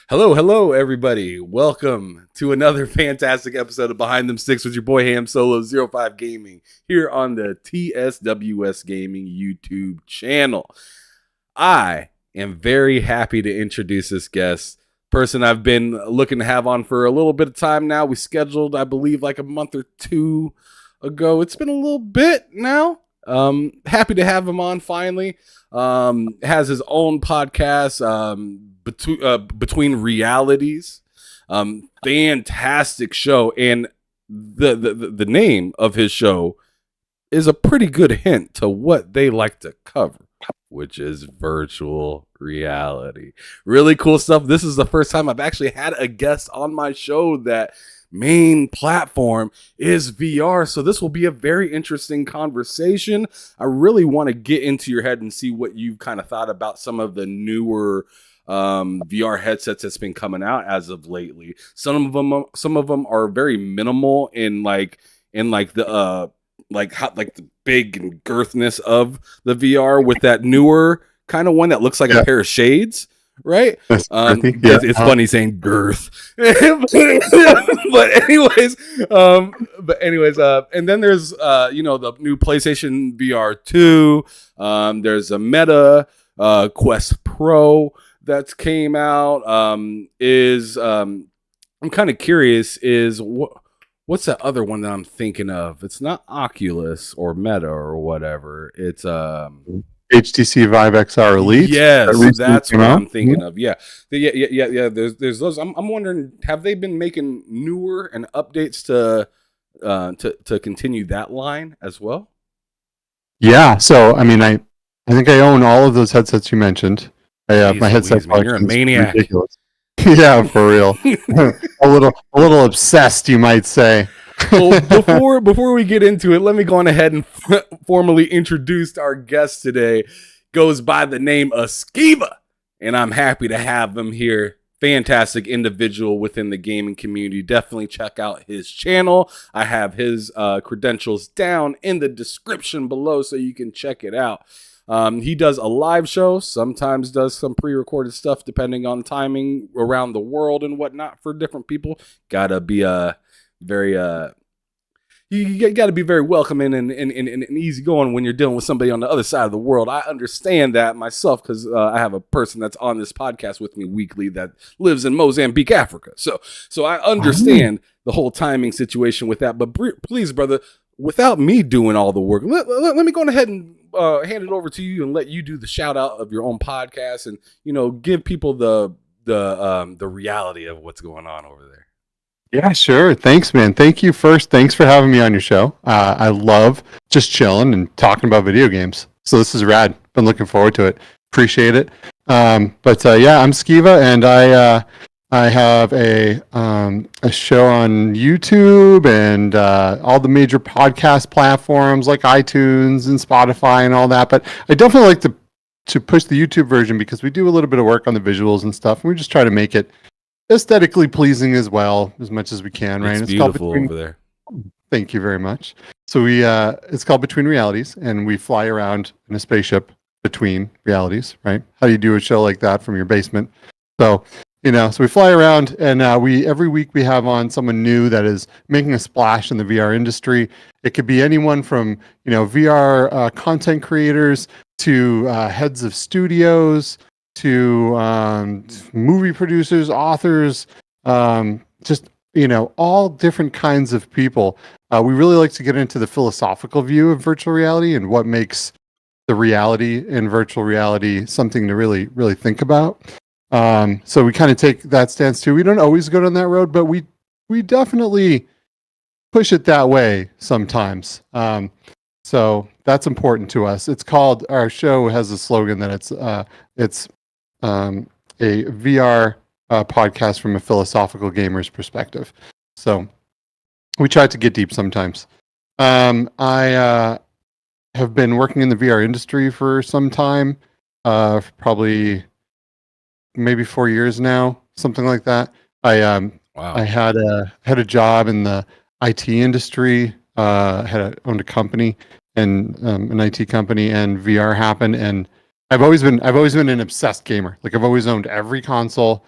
Hello, everybody. Welcome to another fantastic episode of Behind Them Sticks with your boy Ham Solo 05 Gaming here on the TSWS Gaming YouTube channel. I am very happy to introduce this guest, person I've been looking to have on for a little bit of time now. We scheduled, I believe, like a month or two ago. It's been a little bit now. Happy to have him on finally. Has his own podcast, between realities. Fantastic show, and the name of his show is a pretty good hint to what they like to cover, which is virtual reality. Really cool stuff. This is the first time I've actually had a guest on my show that main platform is VR, so this will be a very interesting conversation. I really want to get into your head and see what you've kind of thought about some of the newer VR headsets that's been coming out as of lately. Some of them are very minimal in the big and girthness of the VR, with that newer kind of one that looks like a pair of shades. Right? It's funny saying girth. but anyways, and then there's the new PlayStation VR 2. There's a Meta Quest Pro that's came out. I'm kind of curious, what's that other one that I'm thinking of? It's not Oculus or Meta or whatever. It's HTC Vive XR Elite. Yes, that's what I'm thinking of. Yeah. There's those. I'm wondering, have they been making newer and updates to continue that line as well? Yeah. So I mean, I think I own all of those headsets you mentioned. My headset collection. You're a maniac. Ridiculous. Yeah, for real. a little obsessed, you might say. Well, before we get into it, let me go on ahead and formally introduce our guest today. Goes by the name of Skeeva, and I'm happy to have him here. Fantastic individual within the gaming community. Definitely check out his channel. I have his credentials down in the description below so you can check it out. He does a live show, sometimes does some pre-recorded stuff depending on timing around the world and whatnot for different people. Gotta be very you got to be very welcoming and easygoing when you're dealing with somebody on the other side of the world. I understand that myself because I have a person that's on this podcast with me weekly that lives in Mozambique, Africa. So I understand the whole timing situation with that. But please, brother, without me doing all the work, let me go ahead and hand it over to you and let you do the shout out of your own podcast and give people the reality of what's going on over there. Yeah, sure. Thanks, man. Thank you first. Thanks for having me on your show. I love just chilling and talking about video games. So this is rad. Been looking forward to it. Appreciate it. I'm Skeeva, and I have a show on YouTube and all the major podcast platforms like iTunes and Spotify and all that. But I definitely like to push the YouTube version because we do a little bit of work on the visuals and stuff, and we just try to make it aesthetically pleasing as well, as much as we can, right? It's beautiful over there. Thank you very much. So it's called Between Realities, and we fly around in a spaceship between realities, right? How do you do a show like that from your basement? So so we fly around, and every week we have on someone new that is making a splash in the VR industry. It could be anyone from VR content creators to heads of studios, to movie producers, authors, just all different kinds of people. We really like to get into the philosophical view of virtual reality and what makes the reality in virtual reality something to really, really think about. So we kind of take that stance too. We don't always go down that road, but we definitely push it that way sometimes. So that's important to us. Our show has a slogan that it's a VR podcast from a philosophical gamer's perspective. So we try to get deep sometimes. I have been working in the VR industry for some time, probably maybe 4 years now, something like that. I had a job in the IT industry, owned a company and an IT company, and VR happened, and I've always been an obsessed gamer. Like I've always owned every console,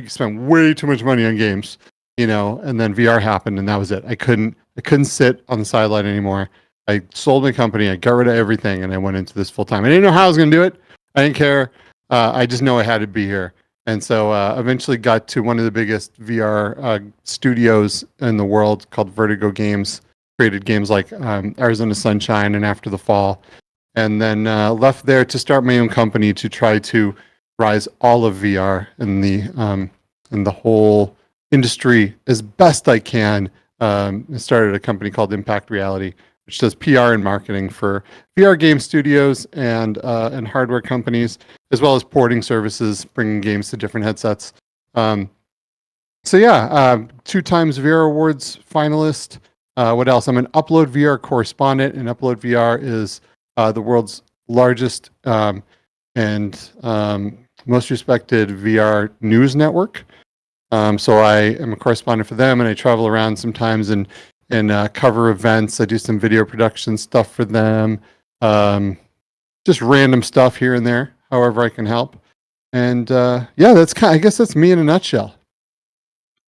spent way too much money on games, and then VR happened and that was it. I couldn't sit on the sideline anymore. I sold my company, I got rid of everything, and I went into this full time. I didn't know how I was going to do it. I didn't care. I just know I had to be here. And so eventually got to one of the biggest VR studios in the world called Vertigo Games. Created games like Arizona Sunshine and After the Fall. And then left there to start my own company to try to rise all of VR in the whole industry as best I can. I started a company called Impact Reality, which does PR and marketing for VR game studios and hardware companies, as well as porting services, bringing games to different headsets. 2 times VR Awards finalist. What else? I'm an Upload VR correspondent, and Upload VR is the world's largest and most respected VR news network. So I am a correspondent for them, and I travel around sometimes and cover events. I do some video production stuff for them, just random stuff here and there, however I can help. And I guess that's me in a nutshell.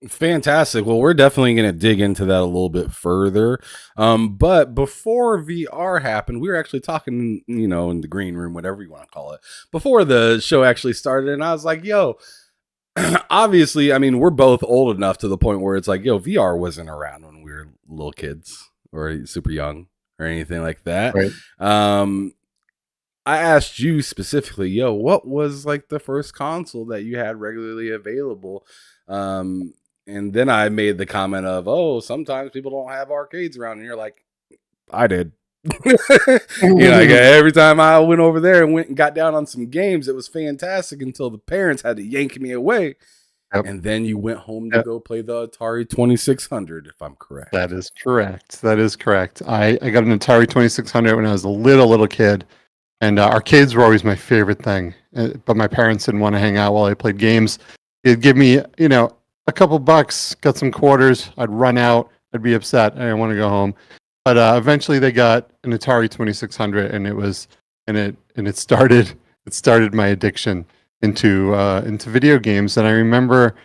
Fantastic. Well, we're definitely going to dig into that a little bit further. But before VR happened, we were actually talking, in the green room, whatever you want to call it, before the show actually started. And I was like, yo, obviously, we're both old enough to the point where it's like, yo, VR wasn't around when we were little kids or super young or anything like that. Right. I asked you specifically, yo, what was like the first console that you had regularly available? And then I made the comment of, oh, sometimes people don't have arcades around. And you're like, I did. Every time I went over there and went and got down on some games, it was fantastic until the parents had to yank me away. Yep. And then you went home to go play the Atari 2600, if I'm correct. That is correct. I got an Atari 2600 when I was a little kid. And arcades were always my favorite thing. But my parents didn't want to hang out while I played games. It'd give me, a couple bucks, got some quarters. I'd run out. I'd be upset. I didn't want to go home. But eventually they got an Atari 2600, and it started my addiction into video games. And I remember,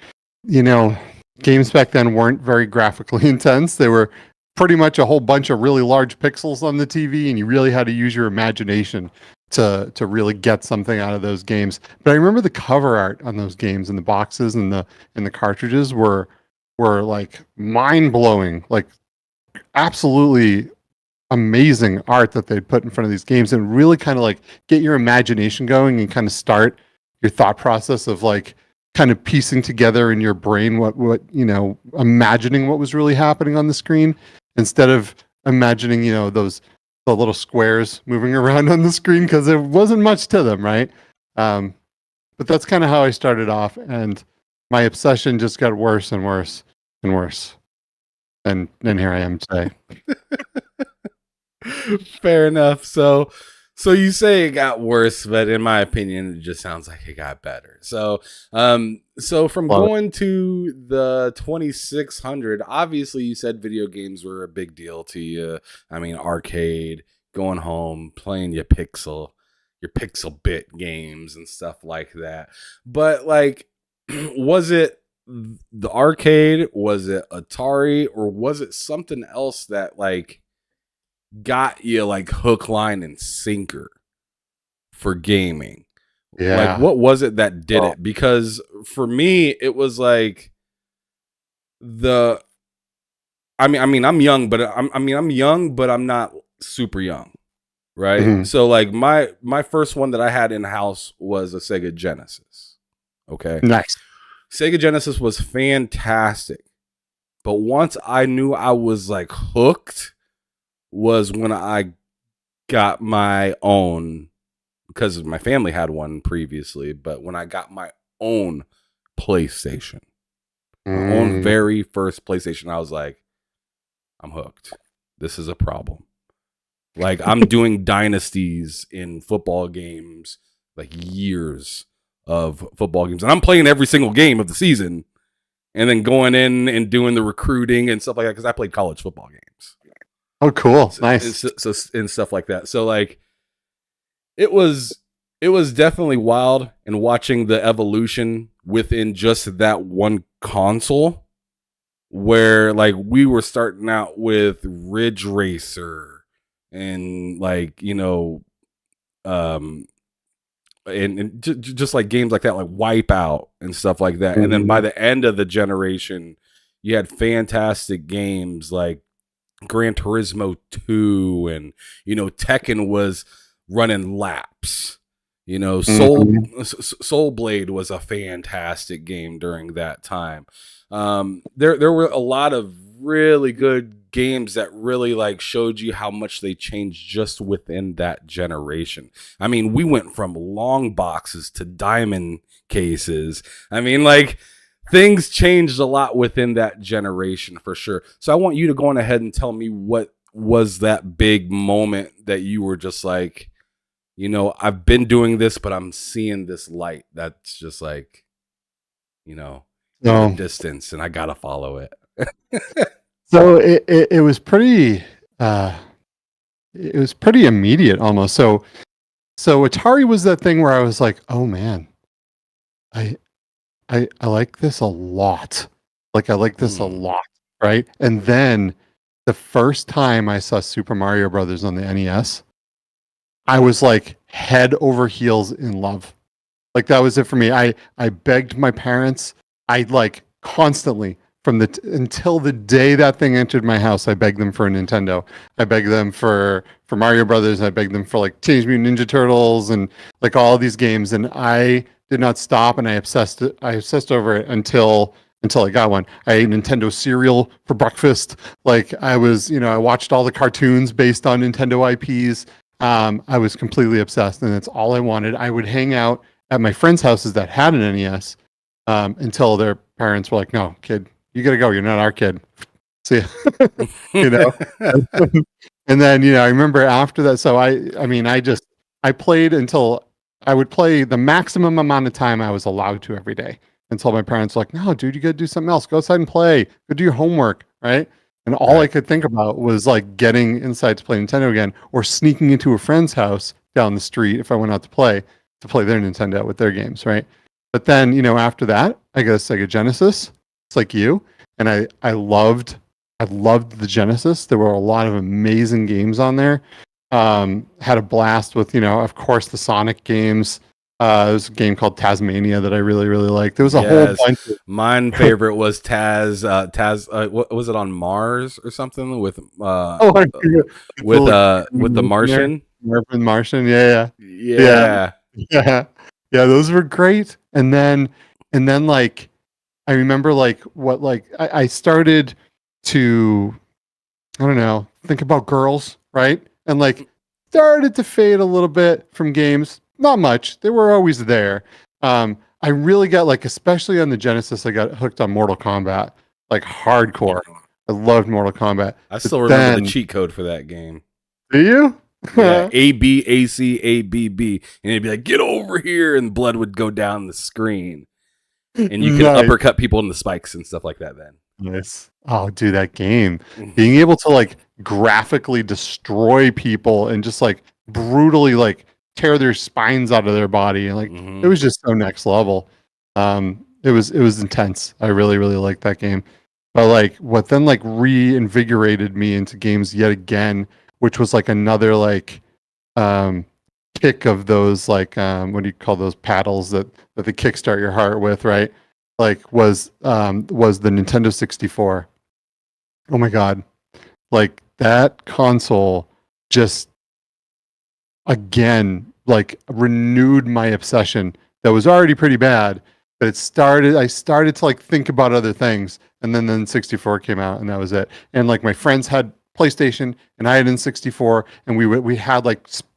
games back then weren't very graphically intense. They were pretty much a whole bunch of really large pixels on the TV, and you really had to use your imagination to really get something out of those games. But I remember the cover art on those games and the boxes and the cartridges were like mind-blowing, like absolutely amazing art that they'd put in front of these games, and really kind of like get your imagination going and kind of start your thought process of like kind of piecing together in your brain what imagining what was really happening on the screen, instead of imagining the little squares moving around on the screen, because there wasn't much to them, right? But that's kind of how I started off, and my obsession just got worse and worse and worse. And here I am today. Fair enough. So you say it got worse, but in my opinion, it just sounds like it got better. So from going to the 2600, obviously you said video games were a big deal to you. Arcade, going home, playing your pixel bit games and stuff like that. But like, was it the arcade? Was it Atari? Or was it something else that like got you like hook, line, and sinker for gaming? Yeah. Like, what was it that did it? Because for me, it was like I'm young, but I'm young, but I'm not super young, right? Mm-hmm. So like my first one that I had in house was a Sega Genesis. Okay, nice. Sega Genesis was fantastic, but once I knew I was like hooked was when I got my own, because my family had one previously, but when I got my own PlayStation, my own very first PlayStation, I was like, I'm hooked. This is a problem. Like, I'm doing dynasties in football games, like years of football games. And I'm playing every single game of the season and then going in and doing the recruiting and stuff like that, because I played college football games. Oh, cool. Nice. And stuff like that. So like, it was it was definitely wild, and watching the evolution within just that one console, where like we were starting out with Ridge Racer and like, um and just like games like that, like Wipeout and stuff like that. And then by the end of the generation, you had fantastic games like Gran Turismo 2, and Tekken was running laps. Soul Blade was a fantastic game during that time. There were a lot of really good games that really like showed you how much they changed just within that generation. I mean, we went from long boxes to diamond cases. I mean, like, things changed a lot within that generation for sure. So I want you to go on ahead and tell me what was that big moment that you were just like, I've been doing this, but I'm seeing this light that's just like, in the distance, and I gotta follow it. So it was pretty immediate almost. So Atari was that thing where I was like, oh man, I like this a lot. Like I like this a lot, right? And then the first time I saw Super Mario Brothers on the NES, I was like head over heels in love. Like that was it for me. I begged my parents. I like constantly until the day that thing entered my house, I begged them for a Nintendo. I begged them for Mario Brothers. I begged them for like Teenage Mutant Ninja Turtles and like all these games. And I did not stop, and I obsessed over it until I got one. I ate Nintendo cereal for breakfast. Like I was, I watched all the cartoons based on Nintendo IPs. I was completely obsessed, and that's all I wanted. I would hang out at my friends' houses that had an NES until their parents were like, "No, kid, you gotta go. You're not our kid." See, and then I remember after that. So I played until I would play the maximum amount of time I was allowed to every day until my parents were like, "No, dude, you gotta do something else. Go outside and play. Go do your homework." Right. And all I could think about was like getting inside to play Nintendo again, or sneaking into a friend's house down the street if I went out to play their Nintendo with their games, right? But then, after that, I got a Sega Genesis. It's like you, and I loved the Genesis. There were a lot of amazing games on there. Had a blast with, of course, the Sonic games. There was a game called Tasmania that I really, really liked. There was a whole bunch. Mine favorite was Taz. What was it, on Mars or something with the Martian? Martian, yeah. Those were great. And then like I remember I started to, I don't know, think about girls, right? And like started to fade a little bit from games. Not much. They were always there. I really got especially on the Genesis, I got hooked on Mortal Kombat, like hardcore. I loved Mortal Kombat. I still remember the cheat code for that game. Do you? Yeah, ABACABB, and it'd be like, "Get over here," and blood would go down the screen, and you could uppercut people in the spikes and stuff like that. Then nice. Oh, dude, that game, being able to graphically destroy people and just brutally tear their spines out of their body, and it was just so next level. It was intense. I really, really liked that game. But what then reinvigorated me into games yet again, which was another kick of those what do you call those paddles that they kickstart your heart with, right? Was the Nintendo 64. Oh my god. That console just again renewed my obsession that was already pretty bad, but I started to think about other things, and then 64 came out, and that was it. And my friends had PlayStation and I had N64, and we had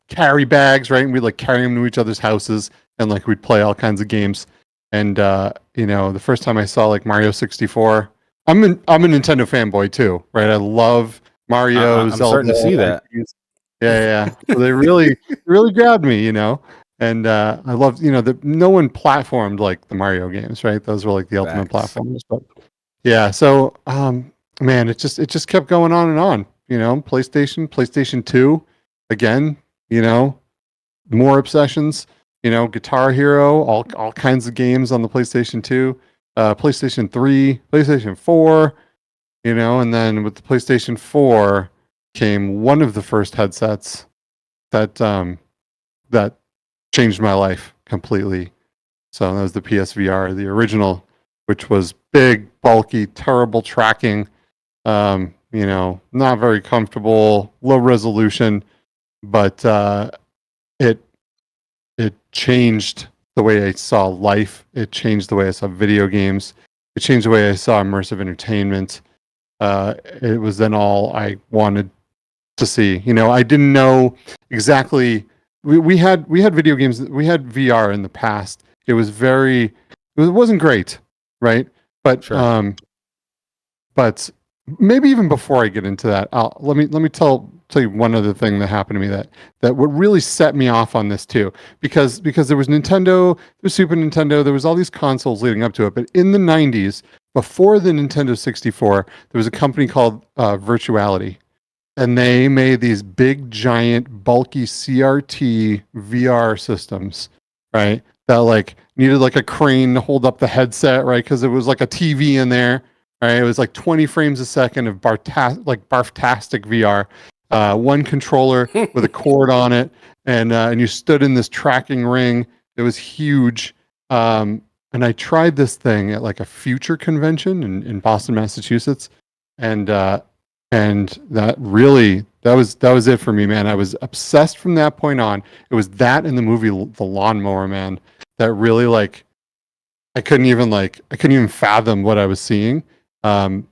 carry bags, right? And we'd carry them to each other's houses, and we'd play all kinds of games. And the first time I saw Mario 64, I'm a Nintendo fanboy too, right? I love Mario. I'm starting to see that. Yeah. So they really grabbed me, and I loved, that no one platformed like the Mario games, right? Those were the ultimate platformers. But yeah, so man, it just kept going on and on. PlayStation 2, again, more obsessions. Guitar Hero, all kinds of games on the PlayStation 2, PlayStation 3, PlayStation 4, and then with the PlayStation 4 came one of the first headsets that that changed my life completely. So that was the PSVR, the original, which was big, bulky, terrible tracking, not very comfortable, low resolution, but it changed the way I saw life. It changed the way I saw video games. It changed the way I saw immersive entertainment. It was then all I wanted to see. I didn't know exactly. We had video games. We had VR in the past. It wasn't great, right? But Sure. but maybe even before I get into that, let me tell you one other thing that happened to me that what really set me off on this too, because there was Nintendo, there was Super Nintendo, there was all these consoles leading up to it. But in the 90s, before the Nintendo 64, there was a company called Virtuality. And they made these big, giant, bulky CRT VR systems, right? That needed a crane to hold up the headset, right? Because it was like a TV in there, right? It was 20 frames a second of barftastic VR. One controller with a cord on it, and you stood in this tracking ring. It was huge. And I tried this thing at a Future convention in Boston, Massachusetts, and that was it for me, man. I was obsessed from that point on. It was that in the movie The Lawnmower Man that really I couldn't even fathom what I was seeing. The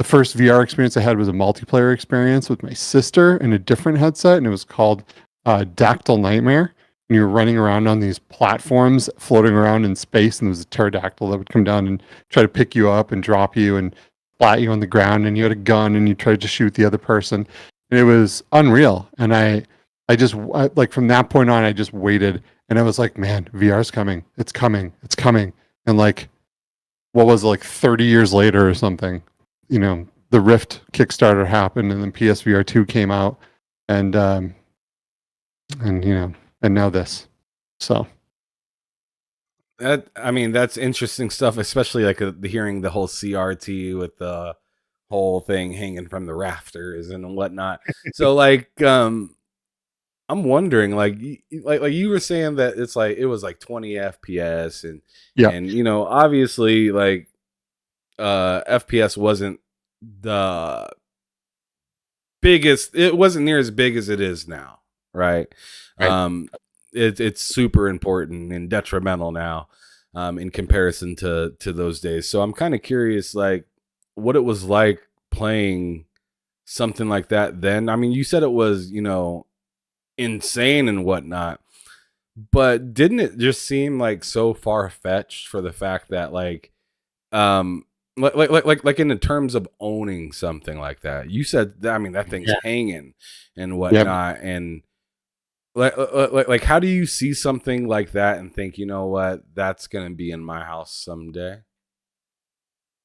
first VR experience I had was a multiplayer experience with my sister in a different headset, and it was called Dactyl Nightmare. And you were running around on these platforms, floating around in space, and there was a pterodactyl that would come down and try to pick you up and drop you and flat you on the ground, and you had a gun and you tried to shoot the other person. And it was unreal. And I from that point on, I just waited, and I was like, man, VR's coming. It's coming. It's coming. And what was it, 30 years later or something, the Rift Kickstarter happened, and then PSVR 2 came out, and now this. So That's interesting stuff, especially hearing the whole CRT with the whole thing hanging from the rafters and whatnot. So I'm wondering, like you were saying that it was 20 FPS, and yeah, and obviously FPS wasn't the biggest. It wasn't near as big as it is now, right? right. It's super important and detrimental now, in comparison to those days. So I'm kind of curious, what it was like playing something like that then. I mean, you said it was, insane and whatnot, but didn't it just seem so far fetched for the fact that in the terms of owning something like that? You said, that thing's hanging and whatnot, and how do you see something like that and think, you know what, that's gonna be in my house someday?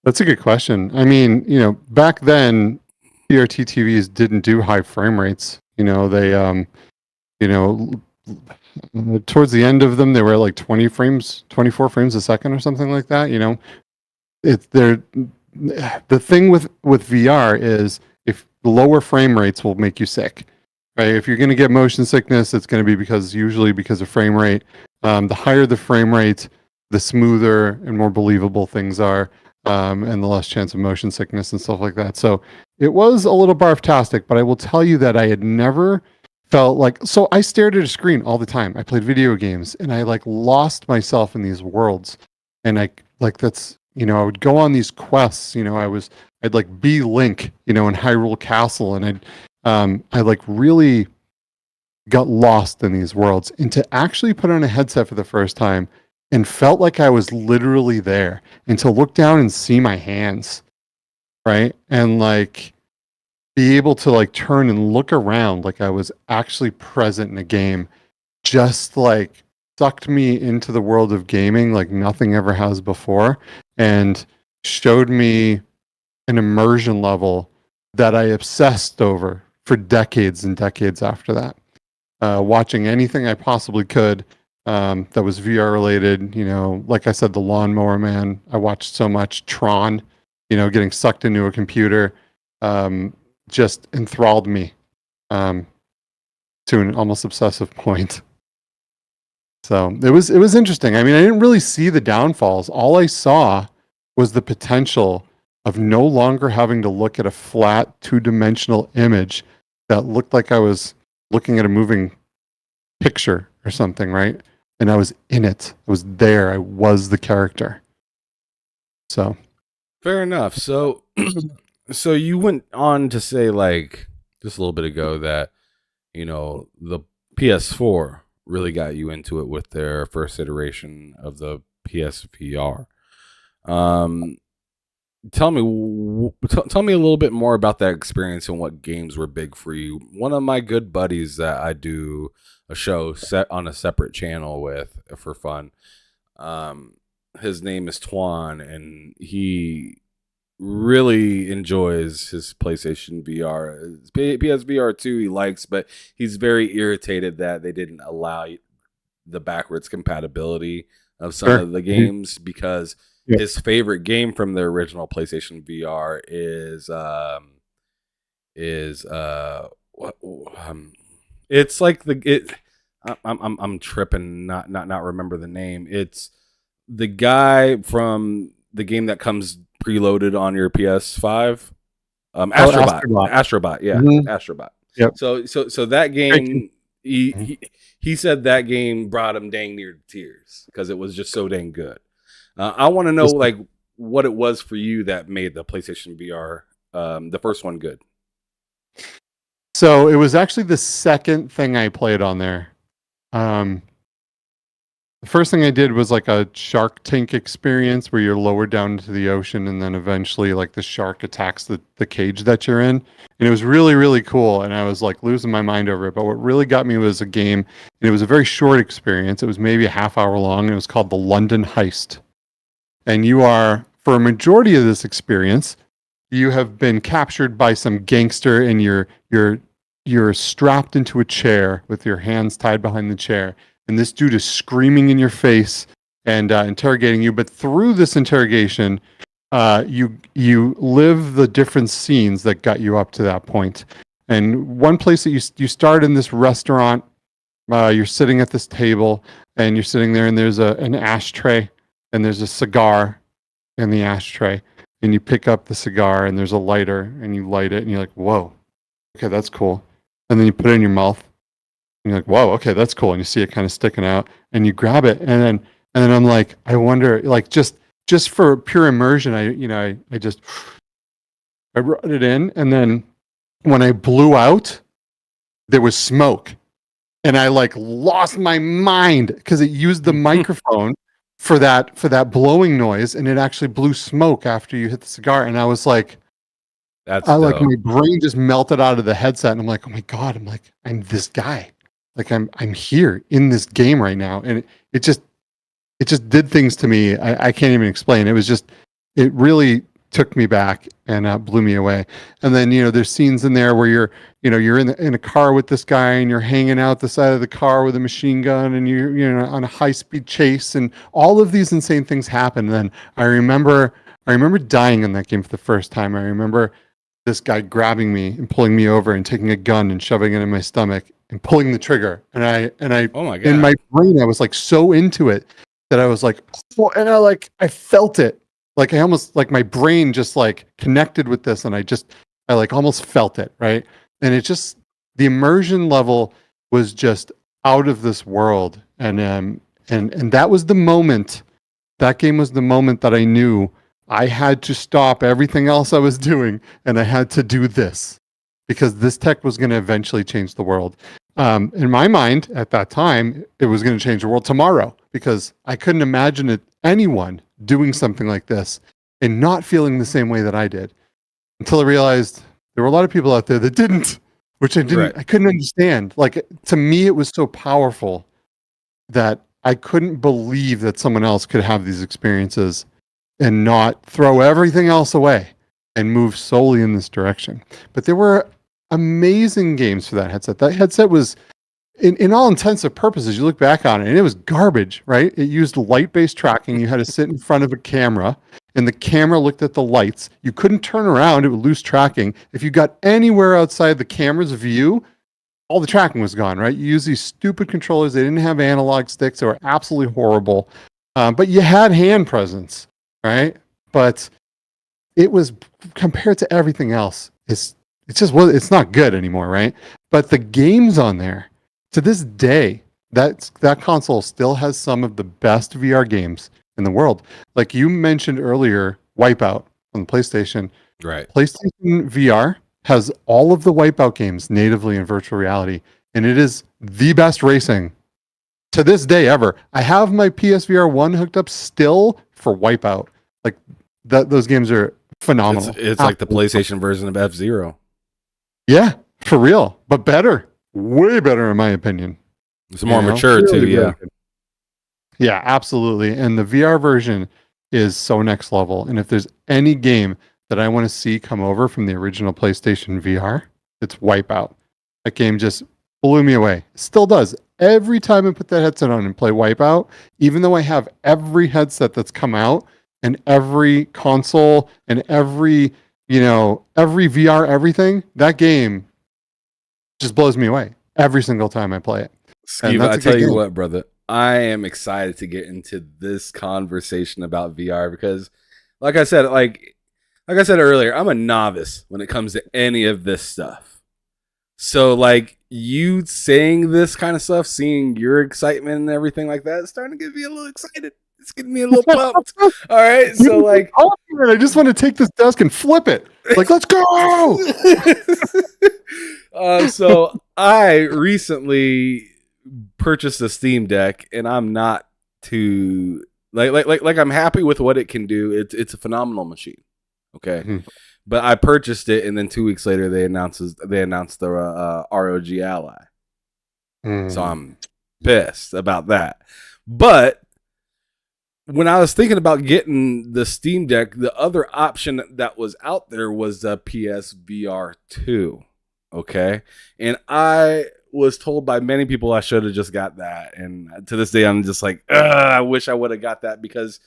That's a good question. I mean, back then, CRT TVs didn't do high frame rates. They, towards the end of them, they were 20 frames, 24 frames a second or something like that. The thing with VR is if the lower frame rates will make you sick. Right? If you're going to get motion sickness, it's going to be usually because of frame rate. The higher the frame rate, the smoother and more believable things are, and the less chance of motion sickness and stuff like that. So it was a little barftastic, but I will tell you that I had never felt so I stared at a screen all the time. I played video games, and I lost myself in these worlds. And I would go on these quests. I'd be Link, in Hyrule Castle, and I really got lost in these worlds. And to actually put on a headset for the first time and felt like I was literally there, and to look down and see my hands, right? And be able to turn and look around like I was actually present in a game, just sucked me into the world of gaming like nothing ever has before, and showed me an immersion level that I obsessed over for decades and decades after that. Watching anything I possibly could that was VR related. You know, like I said, The Lawnmower Man. I watched so much Tron. You know, getting sucked into a computer, just enthralled me to an almost obsessive point. So it was interesting. I mean, I didn't really see the downfalls. All I saw was the potential of no longer having to look at a flat 2-dimensional image that looked like I was looking at a moving picture or something, right? And I was in it. I was there. I was the character. So Fair enough. So, so you went on to say, like, just a little bit ago that, you know, the PS4 really got you into it with their first iteration of the PSVR. Tell me, tell me a little bit more about that experience and what games were big for you. One of my good buddies that I do a show set on a separate channel with for fun. His name is Twan, and he really enjoys his PlayStation VR. His PSVR 2 he likes, but he's very irritated that they didn't allow the backwards compatibility of some of the games because his favorite game from the original PlayStation VR it's like I'm tripping not remember the name. It's the guy from the game that comes preloaded on your PS5. Astrobot, yeah. Mm-hmm. Astrobot. Yep. So that game he said that game brought him dang near tears because it was just so dang good. I want to know like what it was for you that made the PlayStation VR the first one good. So it was actually the second thing I played on there. The first thing I did was like a Shark Tank experience where you're lowered down into the ocean and then eventually like the shark attacks the cage that you're in. And it was really, really cool. And I was like losing my mind over it. But what really got me was a game, and it was a very short experience. It was maybe a half hour long. And it was called The London Heist. And you are, for a majority of this experience, you have been captured by some gangster and you're strapped into a chair with your hands tied behind the chair. And this dude is screaming in your face and interrogating you. But through this interrogation, you live the different scenes that got you up to that point. And one place that you start in this restaurant, you're sitting at this table, and you're sitting there, and there's an ashtray, and there's a cigar in the ashtray. And you pick up the cigar, and there's a lighter, and you light it, and you're like, whoa, okay, that's cool. And then you put it in your mouth. And you're like, whoa, okay, that's cool. And you see it kind of sticking out, and you grab it, and then I'm like, I wonder, like just for pure immersion, I brought it in, and then when I blew out, there was smoke, and I like lost my mind because it used the microphone for that blowing noise, and it actually blew smoke after you hit the cigar, and I was like, like my brain just melted out of the headset, and I'm like, oh my god, I'm this guy. Like I'm here in this game right now, and it just did things to me I can't even explain. It really took me back and blew me away. And then there's scenes in there where you're in a car with this guy, and you're hanging out the side of the car with a machine gun, and you're on a high speed chase, and all of these insane things happen. And then I remember dying in that game for the first time. I remember this guy grabbing me and pulling me over and taking a gun and shoving it in my stomach and pulling the trigger. And I oh my God. In my brain, I was like so into it that I was like, oh, and I felt it. Like I almost, like my brain just like connected with this, and I like almost felt it, right? And it just, the immersion level was just out of this world. And that was the moment, that game was the moment that I knew I had to stop everything else I was doing, and I had to do this, because this tech was going to eventually change the world. In my mind, at that time, it was going to change the world tomorrow, because I couldn't imagine anyone doing something like this and not feeling the same way that I did, until I realized there were a lot of people out there that didn't, which I couldn't understand. Like, to me, it was so powerful that I couldn't believe that someone else could have these experiences and not throw everything else away and move solely in this direction. But there were amazing games for that headset. That headset in all intensive purposes, you look back on it and it was garbage, right? It used light-based tracking. You had to sit in front of a camera and the camera looked at the lights. You couldn't turn around, it would lose tracking. If you got anywhere outside the camera's view, all the tracking was gone, right? You use these stupid controllers. They didn't have analog sticks. They were absolutely horrible. But you had hand presence, right? But it was, compared to everything else, it's not good anymore, right? But the games on there, to this day, that console still has some of the best VR games in the world. Like you mentioned earlier, Wipeout on the PlayStation. Right. PlayStation VR has all of the Wipeout games natively in virtual reality, and it is the best racing to this day ever. I have my PSVR 1 hooked up still for Wipeout. Like those games are phenomenal. It's like the PlayStation version of F-Zero. Yeah, for real, but better. Way better in my opinion. It's more mature too, yeah. Yeah, absolutely. And the VR version is so next level. And if there's any game that I want to see come over from the original PlayStation VR, it's Wipeout. That game just blew me away. It still does. Every time I put that headset on and play Wipeout, even though I have every headset that's come out and every console and every VR, everything, that game just blows me away every single time I play it. Skeeva, I tell you what, brother, I am excited to get into this conversation about VR because, like I said earlier, I'm a novice when it comes to any of this stuff. So, like, you saying this kind of stuff, seeing your excitement and everything like that, it's starting to get me a little excited. It's getting me a little pumped. All right, so like, I just want to take this desk and flip it. Like, let's go. So I recently purchased a Steam Deck, and I'm not too like I'm happy with what it can do. It's a phenomenal machine. Okay, but I purchased it, and then 2 weeks later they announced the ROG Ally. So I'm pissed about that. But when I was thinking about getting the Steam Deck, the other option that was out there was the PSVR 2. Okay. And I was told by many people I should have just got that. And to this day, I'm just like, I wish I would have got that because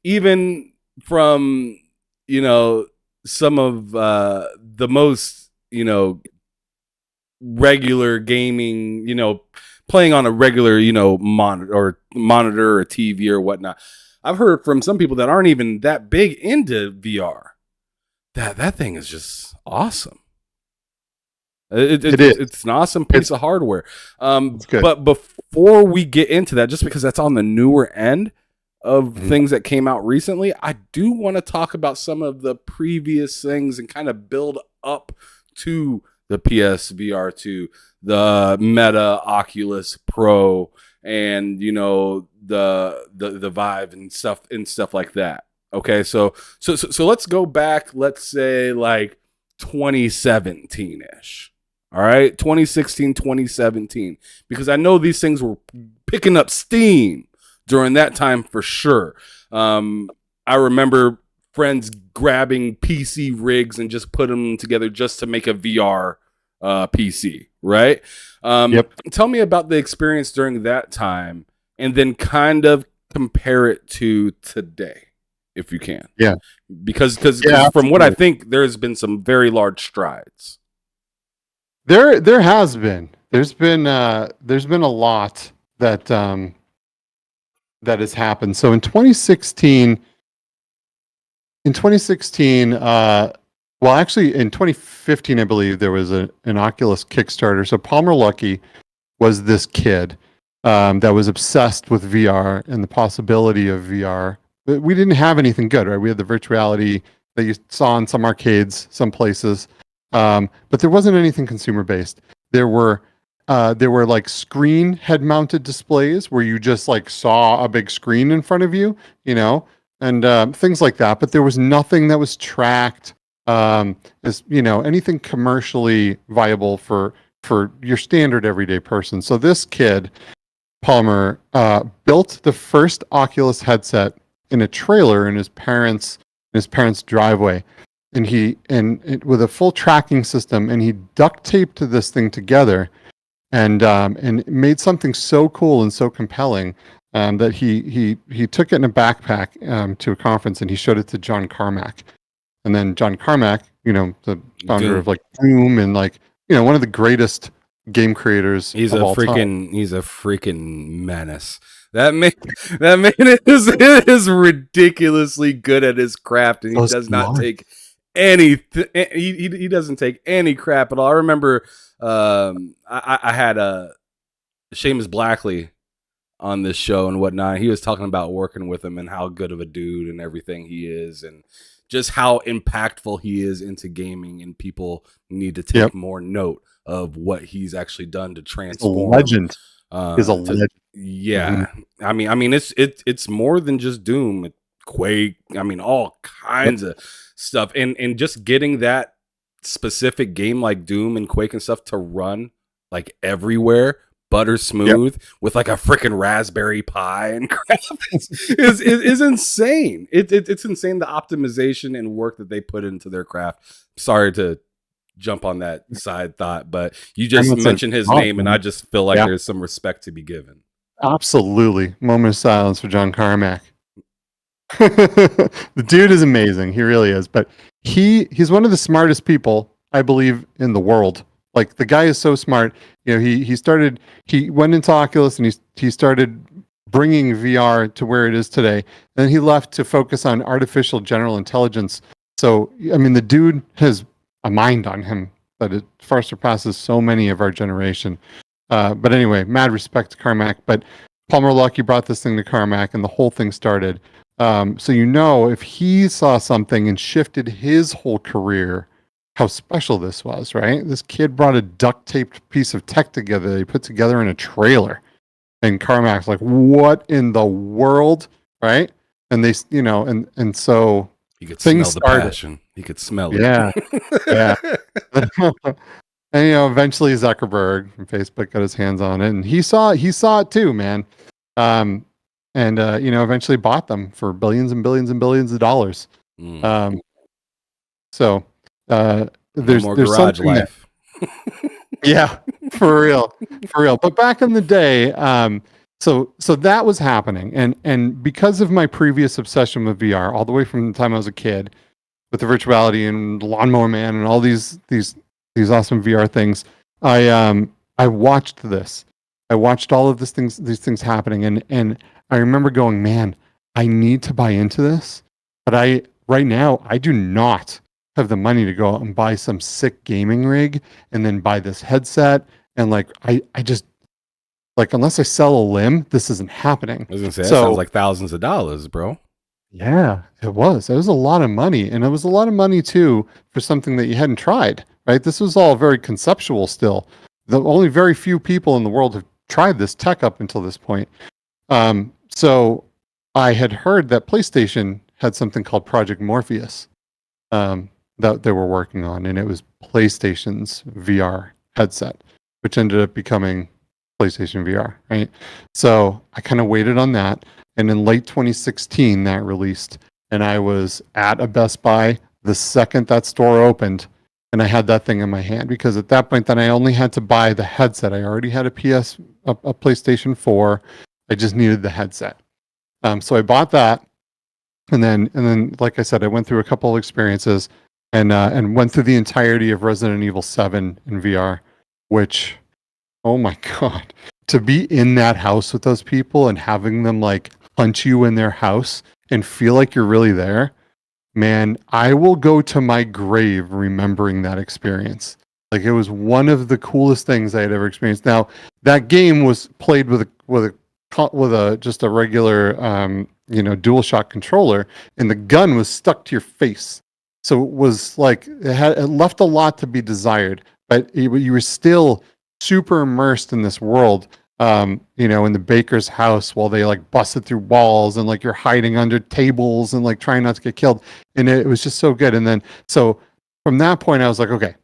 even from, some of the most, regular gaming, playing on a regular, monitor or TV or whatnot. I've heard from some people that aren't even that big into VR that thing is just awesome. It's an awesome piece of hardware. But before we get into that, just because that's on the newer end of things that came out recently, I do want to talk about some of the previous things and kind of build up to the PSVR 2, the Meta Oculus Pro, and the Vive and stuff like that. Okay, so let's go back. Let's say like 2017-ish. All right, 2016, 2017, because I know these things were picking up steam during that time for sure. I remember friends grabbing PC rigs and just putting them together just to make a VR PC, right? Yep. Tell me about the experience during that time and then kind of compare it to today, if you can. Yeah. Because from what I think, there's been some very large strides. There has been. There's been a lot that has happened. So in 2016, well, actually, in 2015, I believe there was an Oculus Kickstarter. So Palmer Luckey was this kid that was obsessed with VR and the possibility of VR. But we didn't have anything good, right? We had the virtual reality that you saw in some arcades, some places, but there wasn't anything consumer based. There were like screen head-mounted displays where you just like saw a big screen in front of you, and things like that. But there was nothing that was tracked. Anything commercially viable for your standard everyday person. So this kid, Palmer, built the first Oculus headset in a trailer in his parents' driveway, and with a full tracking system, and he duct taped this thing together, and made something so cool and so compelling that he took it in a backpack to a conference, and he showed it to John Carmack. And then John Carmack, the founder of like Doom and like, one of the greatest game creators of all time. He's a freaking menace. That man is ridiculously good at his craft, and he does not take any. He doesn't take any crap at all. I remember I had Seamus Blackley on this show and whatnot. He was talking about working with him and how good of a dude and everything he is, and just how impactful he is into gaming, and people need to take more note of what he's actually done to transform. He's a legend. He's a legend. Yeah. Mm-hmm. I mean, it's more than just Doom, Quake. I mean, all kinds of stuff, and just getting that specific game like Doom and Quake and stuff to run like everywhere, butter smooth with like a freaking Raspberry Pi and crap is insane. It's insane, the optimization and work that they put into their craft. Sorry to jump on that side thought, but you just mentioned his name, and I just feel like there's some respect to be given. Absolutely. Moment of silence for John Carmack. The dude is amazing. He really is. But he's one of the smartest people, I believe, in the world. Like, the guy is so smart. He went into Oculus, and he started bringing VR to where it is today. And then he left to focus on artificial general intelligence. So, I mean, the dude has a mind on him that it far surpasses so many of our generation. But anyway, mad respect to Carmack. But Palmer Luckey brought this thing to Carmack, and the whole thing started. So if he saw something and shifted his whole career, how special this was, right? This kid brought a duct-taped piece of tech together that he put together in a trailer. And Carmack's like, what in the world, right? And they, and so you could smell the passion. You could smell it. Yeah, yeah. And eventually Zuckerberg from Facebook got his hands on it, and he saw it too, man. And eventually bought them for billions and billions and billions of dollars. So there's more garage life. Yeah, for real. But back in the day, so that was happening, and because of my previous obsession with VR, all the way from the time I was a kid, with the virtuality and Lawnmower Man and all these awesome VR things, I watched this. I watched all of these things happening, and I remember going, man, I need to buy into this, but right now I do not have the money to go out and buy some sick gaming rig and then buy this headset, and like I just, like, unless I sell a limb, this isn't happening. I was gonna say, that sounds like thousands of dollars, bro. Yeah, it was. It was a lot of money, and it was a lot of money too for something that you hadn't tried, right? This was all very conceptual still. The only very few people in the world have tried this tech up until this point. So I had heard that PlayStation had something called Project Morpheus that they were working on, and it was PlayStation's VR headset, which ended up becoming PlayStation VR, right? So I kind of waited on that, and in late 2016 that released, and I was at a Best Buy the second that store opened, and I had that thing in my hand, because at that point then I only had to buy the headset. I already had a PlayStation 4. I just needed the headset. So I bought that, and then like I said, I went through a couple of experiences, and went through the entirety of Resident Evil 7 in VR, which, oh my God, to be in that house with those people and having them like hunt you in their house and feel like you're really there, man, I will go to my grave remembering that experience. Like, it was one of the coolest things I had ever experienced. Now, that game was played with just a regular DualShock controller, and the gun was stuck to your face. So it was like it left a lot to be desired, but you were still super immersed in this world, in the baker's house, while they like busted through walls, and like you're hiding under tables and like trying not to get killed. And it was just so good. And then, so from that point, I was like, okay,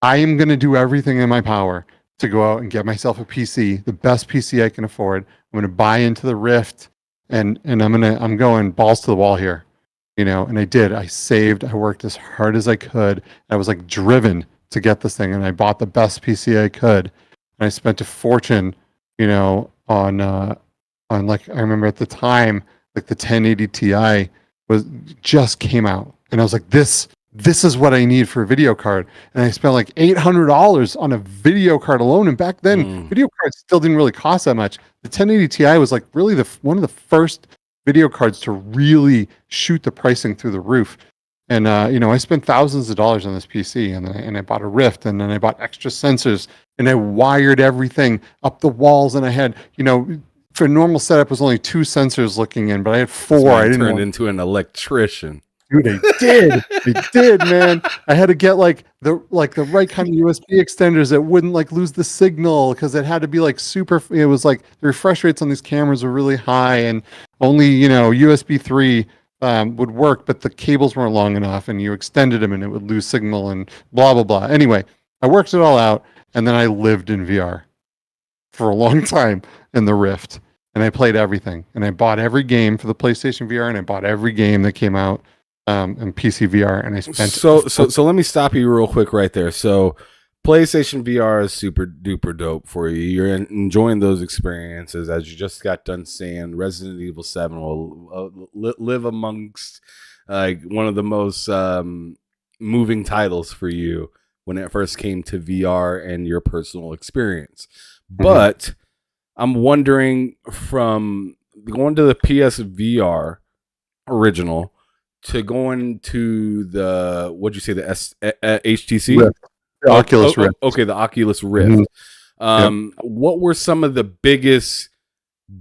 I am going to do everything in my power to go out and get myself a PC, the best PC I can afford. I'm going to buy into the Rift, and I'm going balls to the wall here, and I did. I saved, I worked as hard as I could. I was like driven to get this thing, and I bought the best PC I could. and I spent a fortune, on like, I remember at the time, like the 1080 Ti was just came out, and I was like, this is what I need for a video card. And I spent like $800 on a video card alone. And back then, video cards still didn't really cost that much. The 1080 Ti was like really one of the first video cards to really shoot the pricing through the roof. And I spent thousands of dollars on this PC, and I bought a Rift, and then I bought extra sensors, and I wired everything up the walls, and I had, for a normal setup, it was only 2 sensors looking in, but I had 4. I didn't turn into an electrician. Dude, they did, man. I had to get like the right kind of USB extenders that wouldn't like lose the signal, because it had to be like super. It was like the refresh rates on these cameras were really high, and only USB 3 would work, but the cables weren't long enough, and you extended them and it would lose signal and blah blah blah. Anyway, I worked it all out, and then I lived in VR for a long time in the Rift, and I played everything, and I bought every game for the PlayStation VR, and I bought every game that came out. And PC VR, and I spent so let me stop you real quick right there. So PlayStation VR is super duper dope for you. You're enjoying those experiences, as you just got done saying. Resident Evil 7 will live amongst one of the most moving titles for you when it first came to VR and your personal experience. But I'm wondering, from going to the PSVR original to going to the, what'd you say, the HTC? Rift. The Oculus Rift. Okay, the Oculus Rift. What were some of the biggest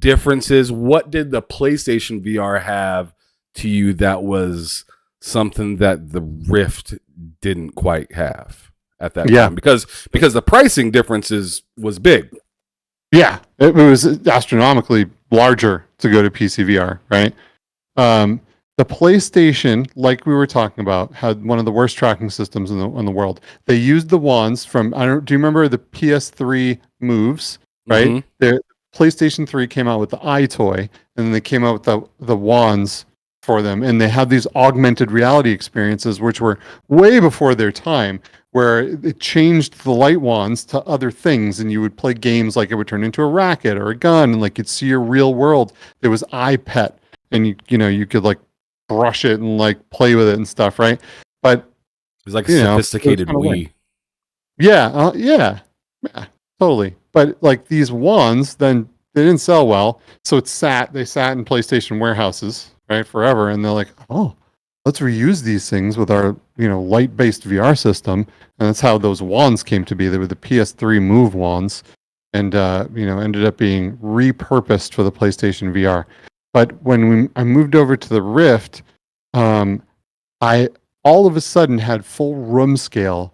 differences? What did the PlayStation VR have to you that was something that the Rift didn't quite have at that time? Because the pricing differences was big. Yeah, it was astronomically larger to go to PC VR, right? The PlayStation, like we were talking about, had one of the worst tracking systems in the world. They used the wands from, do you remember the PS3 moves, right? The PlayStation 3 came out with the iToy, and then they came out with the wands for them, and they had these augmented reality experiences, which were way before their time, where it changed the light wands to other things, and you would play games like it would turn into a racket or a gun, and like you'd see your real world. There was iPet, and you could like brush it and like play with it and stuff, right? But it was like a sophisticated Wii. Yeah, totally. But like these wands, then they didn't sell well, so they sat in PlayStation warehouses, right, forever, and they're like, oh, let's reuse these things with our light-based VR system, and that's how those wands came to be. They were the PS3 Move wands, and ended up being repurposed for the PlayStation VR. But when I moved over to the Rift, I all of a sudden had full room scale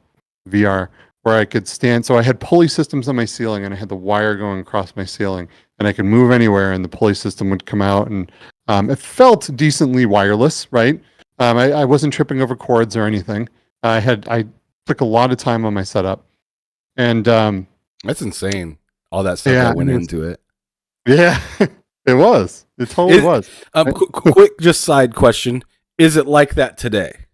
VR, where I could stand. So I had pulley systems on my ceiling, and I had the wire going across my ceiling, and I could move anywhere, and the pulley system would come out, and it felt decently wireless, right? I wasn't tripping over cords or anything. I took a lot of time on my setup, and that's insane. All that stuff that went into it. Yeah. It was. It totally was. Quick, just side question: is it like that today?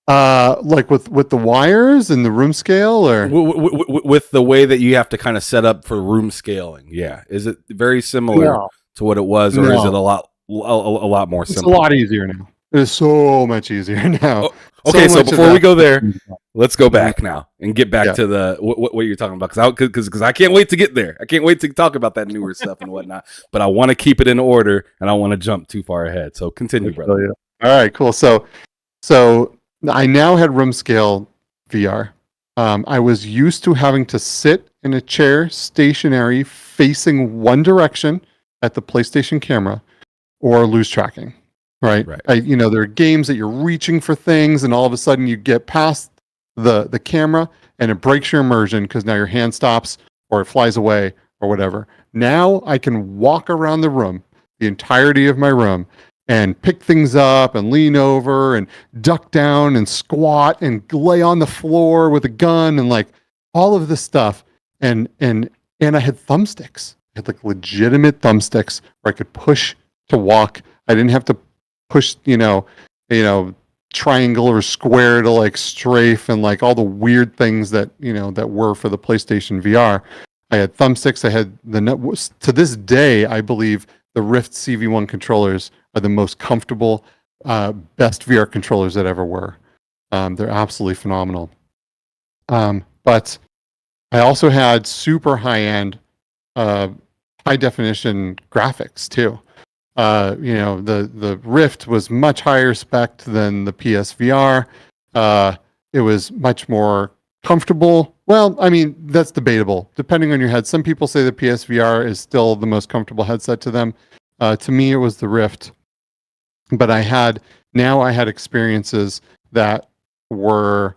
Like with the wires and the room scale, or with the way that you have to kind of set up for room scaling? Yeah, is it very similar to what it was, or is it a lot more simple? It's a lot easier now. It is so much easier now. Okay, so before we go there, let's go back now and get back to the what you're talking about, because I can't wait to get there. I can't wait to talk about that newer stuff and whatnot. But I want to keep it in order, and I want to jump too far ahead. So continue, brother. All right, cool. So I now had room scale VR. I was used to having to sit in a chair, stationary, facing one direction at the PlayStation camera, or lose tracking. Right. There are games that you're reaching for things, and all of a sudden you get past the camera, and it breaks your immersion because now your hand stops, or it flies away, or whatever. Now I can walk around the room, the entirety of my room, and pick things up and lean over and duck down and squat and lay on the floor with a gun and like all of this stuff. And I had thumbsticks. I had like legitimate thumbsticks where I could push to walk. I didn't have to push, triangle or square to like strafe and like all the weird things that that were for the PlayStation VR. I had thumbsticks. I had to this day, I believe the Rift CV1 controllers are the most comfortable, best VR controllers that ever were. They're absolutely phenomenal. But I also had super high-end, high definition graphics too. The Rift was much higher spec than the PSVR. It was much more comfortable. Well, I mean, that's debatable, depending on your head. Some people say the PSVR is still the most comfortable headset to them. To me, it was the Rift. But I had experiences that were,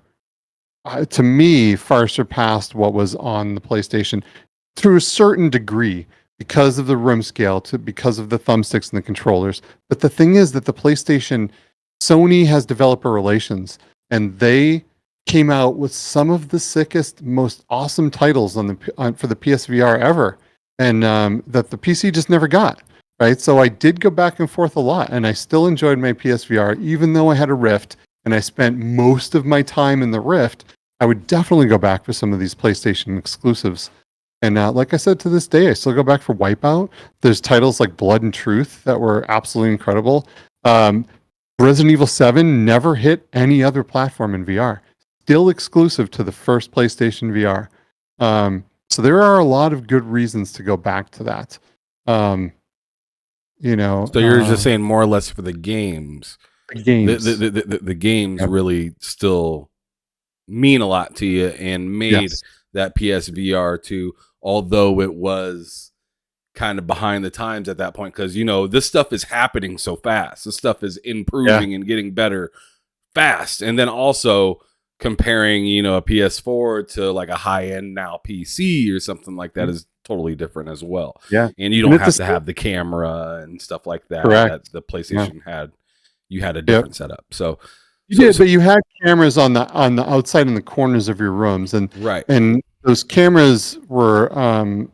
to me, far surpassed what was on the PlayStation to a certain degree because of the room scale, because of the thumbsticks and the controllers. But the thing is that the PlayStation, Sony has developer relations, and they came out with some of the sickest, most awesome titles for the PSVR ever, and that the PC just never got. Right, so I did go back and forth a lot, and I still enjoyed my PSVR, even though I had a Rift, and I spent most of my time in the Rift. I would definitely go back for some of these PlayStation exclusives. And like I said, to this day, I still go back for Wipeout. There's titles like Blood and Truth that were absolutely incredible. Resident Evil 7 never hit any other platform in VR. Still exclusive to the first PlayStation VR. So there are a lot of good reasons to go back to that. So you're just saying more or less for the games. The games. The games really still mean a lot to you and made that PSVR to, although it was kind of behind the times at that point, because this stuff is happening so fast. This stuff is improving and getting better fast. And then also comparing, a PS4 to like a high-end now PC or something like that is totally different as well. Yeah. And you don't have to have the camera and stuff like that. Correct. That the PlayStation had. You had a different setup. So but you had cameras on the outside in the corners of your rooms, and those cameras were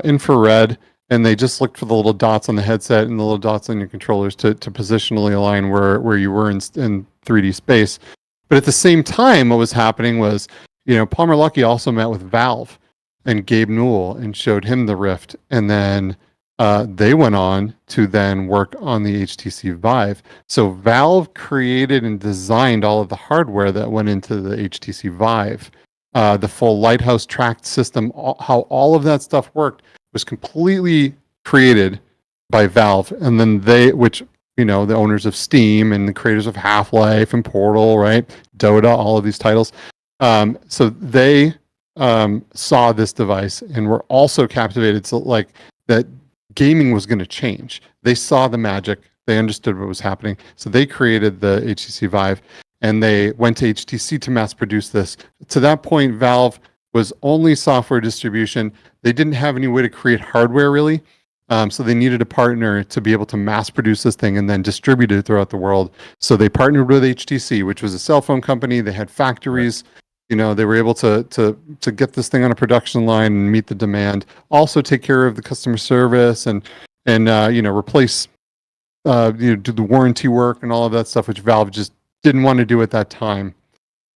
infrared, and they just looked for the little dots on the headset and the little dots on your controllers to positionally align where you were in 3D space. But at the same time, what was happening was, Palmer Luckey also met with Valve and Gabe Newell and showed him the Rift, and then they went on to then work on the HTC Vive. So Valve created and designed all of the hardware that went into the HTC Vive. The full Lighthouse tracked system, how all of that stuff worked was completely created by Valve. And then the owners of Steam and the creators of Half-Life and Portal, right? Dota, all of these titles. So they saw this device and were also captivated. So like that gaming was going to change. They saw the magic. They understood what was happening. So they created the HTC Vive, and they went to HTC to mass produce this. To that point, Valve was only software distribution. They didn't have any way to create hardware really. So they needed a partner to be able to mass produce this thing and then distribute it throughout the world. So they partnered with HTC, which was a cell phone company. They had factories. They were able to get this thing on a production line and meet the demand. Also take care of the customer service and replace, do the warranty work and all of that stuff, which Valve just didn't want to do at that time.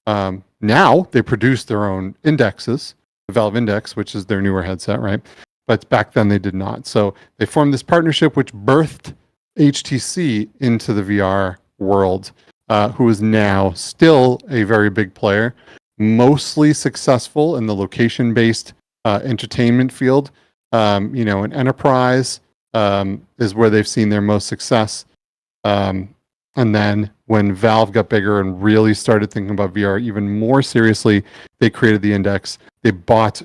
Now they produce their own indexes, the Valve Index, which is their newer headset, right? But back then they did not. So they formed this partnership, which birthed HTC into the VR world, who is now still a very big player. Mostly successful in the location-based entertainment field. An enterprise is where they've seen their most success. And then when Valve got bigger and really started thinking about VR even more seriously, they created the Index. They bought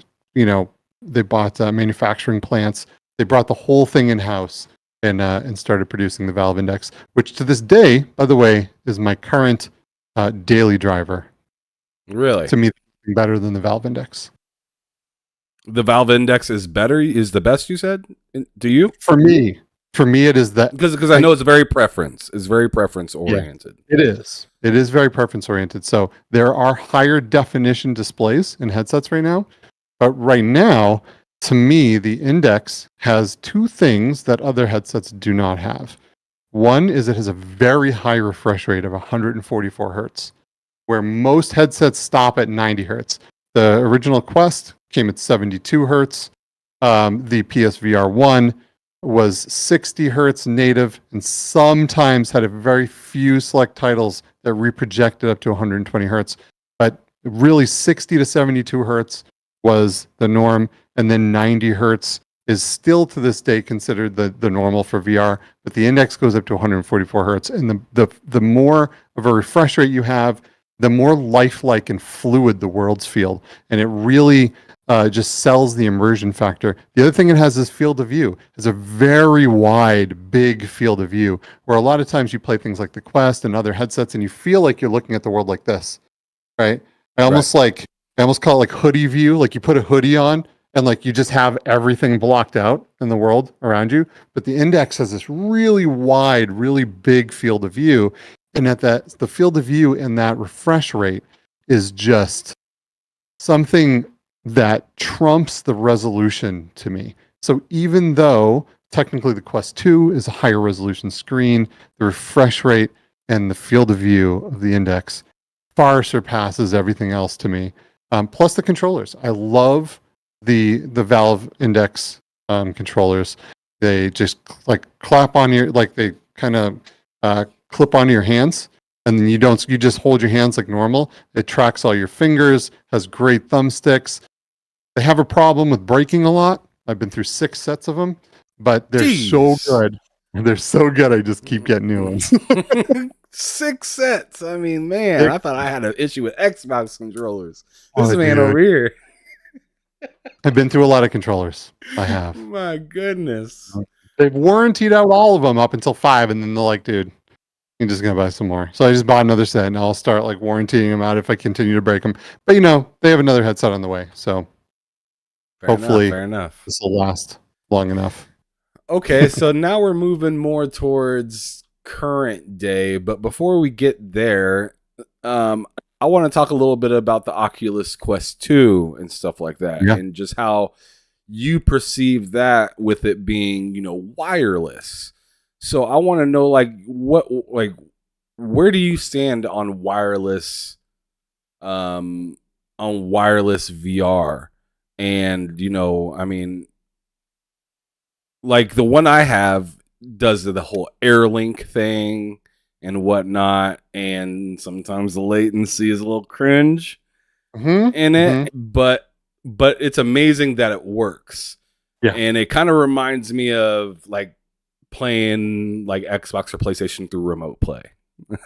manufacturing plants. They brought the whole thing in-house and started producing the Valve Index, which to this day, by the way, is my current daily driver. Really? To me, better than the Valve Index. The Valve Index is the best, you said? Do you? For me, it is that. Because I know it's very preference oriented. Yeah, it is. It is very preference oriented. So there are higher definition displays in headsets right now. But right now, to me, the Index has two things that other headsets do not have. One is it has a very high refresh rate of 144 hertz, where most headsets stop at 90 hertz. The original Quest came at 72 hertz. The PSVR 1 was 60 hertz native, and sometimes had a very few select titles that reprojected up to 120 hertz. But really 60 to 72 hertz was the norm, and then 90 hertz is still to this day considered the normal for VR, but the index goes up to 144 hertz. And the more of a refresh rate you have, the more lifelike and fluid the worlds feel. And it really just sells the immersion factor. The other thing it has is field of view. It's a very wide, big field of view, where a lot of times you play things like the Quest and other headsets and you feel like you're looking at the world like this, right? I almost call it like hoodie view. Like you put a hoodie on and like you just have everything blocked out in the world around you. But the index has this really wide, really big field of view. And the field of view and that refresh rate is just something that trumps the resolution to me. So even though technically the Quest 2 is a higher resolution screen, the refresh rate and the field of view of the index far surpasses everything else to me. Plus the controllers. I love the Valve Index controllers. They just like clap on your, like they kind of clip onto your hands, and then you just hold your hands like normal. It tracks all your fingers, has great thumbsticks. They have a problem with breaking a lot. I've been through 6 sets of them, but they're so good. They're so good. I just keep getting new ones. 6 sets. I mean, man, I thought I had an issue with Xbox controllers. This man over here. I've been through a lot of controllers. I have. My goodness. They've warrantied out all of them up until 5, and then they're like, dude, you're just going to buy some more. So I just bought another set, and I'll start like warrantying them out if I continue to break them. But, they have another headset on the way. So hopefully fair enough. This will last long enough. Okay, so now we're moving more towards current day. But before we get there, I want to talk a little bit about the Oculus Quest 2 and stuff like that. Yeah. And just how you perceive that with it being, wireless. So I want to know, where do you stand on wireless VR? And, like the one I have does the whole AirLink thing and whatnot, and sometimes the latency is a little cringe in it, but it's amazing that it works. Yeah. And it kind of reminds me of like playing like Xbox or PlayStation through remote play.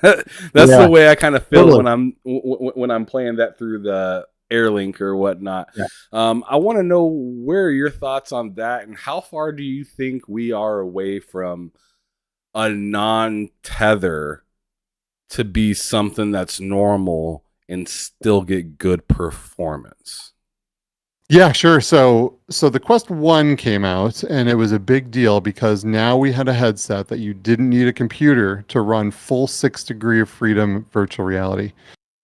That's the way I kind of feel when I'm playing that through the AirLink or whatnot. Yeah. I want to know where are your thoughts on that, and how far do you think we are away from a non-tether to be something that's normal and still get good performance? Yeah, sure. So the Quest 1 came out, and it was a big deal because now we had a headset that you didn't need a computer to run full 6 degree of freedom virtual reality.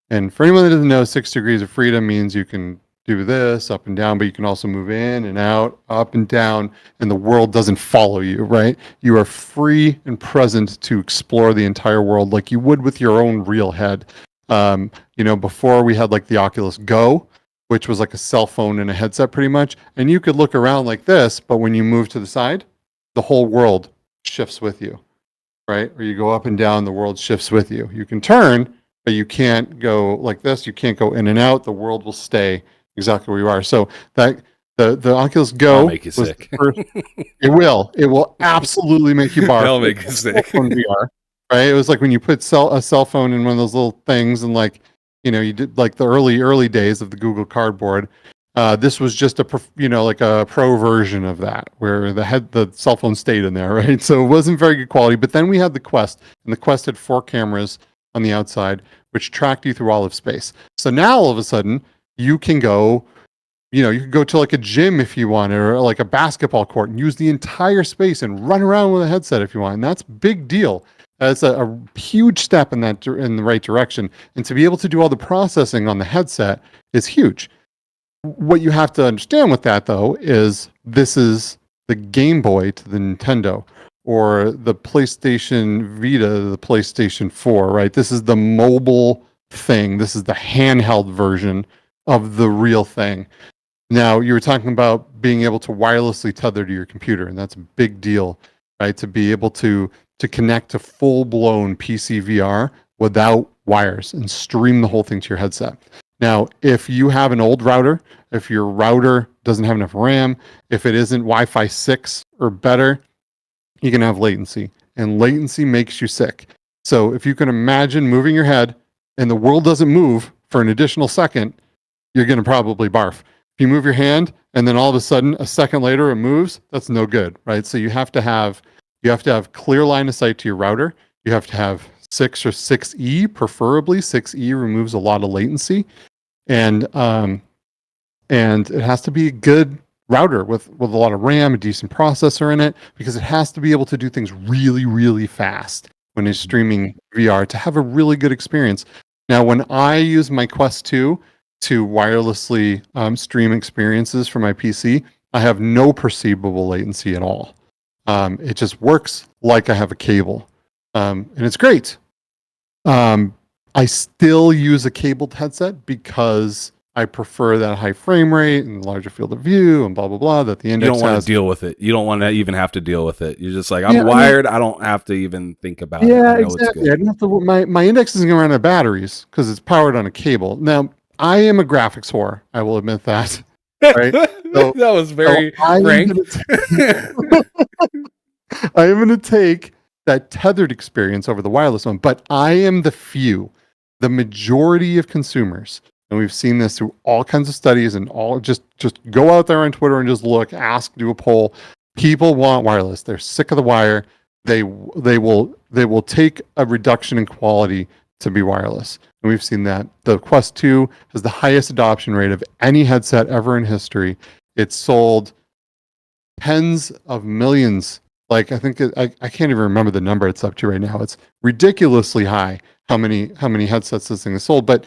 And for anyone that doesn't know, 6 degrees of freedom means you can do this up and down, but you can also move in and out, up and down, and the world doesn't follow you, right? You are free and present to explore the entire world like you would with your own real head. Before we had like the Oculus Go, which was like a cell phone and a headset pretty much, and you could look around like this, but when you move to the side, the whole world shifts with you, right? Or you go up and down, the world shifts with you. You can turn, but you can't go like this. You can't go in and out. The world will stay exactly where you are. So that the Oculus Go will make you sick. It will absolutely make you barf. It'll make you sick. VR, right? It was like when you put a cell phone in one of those little things, and like you did like the early days of the Google Cardboard. This was just like a pro version of that, where the cell phone stayed in there, right? So it wasn't very good quality. But then we had the Quest, and the Quest had 4 cameras on the outside, which tracked you through all of space. So now all of a sudden you can go, you can go to like a gym if you want, or like a basketball court, and use the entire space and run around with a headset if you want. And that's a big deal. That's a huge step in the right direction. And to be able to do all the processing on the headset is huge. What you have to understand with that, though, is this is the Game Boy to the Nintendo. or the PlayStation Vita, the PlayStation 4, right? This is the mobile thing. This is the handheld version of the real thing. Now, you were talking about being able to wirelessly tether to your computer, and that's a big deal, right? To be able to connect to full-blown PC VR without wires and stream the whole thing to your headset. Now, if you have an old router, if your router doesn't have enough RAM, if it isn't Wi-Fi 6 or better, you can have latency, and latency makes you sick. So if you can imagine moving your head and the world doesn't move for an additional second, you're going to probably barf. If you move your hand and then all of a sudden a second later it moves, that's no good, right? So you have to have clear line of sight to your router. You have to have 6 or 6E, preferably. 6E removes a lot of latency, and it has to be a good router with a lot of RAM, a decent processor in it, because it has to be able to do things really, really fast when it's streaming VR to have a really good experience. Now, when I use my Quest 2 to wirelessly stream experiences from my PC, I have no perceivable latency at all. It just works like I have a cable, and it's great. I still use a cabled headset because I prefer that high frame rate and larger field of view and blah, blah, blah that the index has. You don't want to deal with it. You don't want to even have to deal with it. You're just like, I'm wired. I don't have to even think about it. Yeah, exactly. I don't have to, my index isn't going to run out of batteries because it's powered on a cable. Now, I am a graphics whore. I will admit that. Right? So, that was very frank. I am going to take that tethered experience over the wireless one, but I am the majority of consumers, and we've seen this through all kinds of studies and all just go out there on Twitter and just look, ask, do a poll. People want wireless. They're sick of the wire. They will take a reduction in quality to be wireless. And we've seen that. The Quest 2 has the highest adoption rate of any headset ever in history. It's sold tens of millions. Like I think I can't even remember the number it's up to right now. It's ridiculously high how many headsets this thing has sold. But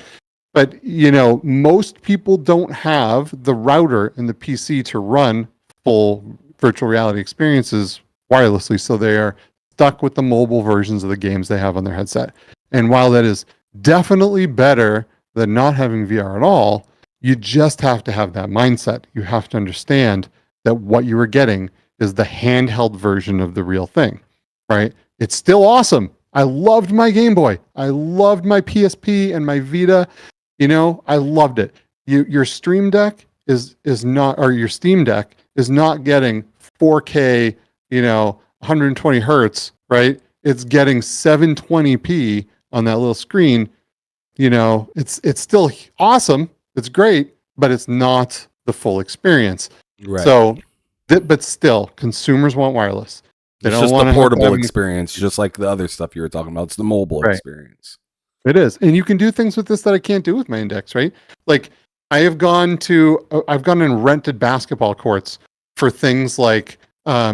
you know, most people don't have the router and the PC to run full virtual reality experiences wirelessly, so they are stuck with the mobile versions of the games they have on their headset. And while that is definitely better than not having VR at all, you just have to have that mindset. You have to understand that what you are getting is the handheld version of the real thing, right? It's still awesome. I loved my Game Boy. I loved my PSP and my Vita. You know, I loved it. Your Stream Deck is not, or your Steam Deck is not getting 4K, 120 hertz, right? It's getting 720p on that little screen. It's still awesome. It's great, but it's not the full experience. Right. So, but still, consumers want wireless. It's just the portable experience, just like the other stuff you were talking about. It's the mobile experience. It is. And you can do things with this that I can't do with my Index, right? Like I've gone and rented basketball courts for things like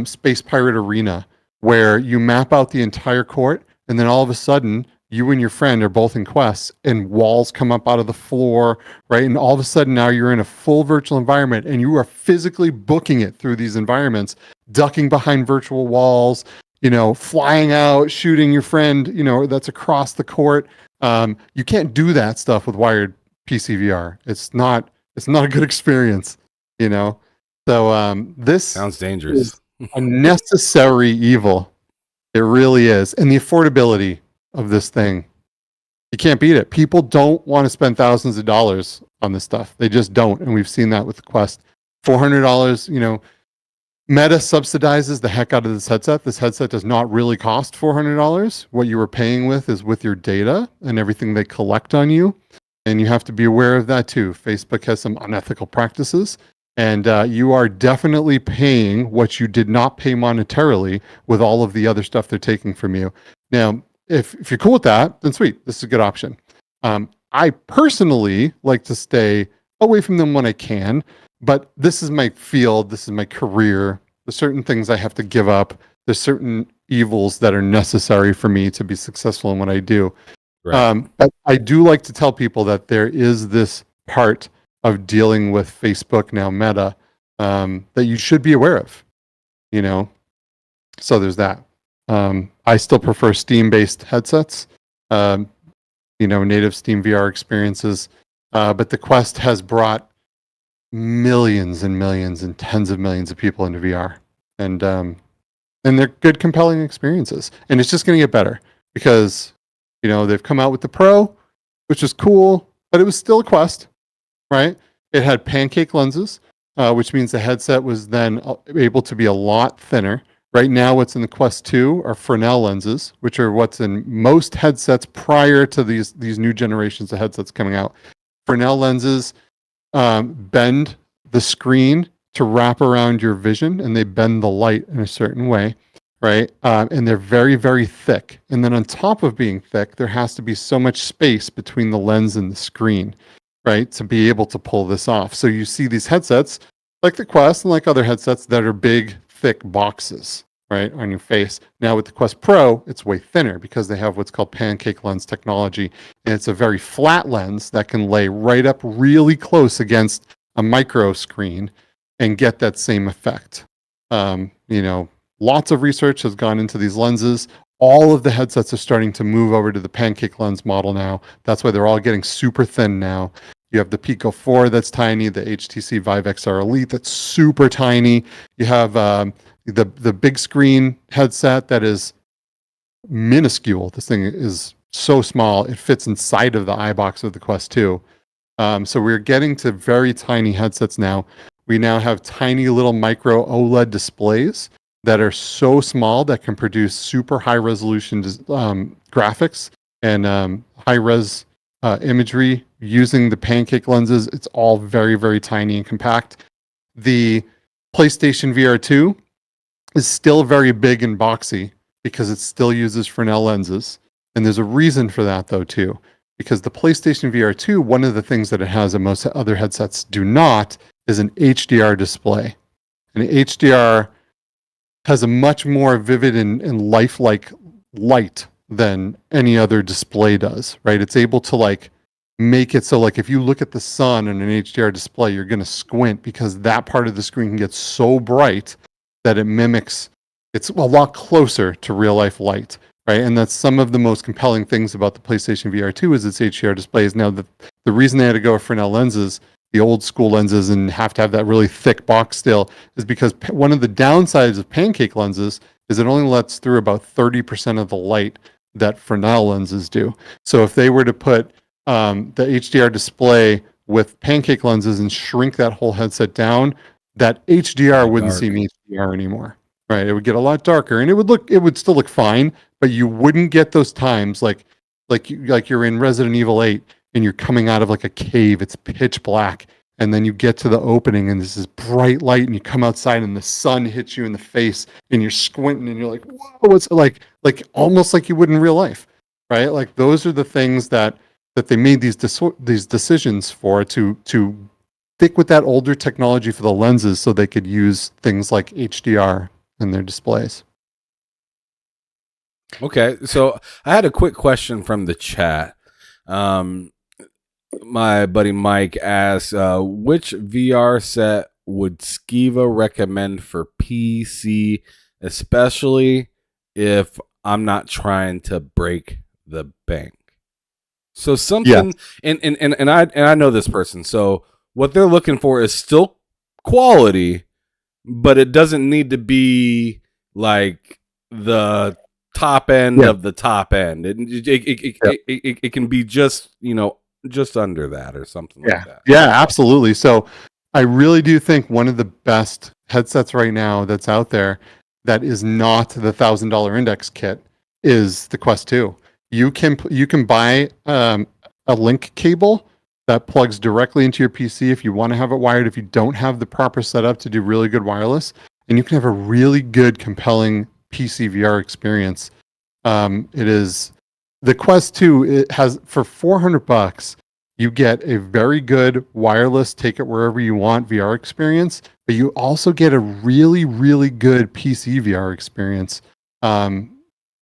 Space Pirate Arena, where you map out the entire court, and then all of a sudden you and your friend are both in quests and walls come up out of the floor, right? And all of a sudden now you're in a full virtual environment and you are physically booking it through these environments, ducking behind virtual walls, flying out, shooting your friend, that's across the court. You can't do that stuff with wired PC VR. It's not a good experience, So this sounds dangerous. A necessary evil. It really is. And the affordability of this thing, you can't beat it. People don't want to spend thousands of dollars on this stuff. They just don't. And we've seen that with the Quest. $400, Meta subsidizes the heck out of this headset. This headset does not really cost $400. What you were paying with is with your data and everything they collect on you. And you have to be aware of that too. Facebook has some unethical practices. And you are definitely paying what you did not pay monetarily with all of the other stuff they're taking from you. Now, if you're cool with that, then sweet. This is a good option. I personally like to stay away from them when I can, but this is my field. This is my career. There's certain things I have to give up. There's certain evils that are necessary for me to be successful in what I do. Right. But I do like to tell people that there is this part of dealing with Facebook, now Meta, that you should be aware of, So there's that. I still prefer Steam-based headsets, native Steam VR experiences. But the Quest has brought millions and millions and tens of millions of people into VR, and they're good, compelling experiences. And it's just going to get better because they've come out with the Pro, which was cool, but it was still a Quest, right? It had pancake lenses, which means the headset was then able to be a lot thinner. Right now, what's in the Quest 2 are Fresnel lenses, which are what's in most headsets prior to these new generations of headsets coming out. Fresnel lenses bend the screen to wrap around your vision, and they bend the light in a certain way, right? And they're very, very thick. And then on top of being thick, there has to be so much space between the lens and the screen, right, to be able to pull this off. So you see these headsets, like the Quest and like other headsets, that are big, thick boxes, right, on your face. Now with the Quest Pro, it's way thinner because they have what's called pancake lens technology. And it's a very flat lens that can lay right up really close against a micro screen and get that same effect. Lots of research has gone into these lenses. All of the headsets are starting to move over to the pancake lens model now. That's why they're all getting super thin now. You have the Pico 4 that's tiny, the HTC Vive XR Elite that's super tiny. You have the big screen headset that is minuscule. This thing is so small, it fits inside of the eye box of the Quest 2. So we're getting to very tiny headsets now. We now have tiny little micro OLED displays that are so small that can produce super high resolution graphics and high res imagery using the pancake lenses. It's all very, very tiny and compact. The PlayStation VR 2 is still very big and boxy because it still uses Fresnel lenses. And there's a reason for that, though, too. Because the PlayStation VR 2, one of the things that it has that most other headsets do not is an HDR display. And HDR has a much more vivid and lifelike light than any other display does, right? It's able to make it so if you look at the sun on an HDR display, you're going to squint because that part of the screen can get so bright that it mimics, it's a lot closer to real life light, right? And that's some of the most compelling things about the PlayStation VR 2 is its HDR displays. Now, the reason they had to go with Fresnel lenses, the old school lenses, and have to have that really thick box still is because one of the downsides of pancake lenses is it only lets through about 30% of the light that Fresnel lenses do. So if they were to put the HDR display with pancake lenses and shrink that whole headset down, that HDR wouldn't seem HDR anymore, right? It would get a lot darker, and it would still look fine, but you wouldn't get those times like you're in Resident Evil 8 and you're coming out of a cave, it's pitch black, and then you get to the opening and this is bright light and you come outside and the sun hits you in the face and you're squinting and you're like, whoa, it's like almost like you would in real life, right? Those are the things that they made these decisions for to stick with that older technology for the lenses so they could use things like HDR in their displays. Okay, so I had a quick question from the chat. My buddy Mike asked, which VR set would Skeeva recommend for PC, especially if I'm not trying to break the bank? So something, and I know this person. So what they're looking for is still quality, but it doesn't need to be like the top end of the top end. It can be just just under that or something like that. Yeah, absolutely. So I really do think one of the best headsets right now that's out there that is not the $1,000 index kit is the Quest 2. You can buy a link cable that plugs directly into your PC if you want to have it wired, if you don't have the proper setup to do really good wireless, and you can have a really good, compelling PC VR experience. It is the Quest 2. It has for $400, you get a very good wireless, take it wherever you want VR experience, but you also get a really, really good PC VR experience.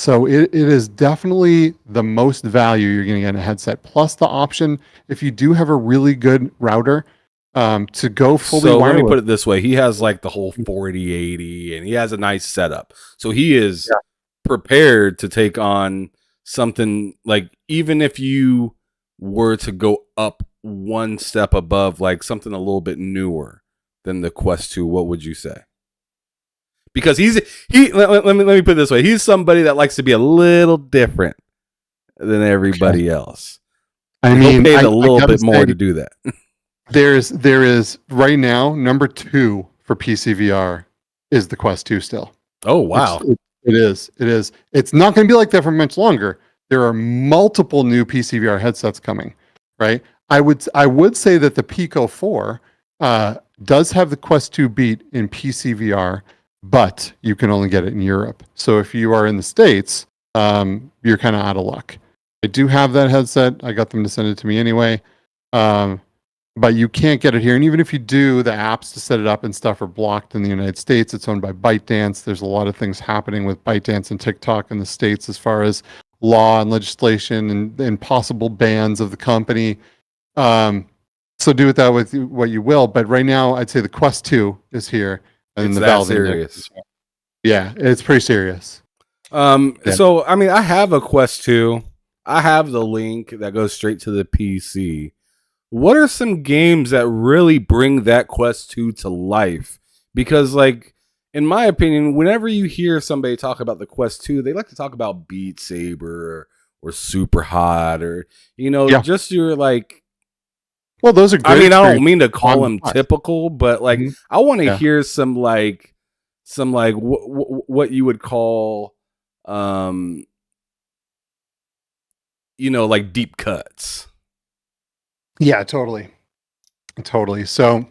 So it is definitely the most value you're going to get in a headset. Plus the option, if you do have a really good router, to go fully wireless. Let me put it this way. He has the whole 4080 and he has a nice setup. So he is prepared to take on something like, even if you were to go up one step above, like something a little bit newer than the Quest 2, what would you say? Because let me put it this way. He's somebody that likes to be a little different than everybody else. I mean, he'll pay a little bit more to do that. There is right now, number 2 for PC VR is the Quest 2 still. Oh, wow. It is. It's not going to be like that for much longer. There are multiple new PC VR headsets coming, right? I would say that the Pico 4 does have the Quest 2 beat in PC VR, but you can only get it in Europe. So if you are in the States, you're kind of out of luck. I do have that headset. I got them to send it to me anyway. But you can't get it here. And even if you do, the apps to set it up and stuff are blocked in the United States. It's owned by ByteDance. There's a lot of things happening with ByteDance and TikTok in the States as far as law and legislation and possible bans of the company. So do with that with what you will. But right now, I'd say the Quest 2 is here. And it's the that Valve serious. Yeah, it's pretty serious. So, I mean, I have a Quest 2. I have the link that goes straight to the PC. What are some games that really bring that Quest 2 to life? Because, like, in my opinion, whenever you hear somebody talk about the Quest 2, they like to talk about Beat Saber or Super Hot or, just your, like... Well, those are great. I mean, I don't mean to call them typical, but, like, I want to hear some what you would call, like deep cuts. Yeah, totally. So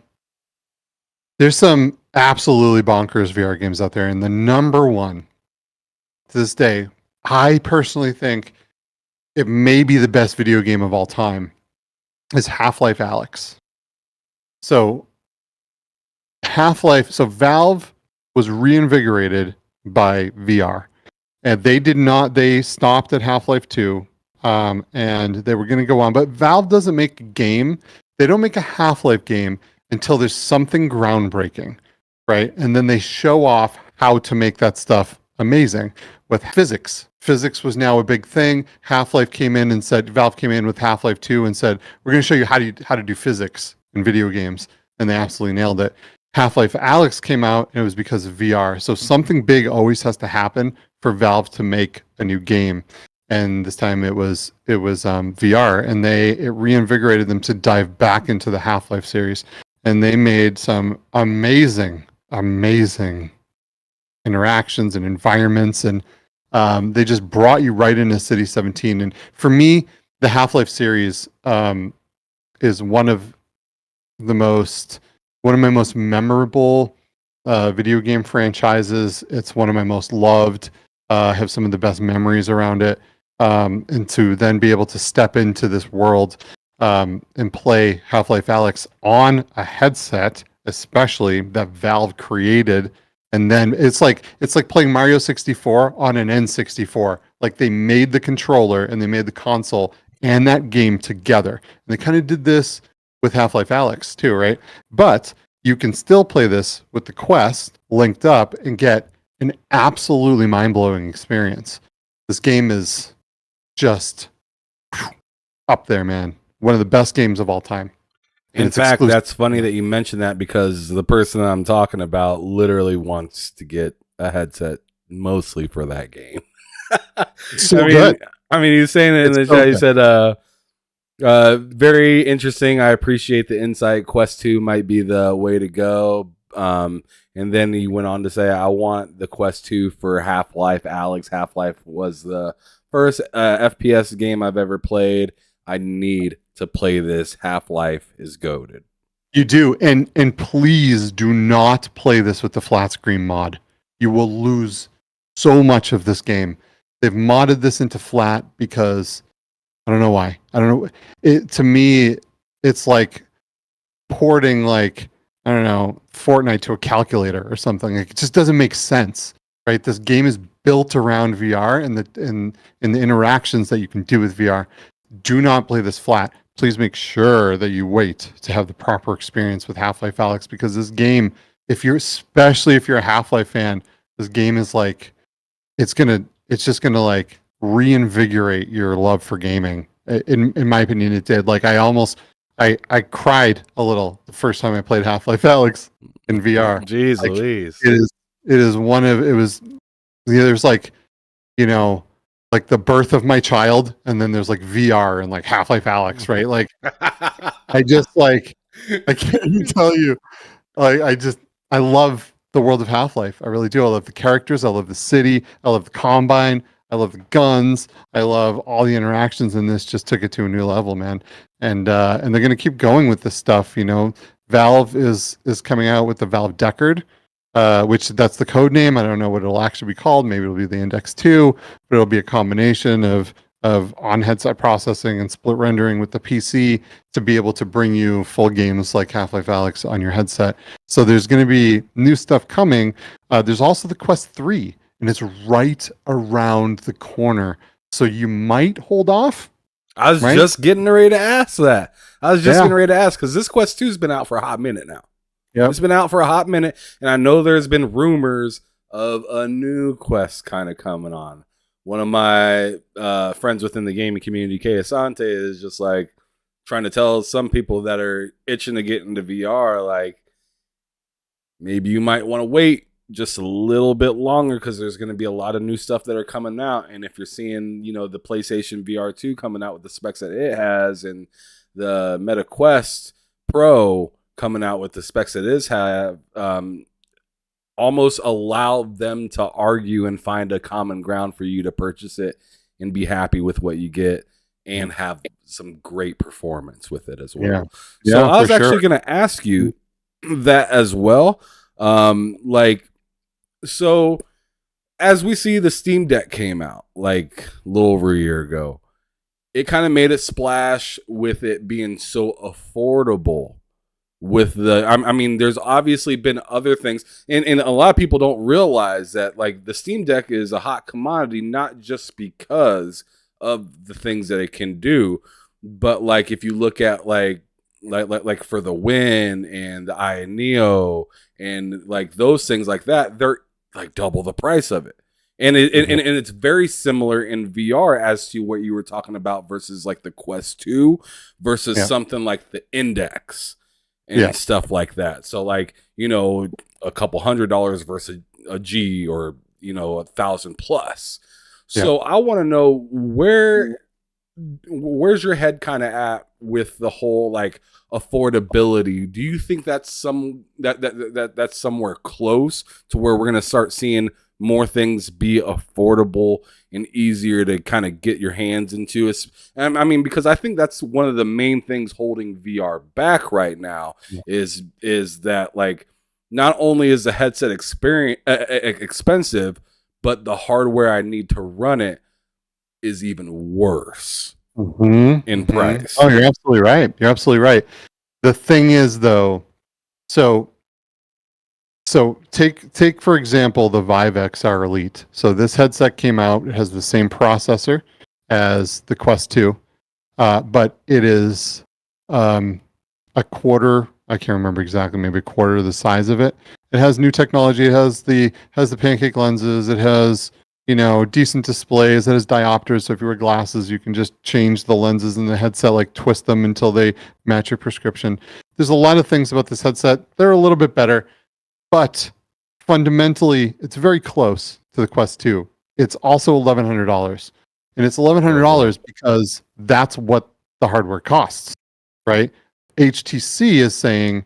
there's some absolutely bonkers VR games out there. And the number one to this day, I personally think it may be the best video game of all time, is Half-Life Alyx. So Valve was reinvigorated by VR. And they stopped at Half-Life 2. And they were going to go on, but Valve doesn't make a game. They don't make a Half-Life game until there's something groundbreaking, right? And then they show off how to make that stuff amazing with physics. Physics was now a big thing. Valve came in with Half-Life 2 and said, we're going to show you how to do physics in video games. And they absolutely nailed it. Half-Life Alyx came out, and it was because of VR. So something big always has to happen for Valve to make a new game. And this time it was VR, and it reinvigorated them to dive back into the Half-Life series. And they made some amazing interactions and environments, and they just brought you right into City 17. And for me, the Half-Life series is one of my most memorable video game franchises. It's one of my most loved. Have some of the best memories around it. And to then be able to step into this world and play Half-Life Alyx on a headset, especially that Valve created, and then it's like playing Mario 64 on an N64. Like, they made the controller and they made the console and that game together. And they kind of did this with Half-Life Alyx too, right? But you can still play this with the Quest linked up and get an absolutely mind-blowing experience. This game is just up there, man. One of the best games of all time. In fact, that's funny that you mentioned that, because the person that I'm talking about literally wants to get a headset mostly for that game. I mean, he's saying it in the chat. He said, very interesting. I appreciate the insight. Quest 2 might be the way to go. And then he went on to say, I want the Quest 2 for Half-Life Alyx. Half-Life was the first FPS game I've ever played. I need to play this. Half-Life is goated. You do, and please do not play this with the flat screen mod. You will lose so much of this game. They've modded this into flat because I don't know why. I don't know. To me, it's like porting, like, I don't know, Fortnite to a calculator or something. Like, it just doesn't make sense, right? This game is built around VR and the interactions that you can do with VR. Do not play this flat. Please make sure that you wait to have the proper experience with Half-Life Alyx, because this game, especially if you're a Half-Life fan, this game is like, it's gonna it's just going to like reinvigorate your love for gaming. In my opinion, it did. Like I cried a little the first time I played Half-Life Alyx in VR. Jeez Like, Louise. it is one of, it was, there's like, you know, like the birth of my child, and then there's like VR and like Half-Life Alyx, right? Like I just like, I can't even tell you. Like I love the world of Half-Life. I really do. I love the characters. I love the city. I love the Combine. I love the guns. I love all the interactions in this. Just took it to a new level, man. And they're gonna keep going with this stuff. You know, Valve is coming out with the Valve Deckard, which that's the code name. I don't know what it'll actually be called. Maybe it'll be the Index 2, but it'll be a combination of on headset processing and split rendering with the PC to be able to bring you full games like Half-Life Alyx on your headset. So there's going to be new stuff coming. There's also the Quest 3, and it's right around the corner. So you might hold off. I was just getting ready to ask that. Getting ready to ask because this Quest 2 has been out for a hot minute now. Yep. It's been out for a hot minute, and I know there's been rumors of a new Quest kind of coming on. One of my friends within the gaming community, Kay Asante, is just like trying to tell some people that are itching to get into VR, like, maybe you might want to wait just a little bit longer because there's going to be a lot of new stuff that are coming out. And if you're seeing, you know, the PlayStation VR 2 coming out with the specs that it has, and the Meta Quest Pro coming out with the specs that it have, almost allow them to argue and find a common ground for you to purchase it and be happy with what you get and have some great performance with it as well. Yeah. So I was actually going to ask you that as well. So as we see, the Steam Deck came out like a little over a year ago. It kind of made it splash with it being so affordable. With the, I mean, there's obviously been other things, and a lot of people don't realize that like the Steam Deck is a hot commodity, not just because of the things that it can do, but like if you look at like for the Win and the Aya Neo and like those things like that, they're like double the price of it. And and it's very similar in VR as to what you were talking about versus like the Quest 2 versus something like the Index. And stuff like that. So like, you know, a couple $100 versus a G, or, you know, $1,000 plus. So I want to know where's your head kind of at with the whole like affordability? Do you think that's that's somewhere close to where we're going to start seeing more things be affordable and easier to kind of get your hands into? I mean, because I think that's one of the main things holding VR back right now is that like not only is the headset expensive, but the hardware I need to run it is even worse in price. Oh, you're absolutely right. You're absolutely right. The thing is though, so take for example the Vive XR Elite. So this headset came out. It has the same processor as the Quest 2, but it is a quarter. I can't remember exactly. Maybe a quarter of the size of it. It has new technology. It has the pancake lenses. It has, you know, decent displays. It has diopters. So if you wear glasses, you can just change the lenses in the headset, like twist them until they match your prescription. There's a lot of things about this headset. They're a little bit better. But fundamentally, it's very close to the Quest 2. It's also $1,100. And it's $1,100 because that's what the hardware costs, right? HTC is saying,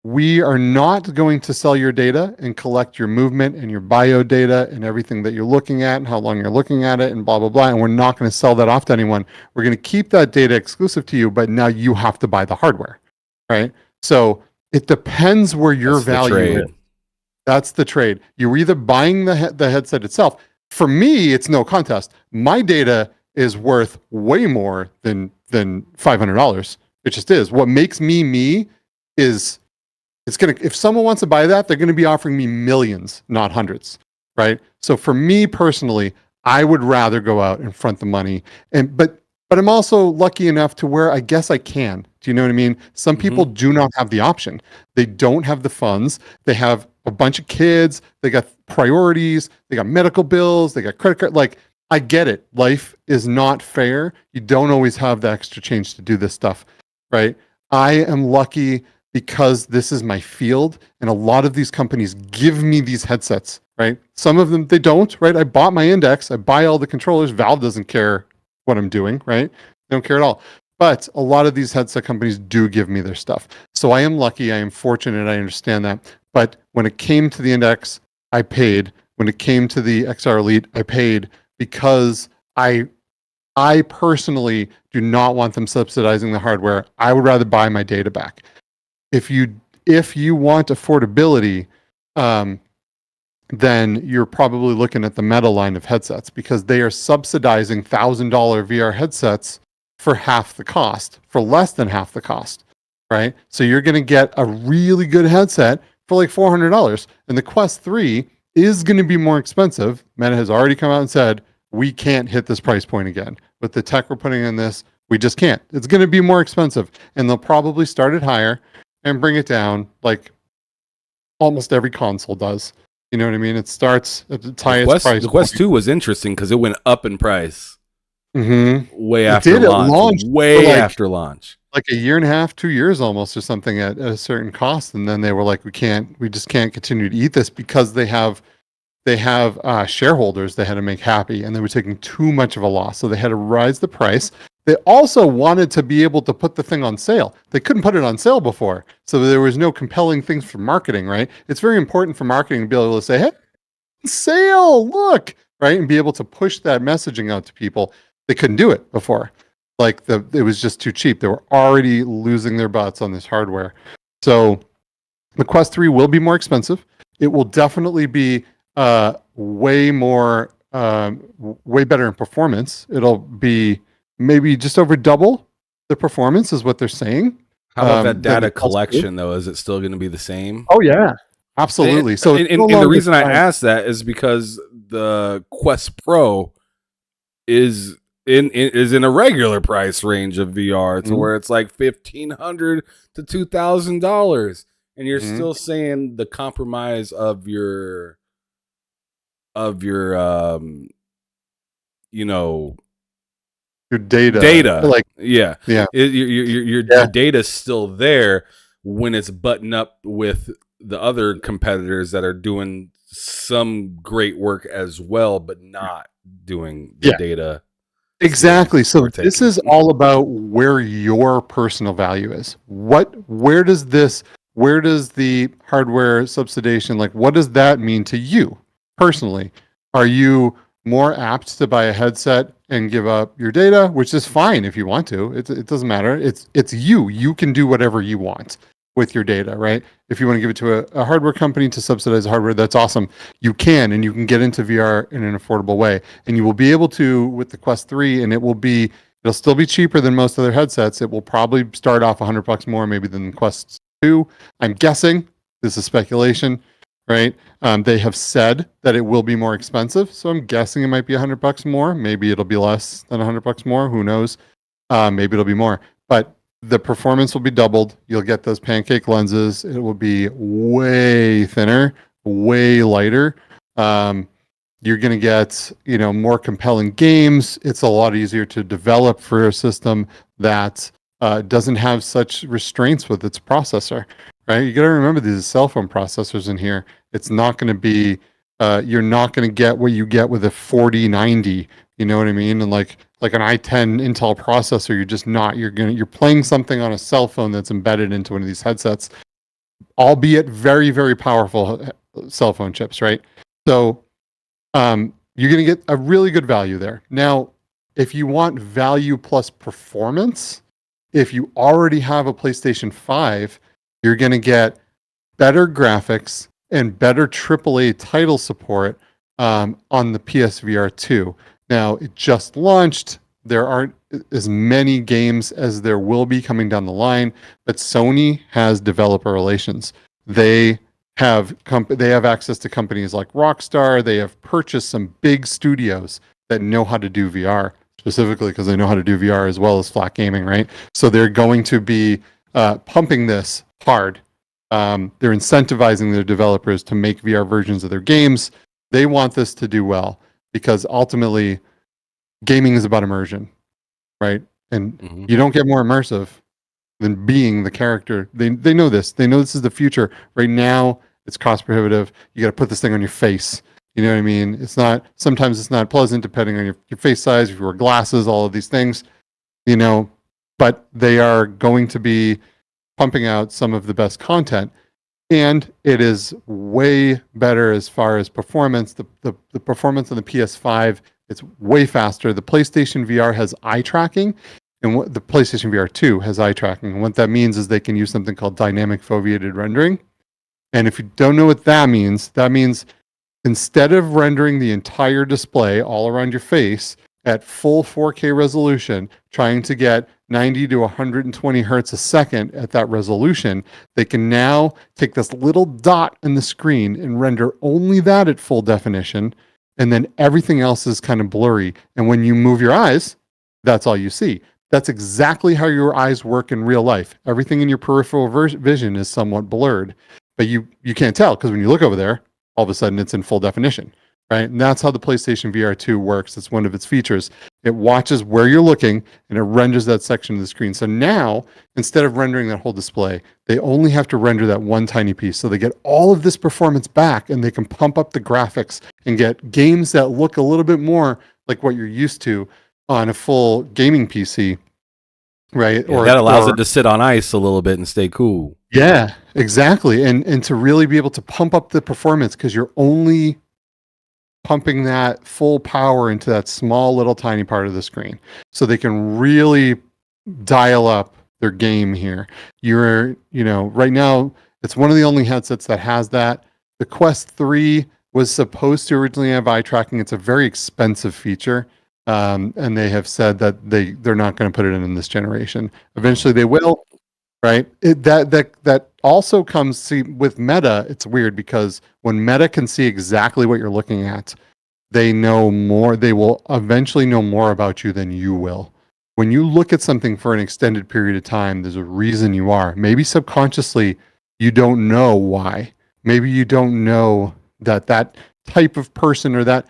we are not going to sell your data and collect your movement and your bio data and everything that you're looking at and how long you're looking at it and blah, blah, blah. And we're not going to sell that off to anyone. We're going to keep that data exclusive to you, but now you have to buy the hardware, right? So it depends where your value is. That's the trade. You're either buying the headset itself. For me, it's no contest. My data is worth way more than $500. It just is. What makes me is if someone wants to buy that, they're going to be offering me millions, not hundreds, right? So for me personally, I would rather go out and front the money. But I'm also lucky enough to where I guess I can. Do Do you know what I mean? Some people do not have the option. They don't have the funds. They have a bunch of kids. They got priorities. They got medical bills. They got credit card. Like, I get it. Life is not fair. You don't always have the extra change to do this stuff, right? I am lucky because this is my field, and a lot of these companies give me these headsets, right? Some of them, they don't, right? I bought my Index. I buy all the controllers. Valve doesn't care what I'm doing, right? They don't care at all. But a lot of these headset companies do give me their stuff. So I am lucky. I am fortunate. I understand that. But when it came to the Index, I paid. When it came to the XR Elite, I paid because I personally do not want them subsidizing the hardware. I would rather buy my data back. If you want affordability, then you're probably looking at the Meta line of headsets, because they are subsidizing $1,000 VR headsets for half the cost, for less than half the cost, right? So you're going to get a really good headset for like $400, and the Quest 3 is going to be more expensive. Meta has already come out and said, we can't hit this price point again. With the tech we're putting in this, we just can't. It's going to be more expensive, and they'll probably start it higher and bring it down like almost every console does. You know what I mean? It starts at the highest price. The Quest 2 was interesting because it went up in price way It after did launch. After launch. Like a year and a half, 2 years almost, or something at a certain cost. And then they were like, we just can't continue to eat this, because they have shareholders they had to make happy, and they were taking too much of a loss. So they had to rise the price. They also wanted to be able to put the thing on sale. They couldn't put it on sale before. So there was no compelling things for marketing, right? It's very important for marketing to be able to say, hey, sale, look, right? And be able to push that messaging out to people. They couldn't do it before. Like it was just too cheap. They were already losing their butts on this hardware. So the Quest 3 will be more expensive. It will definitely be way better in performance. It'll be maybe just over double the performance is what they're saying. How about that data collection, though? Is it still going to be the same? Oh, yeah. Absolutely. And the reason I asked that is because the Quest Pro is in a regular price range of VR to where it's like $1,500 to $2,000, and you're still saying the compromise of your your data. Like, your data's still there when it's buttoned up with the other competitors that are doing some great work as well, but not doing the data. Exactly. So this is all about where your personal value is. Where does the hardware subsidization, like, what does that mean to you personally? Are you more apt to buy a headset and give up your data, which is fine if you want to. It doesn't matter. It's you. You can do whatever you want with your data, right? If you want to give it to a hardware company to subsidize the hardware, that's awesome. You can, and you can get into VR in an affordable way. And you will be able to with the Quest 3, and it'll still be cheaper than most other headsets. It will probably start off $100 more maybe than the Quest 2. I'm guessing. This is speculation. Right? They have said that it will be more expensive, so I'm guessing it might be $100 more. Maybe it'll be less than $100 more. Who knows? Maybe it'll be more. But the performance will be doubled. You'll get those pancake lenses. It will be way thinner, way lighter. You're going to get, more compelling games. It's a lot easier to develop for a system that doesn't have such restraints with its processor. Right? You got to remember these cell phone processors in here. It's not going to be, you're not going to get what you get with a 4090. You know what I mean? And like an i10 Intel processor, you're just not. You're playing something on a cell phone that's embedded into one of these headsets, albeit very, very powerful cell phone chips, right? So you're going to get a really good value there. Now, if you want value plus performance, if you already have a PlayStation 5, you're going to get better graphics and better AAA title support on the PSVR 2. Now, it just launched. There aren't as many games as there will be coming down the line, but Sony has developer relations. They have access to companies like Rockstar. They have purchased some big studios that know how to do VR, specifically because they know how to do VR as well as flat gaming, right? So they're going to be pumping this hard. They're incentivizing their developers to make VR versions of their games. They want this to do well because ultimately gaming is about immersion, right? And you don't get more immersive than being the character. They know this. They know this is the future. Right now, it's cost prohibitive. You got to put this thing on your face. You know what I mean? It's not, sometimes it's not pleasant depending on your face size, if you wear glasses, all of these things, you know, but they are going to be pumping out some of the best content. And it is way better as far as performance. The performance on the PS5, it's way faster. The PlayStation VR has eye tracking, and what the PlayStation VR 2 has eye tracking. And what that means is they can use something called dynamic foveated rendering. And if you don't know what that means instead of rendering the entire display all around your face at full 4K resolution, trying to get 90 to 120 hertz a second at that resolution, they can now take this little dot on the screen and render only that at full definition, and then everything else is kind of blurry. And when you move your eyes, that's all you see. That's exactly how your eyes work in real life. Everything in your peripheral vision is somewhat blurred, but you can't tell because when you look over there, all of a sudden it's in full definition, right? And that's how the PlayStation VR 2 works. It's one of its features. It watches where you're looking and it renders that section of the screen. So now, instead of rendering that whole display, they only have to render that one tiny piece. So they get all of this performance back and they can pump up the graphics and get games that look a little bit more like what you're used to on a full gaming PC, right? Yeah, that allows it to sit on ice a little bit and stay cool. Yeah, exactly. And to really be able to pump up the performance because you're only pumping that full power into that small little tiny part of the screen. So they can really dial up their game here. Right now, it's one of the only headsets that has that. The Quest 3 was supposed to originally have eye tracking. It's a very expensive feature. And they have said that they're not going to put it in this generation. Eventually they will, right? That also comes with Meta. It's weird because when Meta can see exactly what you're looking at, they know more. They will eventually know more about you than you will. When you look at something for an extended period of time, there's a reason you are. Maybe subconsciously you don't know why. Maybe you don't know that type of person or that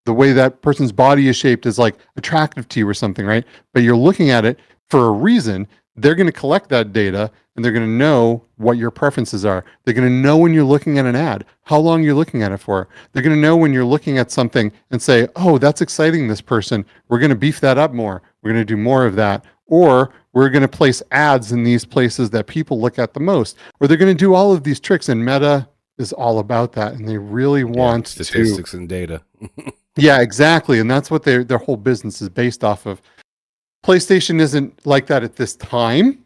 the way that person's body is shaped is like attractive to you or something, right? But you're looking at it for a reason. They're going to collect that data and they're going to know what your preferences are. They're going to know when you're looking at an ad, how long you're looking at it for. They're going to know when you're looking at something and say, oh, that's exciting, this person. We're going to beef that up more. We're going to do more of that. Or we're going to place ads in these places that people look at the most. Or they're going to do all of these tricks, and Meta is all about that. And they really want statistics and data. Yeah, exactly. And that's what their whole business is based off of. PlayStation isn't like that at this time.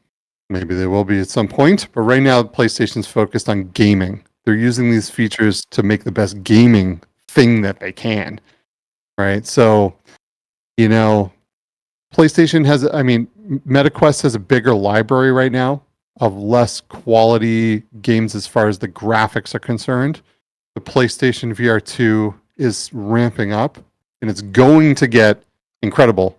Maybe they will be at some point. But right now, PlayStation's focused on gaming. They're using these features to make the best gaming thing that they can. Right? So, PlayStation has, MetaQuest has a bigger library right now of less quality games as far as the graphics are concerned. The PlayStation VR 2 is ramping up and it's going to get incredible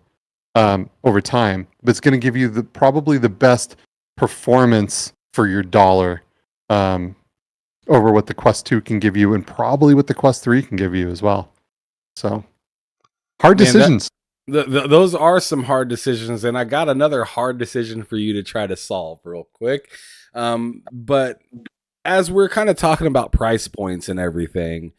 over time, but it's going to give you probably the best performance for your dollar over what the Quest 2 can give you and probably what the Quest 3 can give you as well. So hard decisions. Those are some hard decisions, and I got another hard decision for you to try to solve real quick. But as we're kind of talking about price points and everything,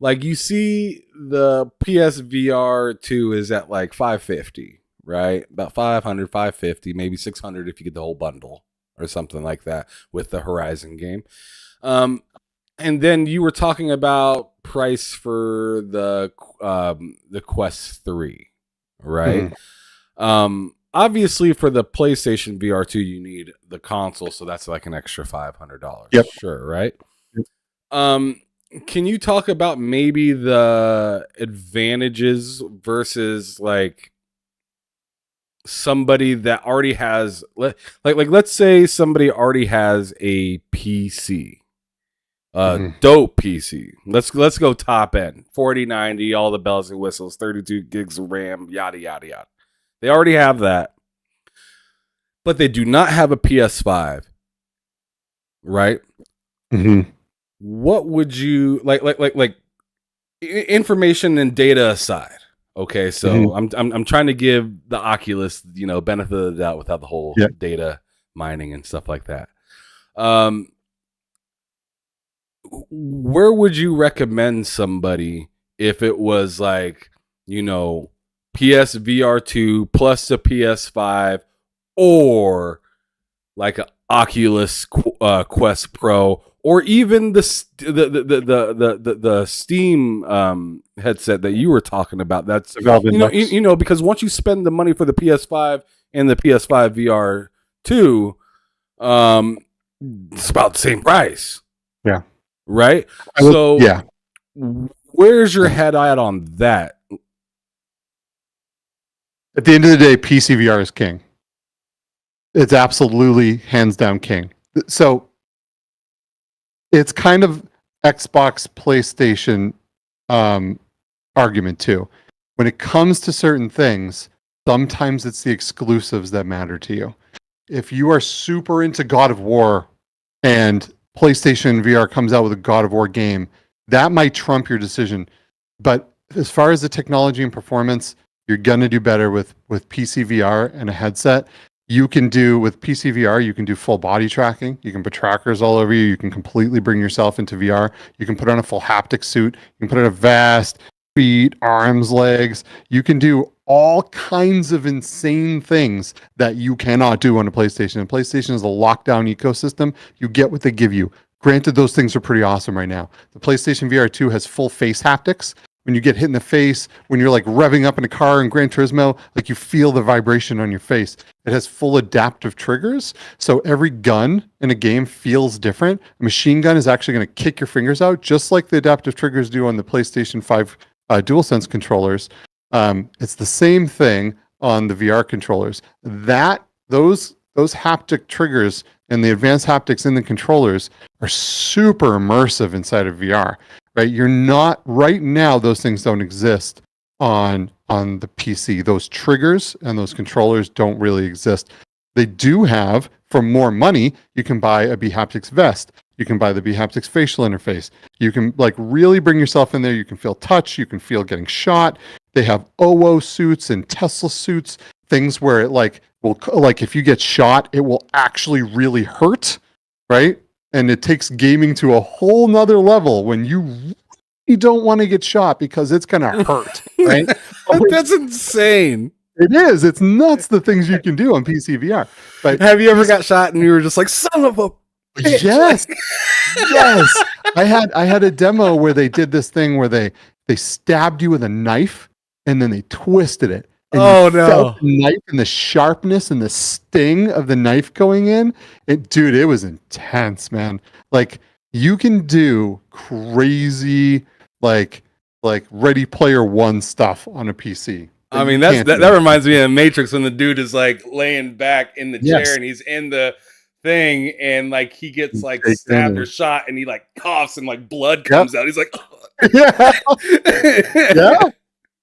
like you see the PSVR 2 is at like $550, right? About $500, $550, maybe $600 if you get the whole bundle or something like that with the Horizon game. And then you were talking about price for the Quest 3, right? Obviously for the PlayStation VR 2 you need the console, so that's like an extra $500. Yep. Sure, right? Yep. Can you talk about maybe the advantages versus like somebody that already has like let's say somebody already has a PC, Dope PC. Let's go top end. 4090, all the bells and whistles, 32 gigs of RAM, yada yada yada. They already have that. But they do not have a PS5. Right? Mm-hmm. What would you like information and data aside? Okay, so I'm trying to give the Oculus, benefit of the doubt without the whole data mining and stuff like that. Where would you recommend somebody if it was like, PSVR 2 plus the PS5 or like an Oculus Quest Pro or even the Steam headset that you were talking about? That's because once you spend the money for the PS5 and the PS5 VR 2, it's about the same price. Yeah. Right? Where's your head at on that? At the end of the day, PC VR is king. It's absolutely hands down king. So it's kind of Xbox, PlayStation argument too. When it comes to certain things, sometimes it's the exclusives that matter to you. If you are super into God of War and PlayStation VR comes out with a God of War game, that might trump your decision. But as far as the technology and performance, you're going to do better with PC VR and a headset. You can do with PC VR, you can do full body tracking. You can put trackers all over you. You can completely bring yourself into VR. You can put on a full haptic suit. You can put on a vest, feet, arms, legs. You can do all kinds of insane things that you cannot do on a PlayStation. And PlayStation is a lockdown ecosystem. You get what they give you. Granted, those things are pretty awesome right now. The PlayStation VR 2 has full face haptics. When you get hit in the face, when you're like revving up in a car in Gran Turismo, like you feel the vibration on your face. It has full adaptive triggers. So every gun in a game feels different. A machine gun is actually going to kick your fingers out, just like the adaptive triggers do on the PlayStation 5 DualSense controllers. It's the same thing on the VR controllers. Those haptic triggers and the advanced haptics in the controllers are super immersive inside of VR. Right? You're not right now. Those things don't exist on the PC. Those triggers and those controllers don't really exist. They do have, for more money, you can buy a bHaptics vest. You can buy the bHaptics facial interface. You can like really bring yourself in there. You can feel touch. You can feel getting shot. They have OO suits and Tesla suits. Things where it will if you get shot, it will actually really hurt. Right? And it takes gaming to a whole nother level when you really don't want to get shot because it's going to hurt, right? That's insane. It is. It's nuts the things you can do on PC VR. But have you ever got shot and you were just like, son of a bitch? Yes. Yes. I had a demo where they did this thing where they stabbed you with a knife and then they twisted it. And no! Felt the knife and the sharpness and the sting of the knife going in. It was intense, man. Like you can do crazy, like Ready Player One stuff on a PC. I mean, that reminds me of Matrix when the dude is like laying back in the chair and he's in the thing and like he gets like stabbed or shot and he like coughs and like blood comes out. He's like, yeah.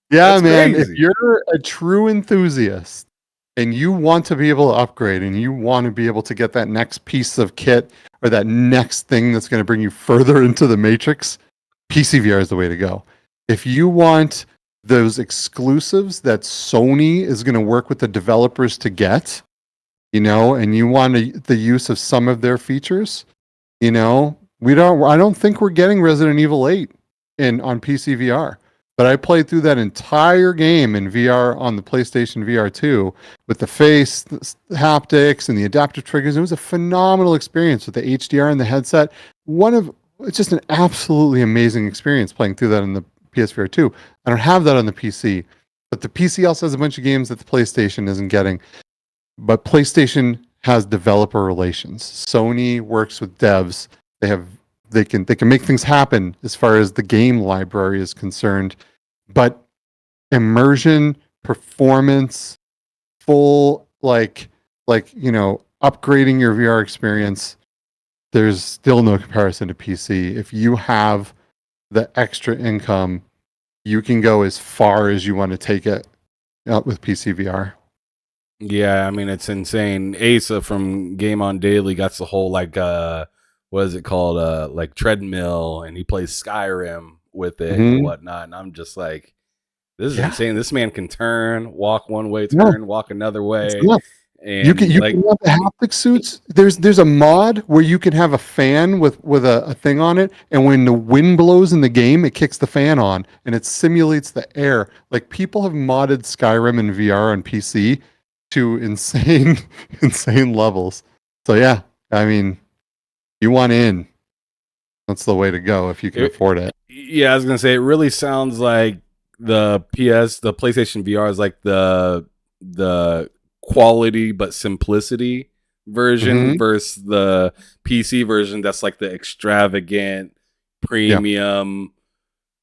Yeah, that's man. Crazy. If you're a true enthusiast and you want to be able to upgrade and you want to be able to get that next piece of kit or that next thing that's going to bring you further into the Matrix, PC VR is the way to go. If you want those exclusives that Sony is going to work with the developers to get, and you want the use of some of their features, I don't think we're getting Resident Evil 8 on PC VR. But I played through that entire game in VR on the PlayStation VR 2 with the face the haptics and the adaptive triggers. It was a phenomenal experience with the HDR and the headset. It's just an absolutely amazing experience playing through that in the PSVR 2. I don't have that on the PC, but the PC also has a bunch of games that the PlayStation isn't getting. But PlayStation has developer relations. Sony works with devs. They can make things happen as far as the game library is concerned, but immersion, performance, full upgrading your VR experience, there's still no comparison to PC. If you have the extra income, you can go as far as you want to take it with PC VR. Yeah, I mean it's insane. Asa from Game On Daily got the whole like what is it called? Like treadmill, and he plays Skyrim with it and whatnot. And I'm just like, this is insane. This man can turn, walk one way, turn, walk another way. And you can have the haptic suits. There's a mod where you can have a fan with a thing on it, and when the wind blows in the game, it kicks the fan on and it simulates the air. Like, people have modded Skyrim and VR on PC to insane levels. So yeah, I mean, you want in. That's the way to go if you can afford it. Yeah, I was gonna say, it really sounds like the PlayStation VR is like the quality but simplicity version versus the PC version that's like the extravagant premium.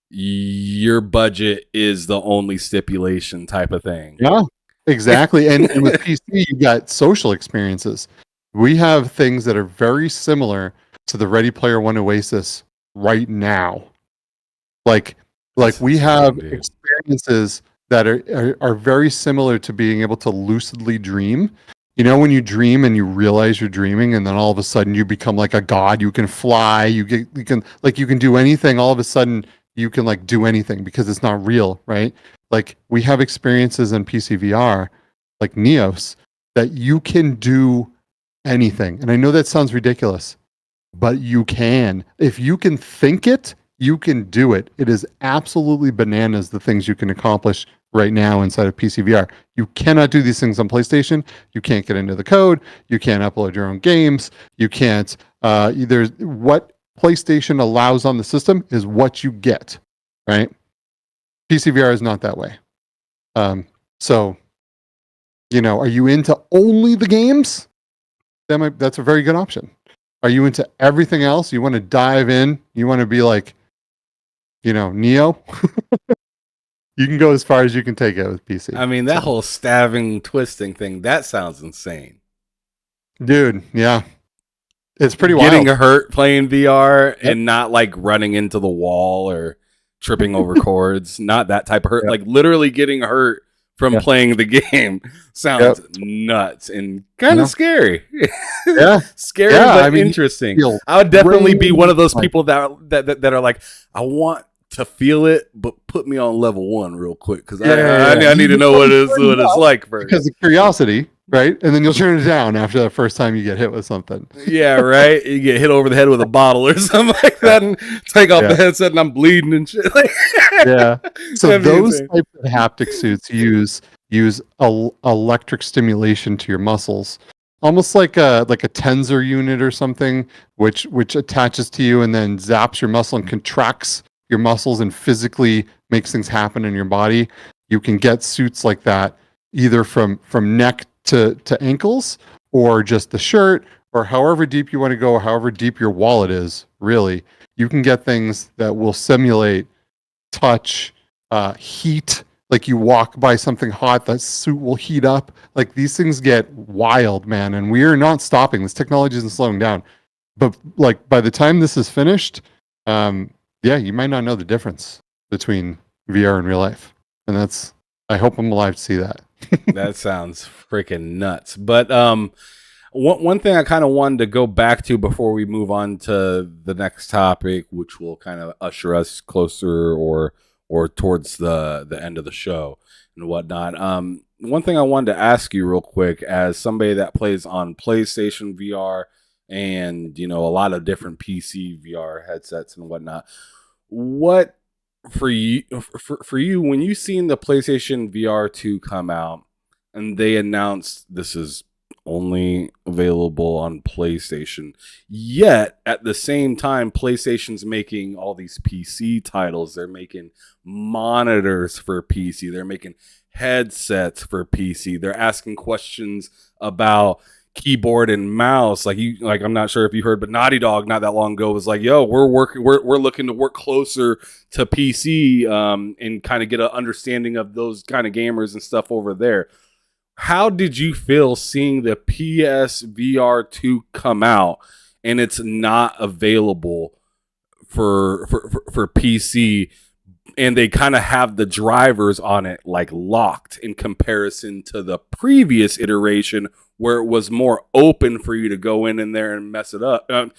Your budget is the only stipulation type of thing. Yeah, exactly. and with PC, you got social experiences. We have things that are very similar to the Ready Player One Oasis right now. Like we have experiences that are very similar to being able to lucidly dream. You know, when you dream and you realize you're dreaming, and then all of a sudden you become like a god. You can fly. You can do anything. All of a sudden you can like do anything because it's not real, right? Like, we have experiences in PC VR, like Neos, that you can do anything. And I know that sounds ridiculous, but you can. If you can think it, you can do it. It is absolutely bananas, the things you can accomplish right now inside of PC VR. You cannot do these things on PlayStation. You can't get into the code. You can't upload your own games. You can't. What PlayStation allows on the system is what you get, right? PC VR is not that way. So, you know, are you into only the games? That's a very good option. Are you into everything else? You want to dive in? You want to be like, you know, Neo? You can go as far as you can take it with PC. I mean, that whole stabbing, twisting thing, that sounds insane. Dude, yeah. It's pretty wild. Getting hurt playing VR and not like running into the wall or tripping over cords. Not that type of hurt. Like, literally getting hurt from playing the game sounds nuts and kind of scary. Scary, but interesting. I would definitely be one of those people that are like, I want to feel it, but put me on level 1 real quick, because I need to know what it's like first. Because of curiosity, right? And then you'll turn it down after the first time you get hit with something. Yeah, right? You get hit over the head with a bottle or something like that, and take off the headset, and I'm bleeding and shit. Yeah. So those types of haptic suits use electric stimulation to your muscles, almost like a tensor unit or something, which attaches to you and then zaps your muscle and contracts your muscles and physically makes things happen in your body. You can get suits like that either from neck to ankles, or just the shirt, or however deep you want to go, however deep your wallet is. Really, you can get things that will simulate touch, heat. Like, you walk by something hot, that suit will heat up. Like, these things get wild, man, and we are not stopping. This technology isn't slowing down. But like, by the time this is finished, you might not know the difference between VR and real life. And I hope I'm alive to see that. That sounds freaking nuts. But one thing I kind of wanted to go back to before we move on to the next topic, which will kind of usher us closer or towards the end of the show and whatnot. One thing I wanted to ask you real quick, as somebody that plays on PlayStation VR and, you know, a lot of different PC VR headsets and whatnot, what for you when you seen the PlayStation VR 2 come out and they announced this is only available on PlayStation, yet at the same time PlayStation's making all these PC titles, they're making monitors for PC, they're making headsets for PC, they're asking questions about keyboard and mouse, like I'm not sure if you heard, but Naughty Dog not that long ago was like, yo, we're looking to work closer to PC and kind of get an understanding of those kind of gamers and stuff over there. How did you feel seeing the PS VR 2 come out and it's not available for PC, and they kind of have the drivers on it like locked in comparison to the previous iteration where it was more open for you to go in there and mess it up and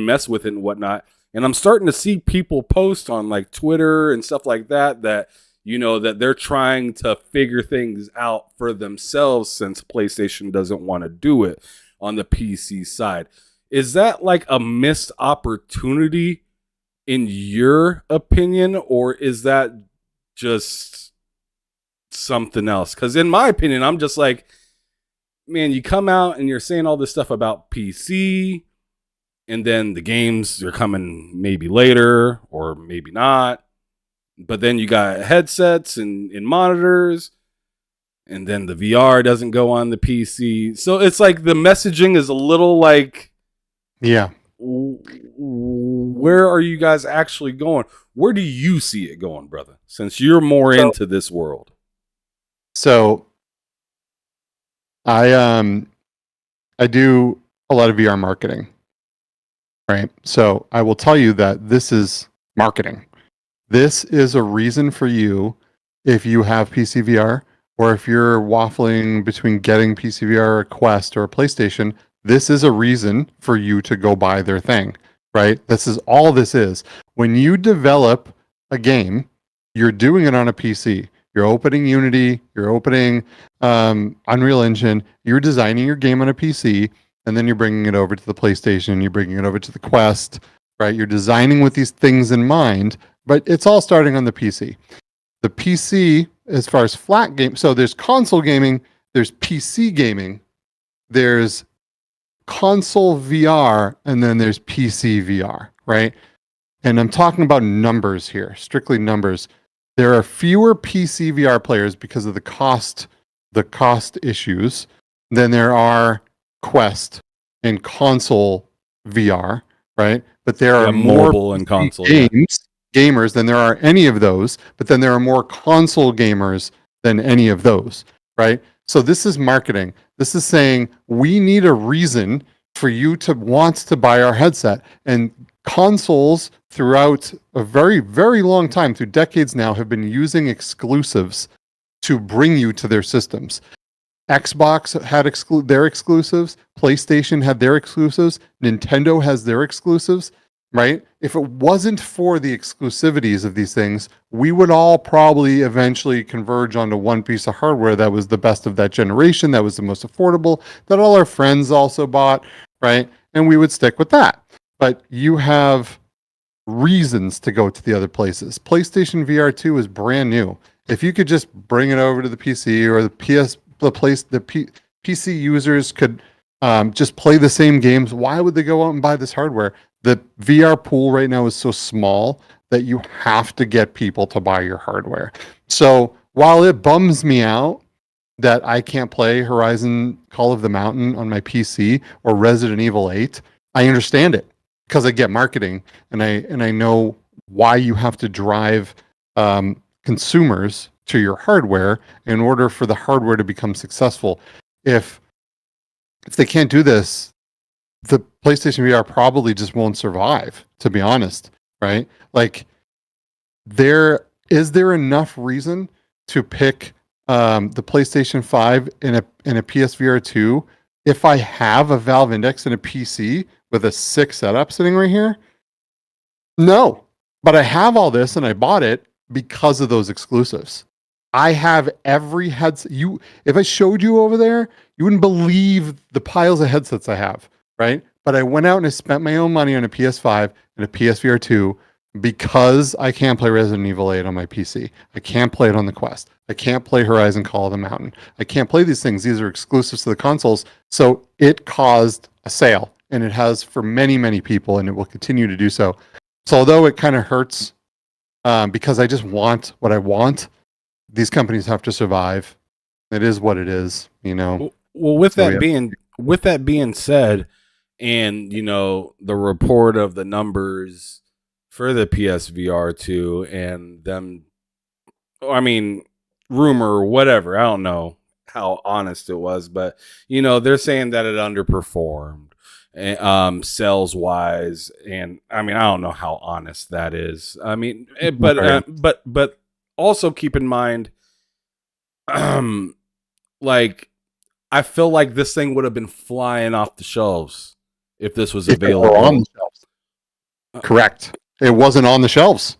mess with it and whatnot. And I'm starting to see people post on like Twitter and stuff like that that they're trying to figure things out for themselves since PlayStation doesn't want to do it on the PC side. Is that like a missed opportunity in your opinion, or is that just something else? Because in my opinion, I'm just like, man, you come out and you're saying all this stuff about PC, and then the games are coming maybe later or maybe not. But then you got headsets and monitors, and then the VR doesn't go on the PC. So it's like the messaging is a little like, yeah. Where are you guys actually going? Where do you see it going, brother? Since you're more into this world. So I do a lot of VR marketing, right? So I will tell you that this is marketing. This is a reason for you, if you have PC VR, or if you're waffling between getting PC VR, a Quest, or a PlayStation, this is a reason for you to go buy their thing, right? This is all this is. When you develop a game, you're doing it on a PC. You're opening Unity, you're opening Unreal Engine, you're designing your game on a PC, and then you're bringing it over to the PlayStation, you're bringing it over to the Quest, right? You're designing with these things in mind, but it's all starting on the PC. The PC, as far as flat game, so there's console gaming, there's PC gaming, there's console VR, and then there's PC VR, right? And I'm talking about numbers here, strictly numbers. There are fewer PC VR players because of the cost issues than there are Quest and console VR, right? But there are more mobile and console gamers than there are any of those, but then there are more console gamers than any of those, right? So this is marketing. This is saying we need a reason for you to want to buy our headset. And consoles throughout a very, very long time, through decades now, have been using exclusives to bring you to their systems. Xbox had their exclusives. PlayStation had their exclusives. Nintendo has their exclusives, right? If it wasn't for the exclusivities of these things, we would all probably eventually converge onto one piece of hardware that was the best of that generation, that was the most affordable, that all our friends also bought, right? And we would stick with that. But you have reasons to go to the other places. PlayStation VR 2 is brand new. If you could just bring it over to the PC, or the PC users could just play the same games, why would they go out and buy this hardware? The VR pool right now is so small that you have to get people to buy your hardware. So while it bums me out that I can't play Horizon Call of the Mountain on my PC or Resident Evil 8, I understand it because I get marketing, and I know why you have to drive consumers to your hardware in order for the hardware to become successful. If they can't do this, the PlayStation VR probably just won't survive, to be honest, right? Like, is there enough reason to pick the PlayStation 5 in a PSVR 2 if I have a Valve Index and a PC with a sick setup sitting right here? No, but I have all this and I bought it because of those exclusives. I have every headset. If I showed you over there, you wouldn't believe the piles of headsets I have, right? But I went out and I spent my own money on a PS5 and a PSVR 2 because I can't play Resident Evil 8 on my PC. I can't play it on the Quest. I can't play Horizon Call of the Mountain. I can't play these things. These are exclusives to the consoles. So it caused a sale, and it has for many, many people, and it will continue to do so. So although it kind of hurts because I just want what I want, these companies have to survive. It is what it is, you know. Well, with that being said, and the report of the numbers for the PSVR 2 and them, I mean, rumor or whatever, I don't know how honest it was, but they're saying that it underperformed sales wise. And I mean, I don't know how honest that is. I mean, but also keep in mind, like, I feel like this thing would have been flying off the shelves if this was available on the shelves. Correct. It wasn't on the shelves.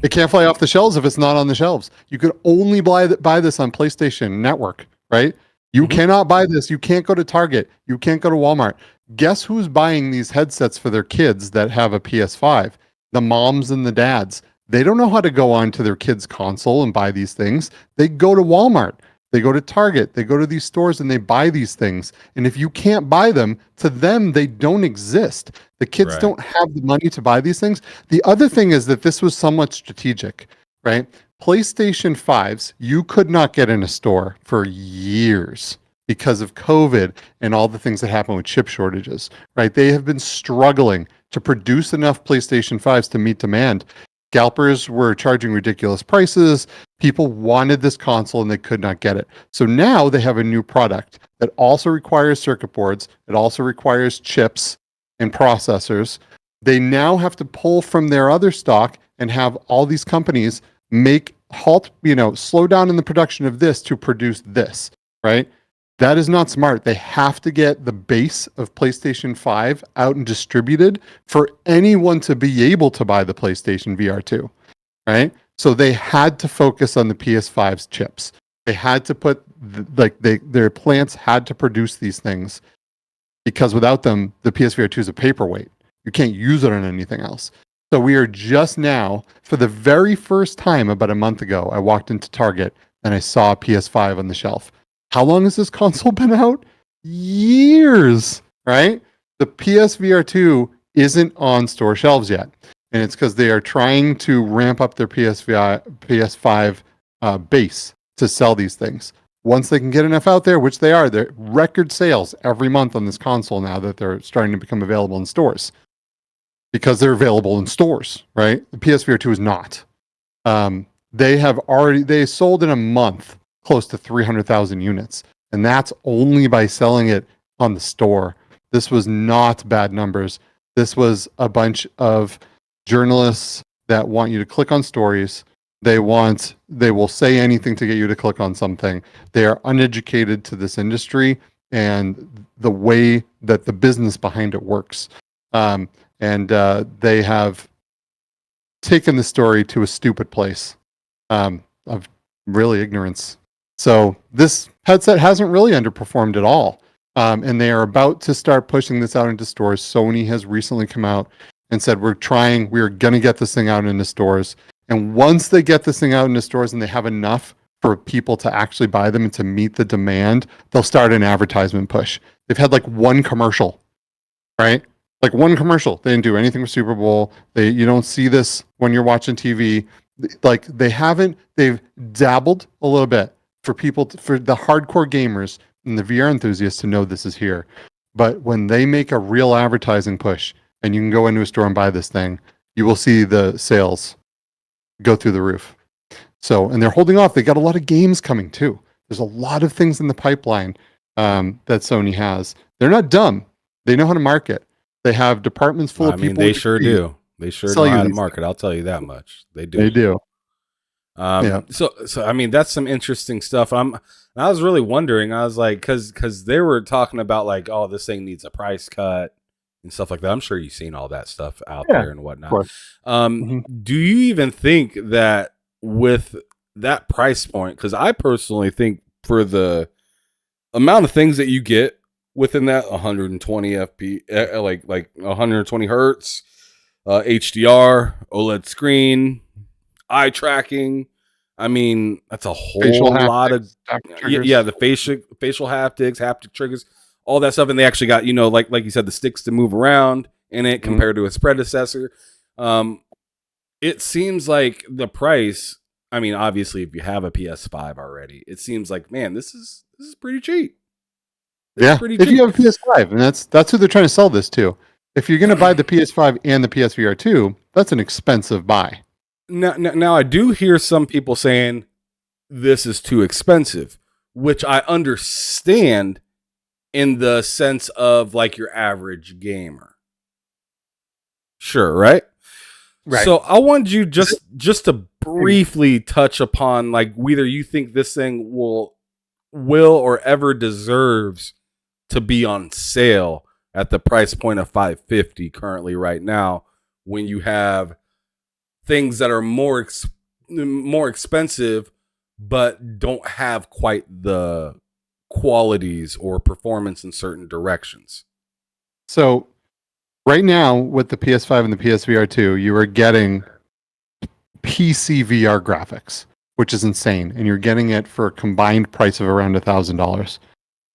It can't fly off the shelves if it's not on the shelves. You could only buy this on PlayStation Network, right? You cannot buy this. You can't go to Target. You can't go to Walmart. Guess who's buying these headsets for their kids that have a PS5? The moms and the dads. They don't know how to go onto their kids' console and buy these things. They go to Walmart. They go to Target. They go to these stores and they buy these things. And if you can't buy them, to them, they don't exist. The kids don't have the money to buy these things. The other thing is that this was somewhat strategic, right? PlayStation 5s, you could not get in a store for years because of COVID and all the things that happen with chip shortages, right? They have been struggling to produce enough PlayStation 5s to meet demand. Scalpers were charging ridiculous prices. People wanted this console and they could not get it. So now they have a new product that also requires circuit boards. It also requires chips and processors. They now have to pull from their other stock and have all these companies slow down in the production of this to produce this, right? That is not smart. They have to get the base of PlayStation 5 out and distributed for anyone to be able to buy the PlayStation VR 2, right? So they had to focus on the PS5's chips. They had to put, their plants had to produce these things because without them, the PSVR 2 is a paperweight. You can't use it on anything else. So we are just now, for the very first time about a month ago, I walked into Target and I saw a PS5 on the shelf. How long has this console been out? Years, right? The PSVR 2 isn't on store shelves yet. And it's because they are trying to ramp up their PS5 base to sell these things. Once they can get enough out there, which they are, they're record sales every month on this console now that they're starting to become available in stores. Because they're available in stores, right? The PSVR 2 is not. They sold in a month close to 300,000 units. And that's only by selling it on the store. This was not bad numbers. This was a bunch of journalists that want you to click on stories. They will say anything to get you to click on something. They are uneducated to this industry and the way that the business behind it works. And they have taken the story to a stupid place of really ignorance. So this headset hasn't really underperformed at all. And they are about to start pushing this out into stores. Sony has recently come out and said, we're going to get this thing out into stores. And once they get this thing out into stores and they have enough for people to actually buy them and to meet the demand, they'll start an advertisement push. They've had like one commercial, right? Like one commercial. They didn't do anything for Super Bowl. You don't see this when you're watching TV. Like they've dabbled a little bit for for the hardcore gamers and the VR enthusiasts to know this is here. But when they make a real advertising push and you can go into a store and buy this thing, you will see the sales go through the roof. So, and they're holding off. They got a lot of games coming too. There's a lot of things in the pipeline that Sony has. They're not dumb. They know how to market. They have departments full of people. They sure do. They sure know how to market. I'll tell you that much. They do. They do. So I mean, that's some interesting stuff. I was really wondering. I was like, because they were talking about like, oh, this thing needs a price cut and stuff like that. I'm sure you've seen all that stuff out there and whatnot. Do you even think that with that price point? Because I personally think for the amount of things that you get within that 120 FP, like 120 hertz, HDR, OLED screen, eye tracking. I mean, that's a whole lot of the facial haptics, haptic triggers, all that stuff. And they actually got, like you said, the sticks to move around in it compared to its predecessor. It seems like the price, I mean, obviously if you have a PS5 already, it seems like, man, this is pretty cheap. Pretty cheap. You have a PS5, and that's who they're trying to sell this to. If you're going to buy the PS5 and the PSVR 2, that's an expensive buy. Now, I do hear some people saying this is too expensive, which I understand, in the sense of like your average gamer. Sure, right? Right. So I wanted you just to briefly touch upon like whether you think this thing will or ever deserves to be on sale at the price point of $550 currently right now, when you have things that are more expensive but don't have quite the qualities or performance in certain directions. So right now with the PS5 and the PSVR 2, you are getting PC VR graphics, which is insane, and you're getting it for a combined price of around $1,000.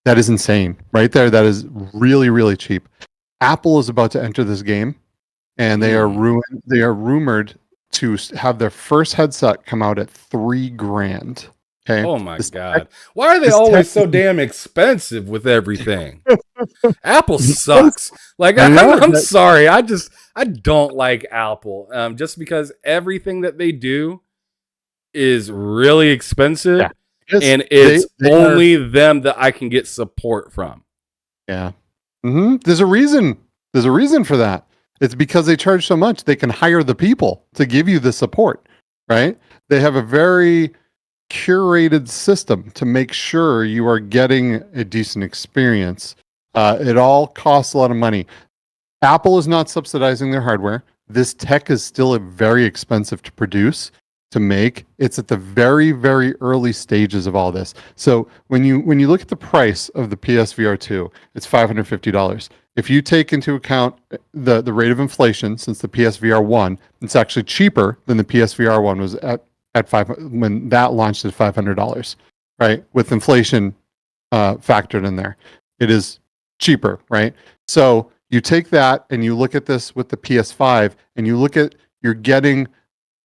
That is insane right there. That is really, really cheap. Apple is about to enter this game, and they are rumored to have their first headset come out at $3,000. Okay. Oh my God. Why are they always so damn expensive with everything? Apple sucks. Like, I'm sorry. I don't like Apple. Just because everything that they do is really expensive. Yeah. And it's only them that I can get support from. Yeah. Mm-hmm. There's a reason. There's a reason for that. It's because they charge so much, they can hire the people to give you the support, right? They have a very curated system to make sure you are getting a decent experience. It all costs a lot of money. Apple is not subsidizing their hardware. This tech is still very expensive to produce, to make. It's at the very, very early stages of all this. So when you look at the price of the PSVR 2, it's $550. If you take into account the rate of inflation since the PSVR 1, it's actually cheaper than the PSVR 1 was at when that launched at $500, right? With inflation factored in there, it is cheaper, right? So you take that and you look at this with the PS5, and you look at, you're getting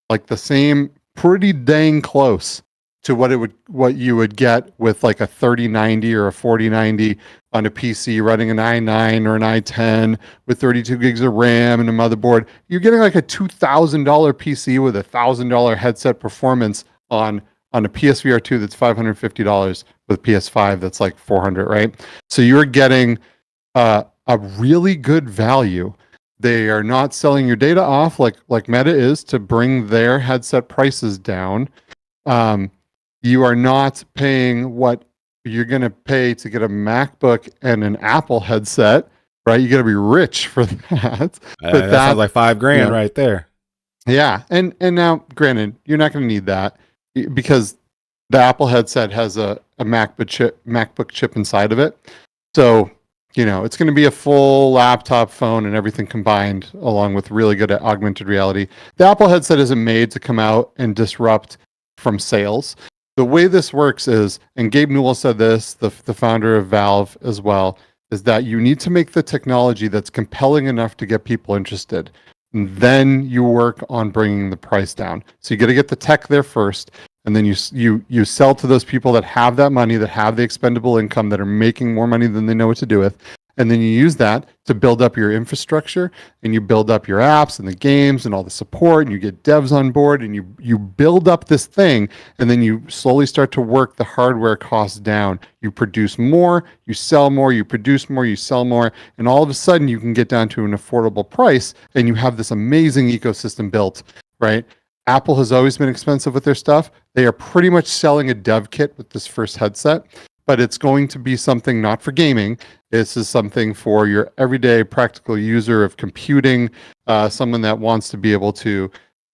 like the same, pretty dang close to what you would get with like a 3090 or a 4090 on a PC running an i9 or an i10 with 32 gigs of RAM and a motherboard. You're getting like a $2,000 PC with $1,000 headset performance on a PSVR 2 that's $550 with PS5 that's like $400, right? So you're getting a really good value. They are not selling your data off like Meta is to bring their headset prices down. You are not paying what you're going to pay to get a MacBook and an Apple headset, right? You got to be rich for that. But that sounds like $5,000 right there. Yeah, and now, granted, you're not going to need that because the Apple headset has a MacBook chip inside of it. So, it's going to be a full laptop phone and everything combined, along with really good augmented reality. The Apple headset isn't made to come out and disrupt from sales. The way this works is, and Gabe Newell said this, the founder of Valve as well, is that you need to make the technology that's compelling enough to get people interested. And then you work on bringing the price down. So you got to get the tech there first, and then you sell to those people that have that money, that have the expendable income, that are making more money than they know what to do with. And then you use that to build up your infrastructure, and you build up your apps and the games and all the support, and you get devs on board, and you build up this thing, and then you slowly start to work the hardware costs down. You produce more, you sell more, you produce more, you sell more, and all of a sudden you can get down to an affordable price, and you have this amazing ecosystem built, right? Apple has always been expensive with their stuff. They are pretty much selling a dev kit with this first headset, but it's going to be something not for gaming. This is something for your everyday practical user of computing, someone that wants to be able to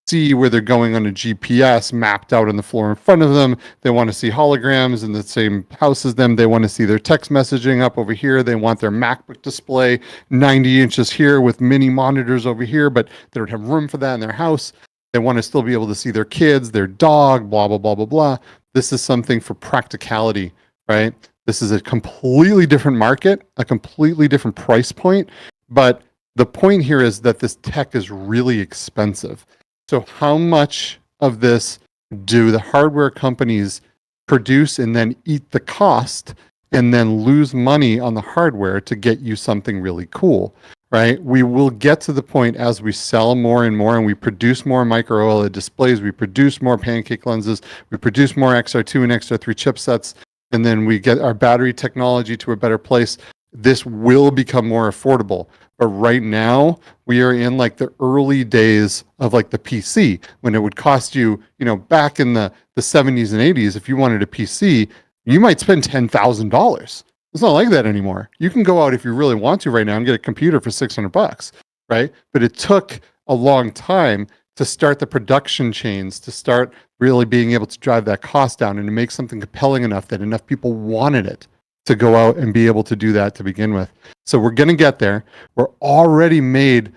see where they're going on a GPS mapped out on the floor in front of them. They want to see holograms in the same house as them. They want to see their text messaging up over here. They want their MacBook display 90 inches here with mini monitors over here, but they don't have room for that in their house. They want to still be able to see their kids, their dog, blah, blah, blah, blah, blah. This is something for practicality, right? This is a completely different market, a completely different price point. But the point here is that this tech is really expensive. So how much of this do the hardware companies produce and then eat the cost and then lose money on the hardware to get you something really cool, right? We will get to the point as we sell more and more and we produce more micro OLED displays, we produce more pancake lenses, we produce more XR2 and XR3 chipsets, and then we get our battery technology to a better place, this will become more affordable. But right now, we are in like the early days of like the PC, when it would cost you, back in the 70s and 80s, if you wanted a PC, you might spend $10,000. It's not like that anymore. You can go out if you really want to right now and get a computer for $600, right? But it took a long time to start the production chains, to start really being able to drive that cost down and to make something compelling enough that enough people wanted it to go out and be able to do that to begin with. So we're going to get there. We're already made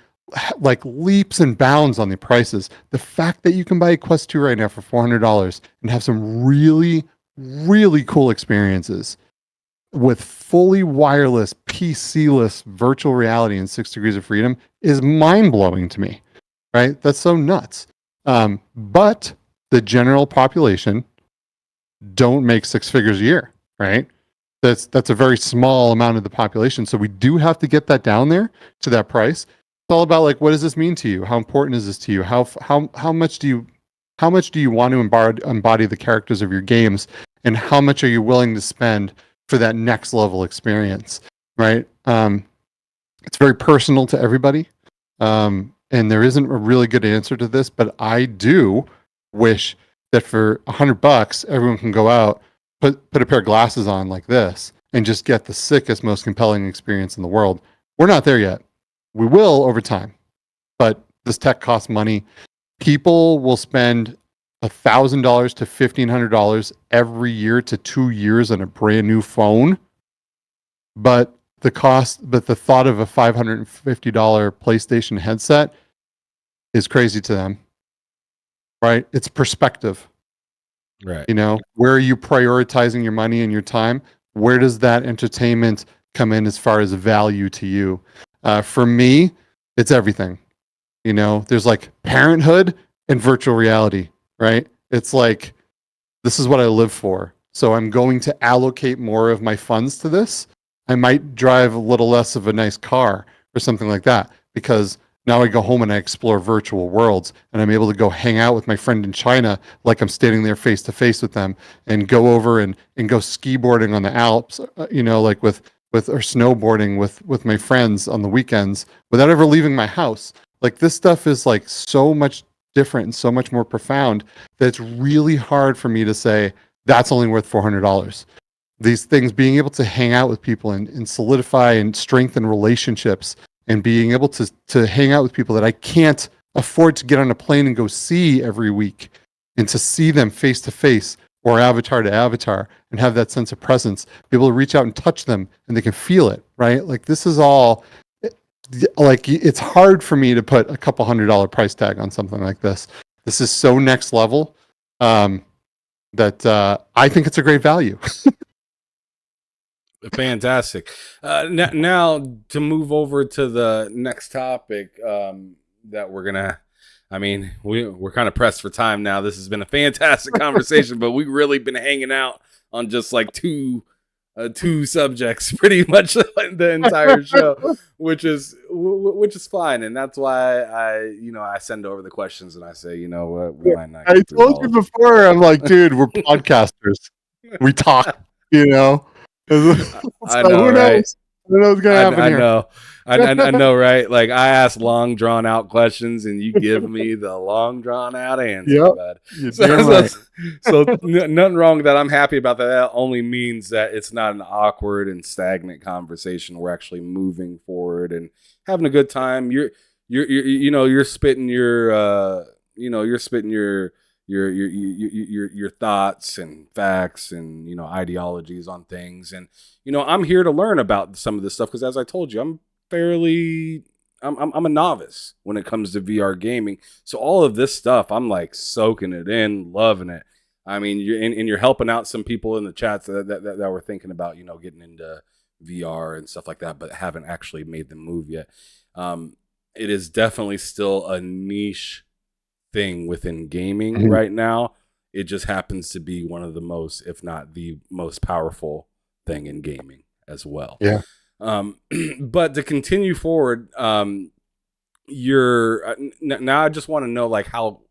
like leaps and bounds on the prices. The fact that you can buy a Quest 2 right now for $400 and have some really, really cool experiences with fully wireless, PC-less virtual reality in 6 Degrees of Freedom is mind-blowing to me, right? That's so nuts. But the general population don't make six figures a year, right? That's a very small amount of the population. So we do have to get that down there to that price. It's all about like, what does this mean to you? How important is this to you? How much do you want to embody the characters of your games, and how much are you willing to spend for that next level experience, right? It's very personal to everybody, and there isn't a really good answer to this. But I do wish that for $100, everyone can go out, put a pair of glasses on like this, and just get the sickest, most compelling experience in the world. We're not there yet. We will over time, but this tech costs money. People will spend $1,000 to $1,500 every year to 2 years on a brand new phone, but the thought of a $550 PlayStation headset is crazy to them, right? It's perspective. Right. Where are you prioritizing your money and your time? Where does that entertainment come in as far as value to you? For me, it's everything. There's like parenthood and virtual reality, right? It's like, this is what I live for. So I'm going to allocate more of my funds to this. I might drive a little less of a nice car or something like that, because now I go home and I explore virtual worlds, and I'm able to go hang out with my friend in China like I'm standing there face to face with them, and go over and go ski boarding on the Alps, like with or snowboarding with my friends on the weekends without ever leaving my house. Like, this stuff is like so much different and so much more profound that it's really hard for me to say that's only worth $400. These things, being able to hang out with people and solidify and strengthen relationships, and being able to hang out with people that I can't afford to get on a plane and go see every week, and to see them face to face or avatar to avatar, and have that sense of presence, be able to reach out and touch them and they can feel it, right? Like, this is all, like, it's hard for me to put a couple $100 price tag on something like this. This is so next level that I think it's a great value. Fantastic. Now to move over to the next topic that we're gonna. I mean, we're kind of pressed for time now. This has been a fantastic conversation, but we've really been hanging out on just like two subjects pretty much the entire show, which is fine, and that's why I send over the questions and I say, what, we might not. I told you before, I'm like, dude, we're podcasters. We talk, I know, who right? knows? Who knows what's gonna happen here? I know. I know, right? Like, I ask long, drawn out questions, and you give me the long, drawn out answer. Yep. So nothing wrong with that. I'm happy about that. That only means that it's not an awkward and stagnant conversation. We're actually moving forward and having a good time. You're spitting your thoughts and facts and ideologies on things, and I'm here to learn about some of this stuff, because as I told you, I'm a novice when it comes to VR gaming. So all of this stuff, I'm like soaking it in, loving it. I mean, you're helping out some people in the chats that were thinking about getting into VR and stuff like that, but haven't actually made the move yet. It is definitely still a niche thing within gaming right now. It just happens to be one of the most, if not the most powerful thing in gaming as well. Yeah. But to continue forward, now I just want to know like how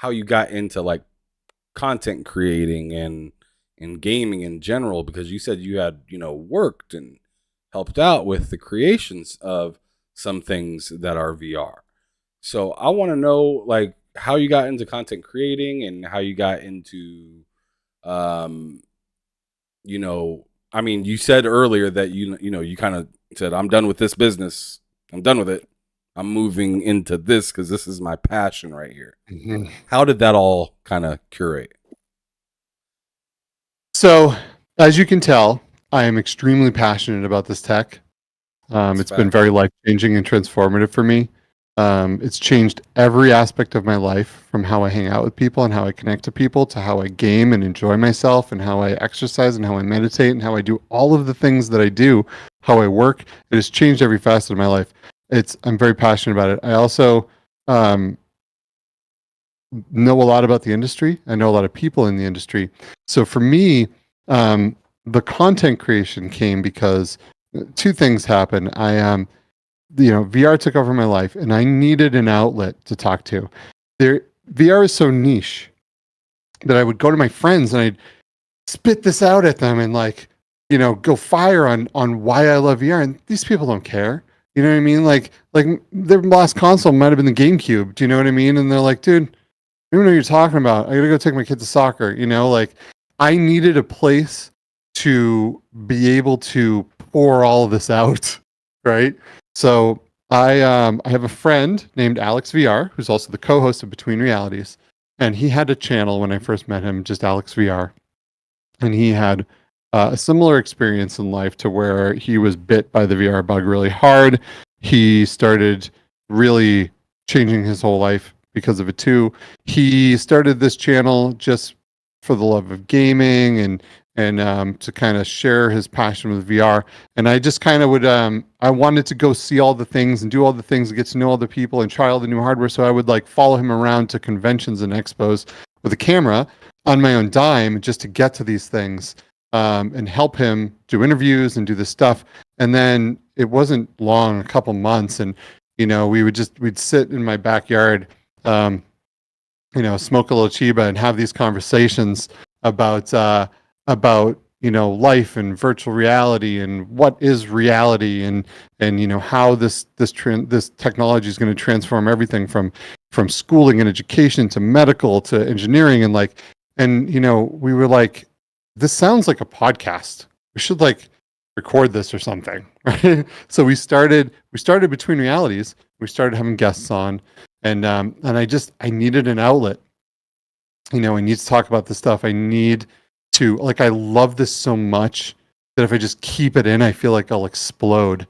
you got into like content creating and in gaming in general, because you said you had, worked and helped out with the creations of some things that are VR. So I want to know like how you got into content creating and how you got into, um, I mean, you said earlier that you kind of said, I'm done with this business. I'm done with it. I'm moving into this because this is my passion right here. Mhm. How did that all kind of curate? So, as you can tell, I am extremely passionate about this tech. It's been very life-changing and transformative for me. It's changed every aspect of my life, from how I hang out with people and how I connect to people, to how I game and enjoy myself, and how I exercise and how I meditate and how I do all of the things that I do, how I work. It has changed every facet of my life. I'm very passionate about it. I also know a lot about the industry. I know a lot of people in the industry. So for me, the content creation came because two things happened. VR took over my life, and I needed an outlet to talk to. VR is so niche that I would go to my friends and I'd spit this out at them and go fire on why I love VR, and these people don't care. You know what I mean? Like their last console might have been the GameCube. Do you know what I mean? And they're like, dude, I don't know what you're talking about. I gotta go take my kid to soccer. I needed a place to be able to pour all of this out, right? So I have a friend named Alex VR, who's also the co-host of Between Realities, and he had a channel when I first met him, just Alex VR, and he had a similar experience in life to where he was bit by the VR bug really hard. He started really changing his whole life because of it too. He started this channel just for the love of gaming and to kind of share his passion with VR. And I just kind of would, I wanted to go see all the things and do all the things and get to know all the people and try all the new hardware. So I would follow him around to conventions and expos with a camera on my own dime just to get to these things, and help him do interviews and do this stuff. And then it wasn't long, a couple months. And, we'd sit in my backyard, smoke a little chiba and have these conversations about life and virtual reality and what is reality and how this technology is going to transform everything from schooling and education to medical to engineering and we were like, this sounds like a podcast. We should record this or something, right? So we started Between Realities. We started having guests on, and I needed an outlet. I need to talk about this stuff. I need to I love this so much that if I just keep it in, I feel like I'll explode.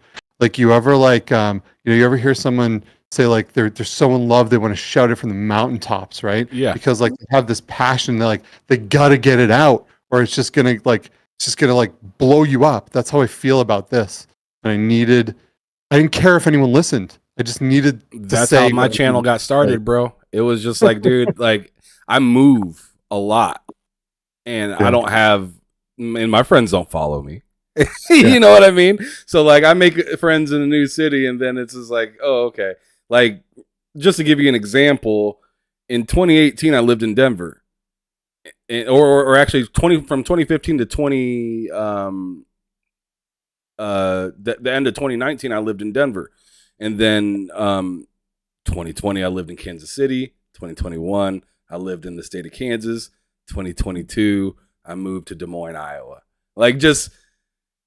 You ever you ever hear someone say they're so in love they want to shout it from the mountaintops, right? Yeah. Because they have this passion, they gotta get it out, or it's just gonna blow you up. That's how I feel about this. And I didn't care if anyone listened. I just needed to That's say how my channel got started, bro. It was just dude, I move a lot. And I don't have, and my friends don't follow me. You know what I mean? So I make friends in a new city, and then it's just oh, okay. Just to give you an example, in 2018 I lived in Denver, or actually from 2015 to the end of 2019 I lived in Denver, and then 2020 I lived in Kansas City. 2021 I lived in the state of Kansas. 2022 I moved to Des Moines, Iowa.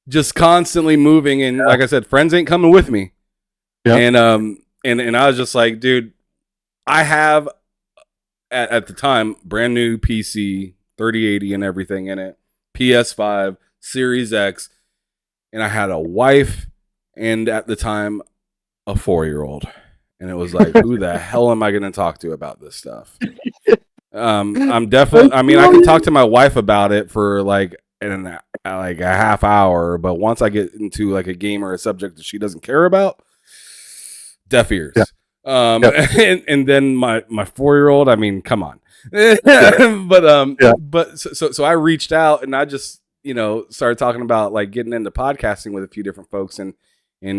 Just constantly moving, and like I said, friends ain't coming with me. Yeah. And I was just dude, I have at the time brand new PC, 3080 and everything in it, PS5, Series X, and I had a wife and at the time a 4-year-old, and it was who the hell am I going to talk to about this stuff? I'm definitely, I mean, I can talk to my wife about it for in a half hour, but once I get into a game or a subject that she doesn't care about, deaf ears. Yeah. And then my 4-year-old, I mean, come on. But so I reached out and I just, started talking about getting into podcasting with a few different folks, and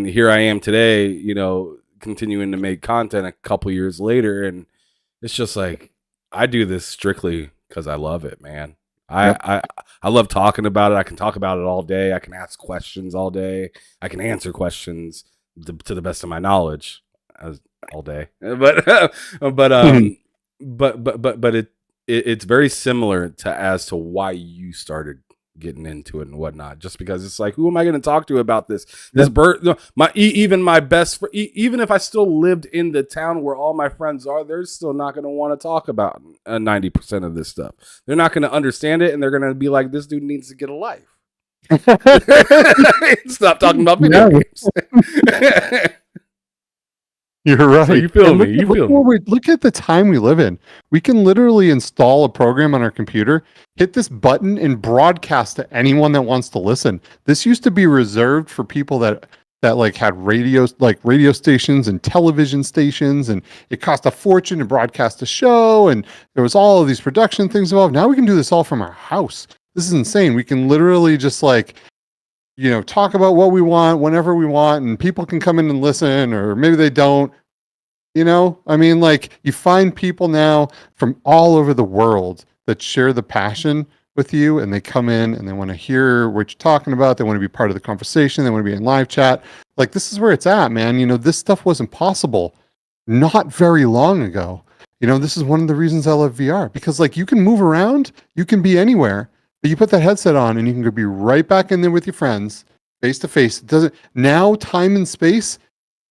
here I am today, continuing to make content a couple years later, and it's just I do this strictly because I love it, man. I love talking about it. I can talk about it all day. I can ask questions all day. I can answer questions to the best of my knowledge all day. But it's very similar as to why you started getting into it and whatnot. Just because it's like, who am I going to talk to about this? Even my best friend, even if I still lived in the town where all my friends are, they're still not going to want to talk about 90% of this stuff. They're not going to understand it, and they're going to be like, this dude needs to get a life. Stop talking about video games. You're right. So you feel me. Look at the time we live in. We can literally install a program on our computer, hit this button, and broadcast to anyone that wants to listen. This used to be reserved for people that like had radios, like radio stations and television stations, and it cost a fortune to broadcast a show, and there was all of these production things involved. Now we can do this all from our house. This is insane. We can literally just talk about what we want whenever we want, and people can come in and listen, or maybe they don't. You find people now from all over the world that share the passion with you, and they come in and they want to hear what you're talking about. They want to be part of the conversation. They want to be in live chat. Like, this is where it's at, man. This stuff wasn't possible not very long ago. This is one of the reasons I love VR, because you can move around, you can be anywhere. But you put that headset on and you can go be right back in there with your friends, face to face. Now time and space,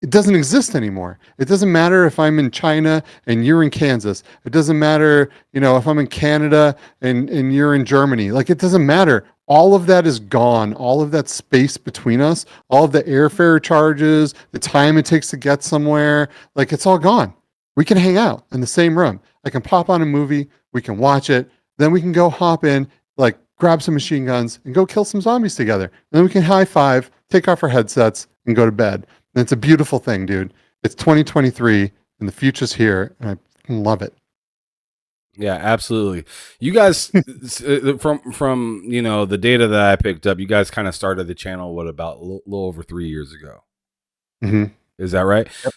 it doesn't exist anymore. It doesn't matter if I'm in China and you're in Kansas. It doesn't matter, if I'm in Canada and you're in Germany. It doesn't matter. All of that is gone. All of that space between us, all of the airfare charges, the time it takes to get somewhere, it's all gone. We can hang out in the same room. I can pop on a movie. We can watch it. Then we can go hop in, grab some machine guns and go kill some zombies together. And then we can high five, take off our headsets, and go to bed. And it's a beautiful thing, dude. It's 2023 and the future's here, and I love it. Yeah, absolutely. You guys, from the data that I picked up, you guys kind of started the channel about a little over 3 years ago. Mm-hmm. Is that right? Yep.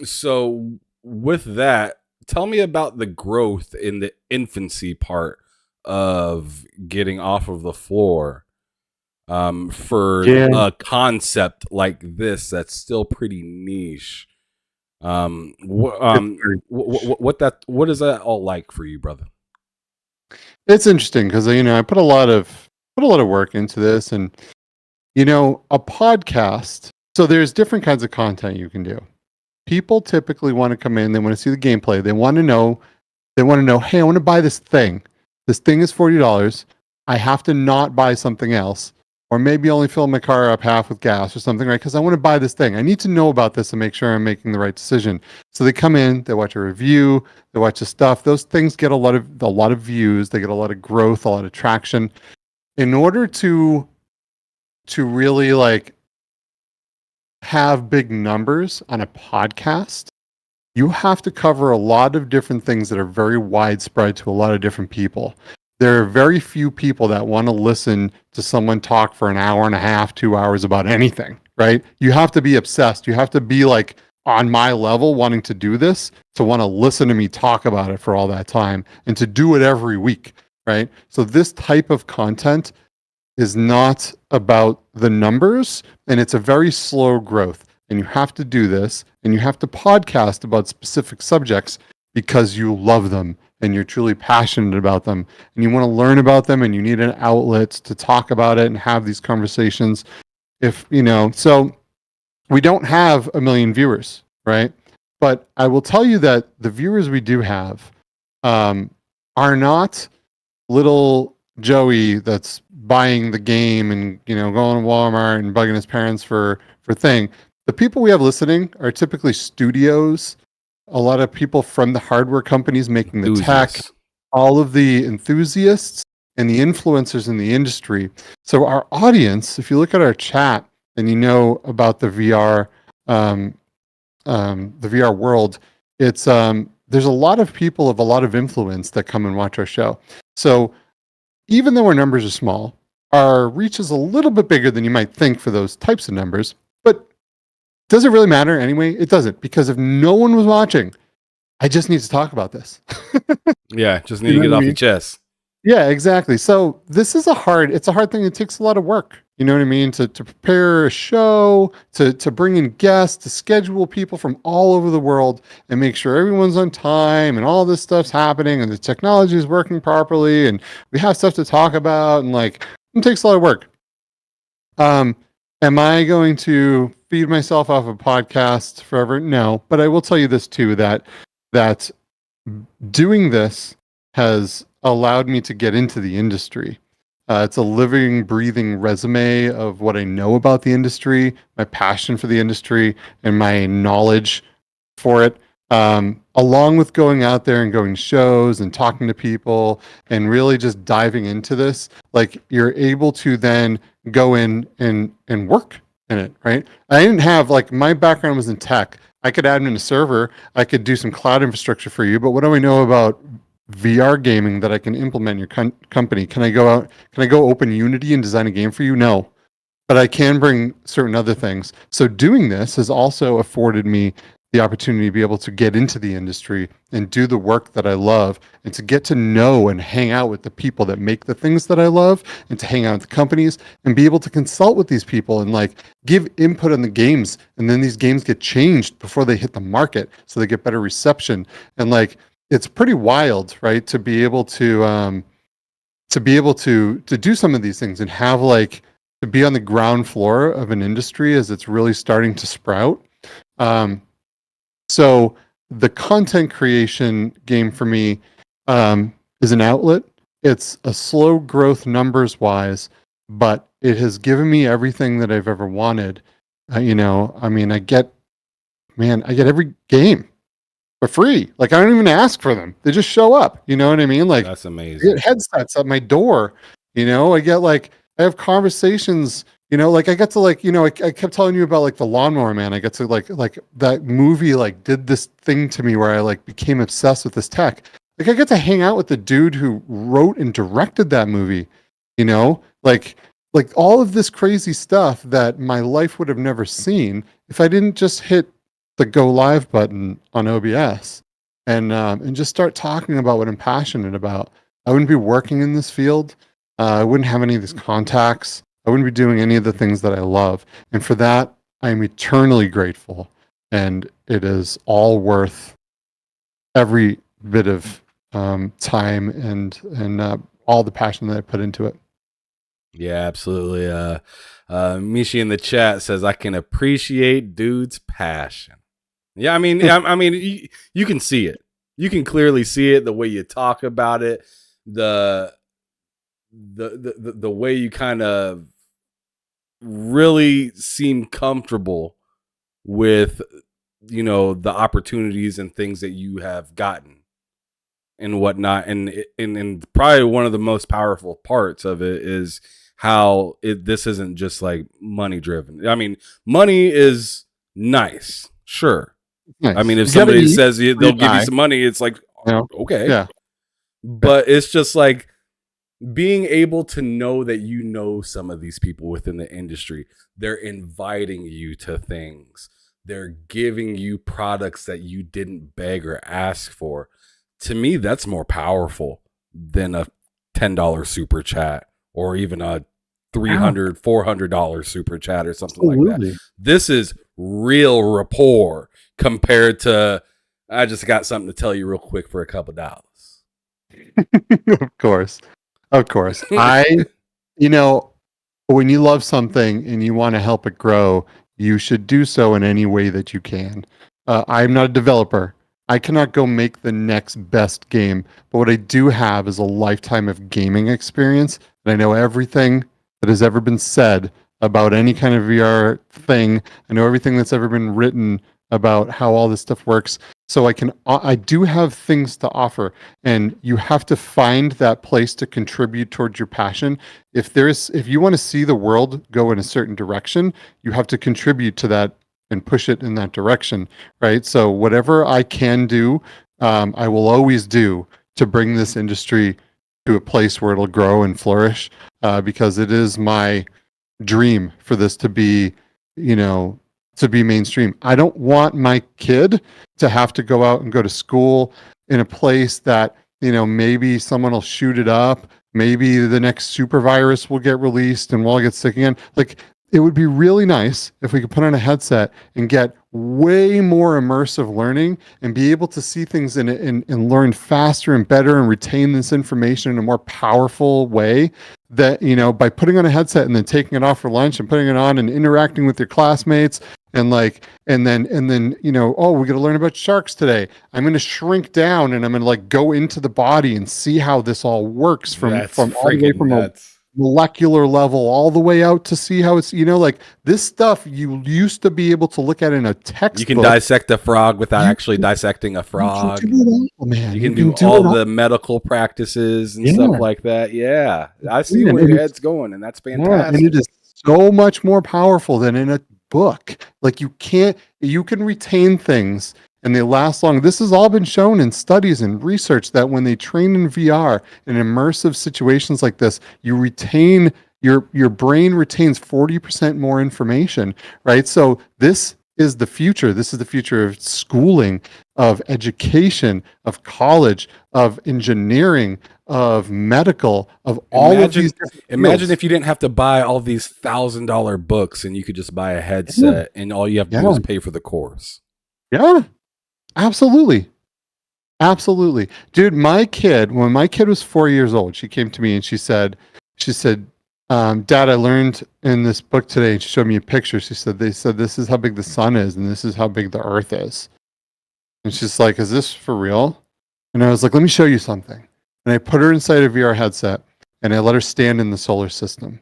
So with that, tell me about the growth in the infancy part of getting off of the floor for a concept like this that's still pretty niche. What is that all like for you, brother? It's interesting because I put a lot of work into this, and a podcast. So there's different kinds of content you can do. People typically want to come in, they want to see the gameplay, they want to know, hey, I want to buy this thing. This thing is $40. I have to not buy something else, or maybe only fill my car up half with gas or something, right? Because I want to buy this thing. I need to know about this and make sure I'm making the right decision. So they come in, they watch a review, they watch the stuff. Those things get a lot of views. They get a lot of growth, a lot of traction. In order to really have big numbers on a podcast, you have to cover a lot of different things that are very widespread to a lot of different people. There are very few people that want to listen to someone talk for an hour and a half, 2 hours about anything, right? You have to be obsessed. You have to be on my level wanting to do this, to want to listen to me talk about it for all that time and to do it every week, right? So this type of content is not about the numbers, and it's a very slow growth. And you have to do this, and you have to podcast about specific subjects because you love them and you're truly passionate about them and you want to learn about them, and you need an outlet to talk about it and have these conversations. So we don't have 1 million viewers, right? But I will tell you that the viewers we do have are not little Joey that's buying the game and going to Walmart and bugging his parents for thing. The people we have listening are typically studios, a lot of people from the hardware companies making the tech, all of the enthusiasts and the influencers in the industry. So our audience, if you look at our chat and about the VR, the VR world, it's there's a lot of people of a lot of influence that come and watch our show. So even though our numbers are small, our reach is a little bit bigger than you might think for those types of numbers. But does it really matter anyway? It doesn't, because if no one was watching, I just need to talk about this. Yeah, just need to get it off your chest. Yeah, exactly. So this is it's a hard thing. It takes a lot of work. You know what I mean? To prepare a show, to bring in guests, to schedule people from all over the world and make sure everyone's on time and all this stuff's happening and the technology is working properly and we have stuff to talk about and like it takes a lot of work. Am I going to feed myself off a podcast forever? No, but I will tell you this too, that doing this has allowed me to get into the industry. It's a living, breathing resume of what I know about the industry, my passion for the industry, and my knowledge for it. Along with going out there and going to shows and talking to people and really just diving into this, like you're able to then go in and work in it, right? I didn't have like my background was in tech. I could add in a server, I could do some cloud infrastructure for you, but what do I know about VR gaming that I can implement in your company? Can I go open Unity and design a game for you? No, but I can bring certain other things. So doing this has also afforded me the opportunity to be able to get into the industry and do the work that I love and to get to know and hang out with the people that make the things that I love and to hang out with the companies and be able to consult with these people and like give input on the games. And then these games get changed before they hit the market so they get better reception. And like, it's pretty wild, right? To be able to do some of these things and have like, to be on the ground floor of an industry as it's really starting to sprout. So the content creation game for me is an outlet. It's a slow growth numbers wise, but it has given me everything that I've ever wanted. I get every game for free. Like I don't even ask for them. They just show up. You know what I mean? Like that's amazing. I get headsets at my door. I have conversations, like I get to like, I kept telling you about like the Lawnmower Man. I get to like that movie, like did this thing to me where I like became obsessed with this tech. Like I get to hang out with the dude who wrote and directed that movie, like all of this crazy stuff that my life would have never seen if I didn't just hit the go live button on OBS and just start talking about what I'm passionate about. I wouldn't be working in this field. I wouldn't have any of these contacts. I wouldn't be doing any of the things that I love. And for that, I'm eternally grateful. And it is all worth every bit of time and all the passion that I put into it. Yeah, absolutely. Mishi in the chat says, I can appreciate dude's passion. Yeah, I mean, you can see it. You can clearly see it, the way you talk about it, the way you kind of really seem comfortable with the opportunities and things that you have gotten and whatnot, and probably one of the most powerful parts of it is how this isn't just like money driven. I mean, money is nice, sure. Nice. I mean, if somebody says they'll give you some money, it's like okay, yeah, but it's just like being able to know that some of these people within the industry, they're inviting you to things. They're giving you products that you didn't beg or ask for. To me, that's more powerful than a $10 super chat or even a $300, $400 super chat or something like that. This is real rapport compared to, I just got something to tell you real quick for a couple dollars. Of course. When you love something and you want to help it grow, you should do so in any way that you can. I'm not a developer. I cannot go make the next best game, but what I do have is a lifetime of gaming experience, and I know everything that has ever been said about any kind of VR thing. I know everything that's ever been written about how all this stuff works. So I do have things to offer, and you have to find that place to contribute towards your passion. If you want to see the world go in a certain direction, you have to contribute to that and push it in that direction, right? So whatever I can do, I will always do to bring this industry to a place where it'll grow and flourish, because it is my dream for this to be, to be mainstream. I don't want my kid to have to go out and go to school in a place that maybe someone will shoot it up. Maybe the next super virus will get released and we'll all get sick again. Like, it would be really nice if we could put on a headset and get way more immersive learning and be able to see things and learn faster and better and retain this information in a more powerful way, that, by putting on a headset and then taking it off for lunch and putting it on and interacting with your classmates and then oh, we're going to learn about sharks today. I'm going to shrink down and I'm going to like go into the body and see how this all works from all the way from a molecular level all the way out to see how it's, like this stuff you used to be able to look at in a textbook. You can dissect a frog without actually dissecting a frog. You can do all the medical practices and stuff like that. Yeah. I see where your head's going, and that's fantastic. Yeah, and it is so much more powerful than in a book. Like, you can retain things and they last long. This has all been shown in studies and research that when they train in VR in immersive situations like this, you retain your brain retains 40% more information, right? So this is the future. This is the future of schooling, of education, of college, of engineering, of medical, of all of these. Imagine if you didn't have to buy all these $1,000 books and you could just buy a headset and all you have to do is pay for the course. Yeah, absolutely. Absolutely. Dude, when my kid was 4 years old, she came to me and she said, Dad, I learned in this book today, and she showed me a picture. They said, this is how big the sun is and this is how big the earth is. And she's like, is this for real? And I was like, let me show you something. And I put her inside a VR headset and I let her stand in the solar system.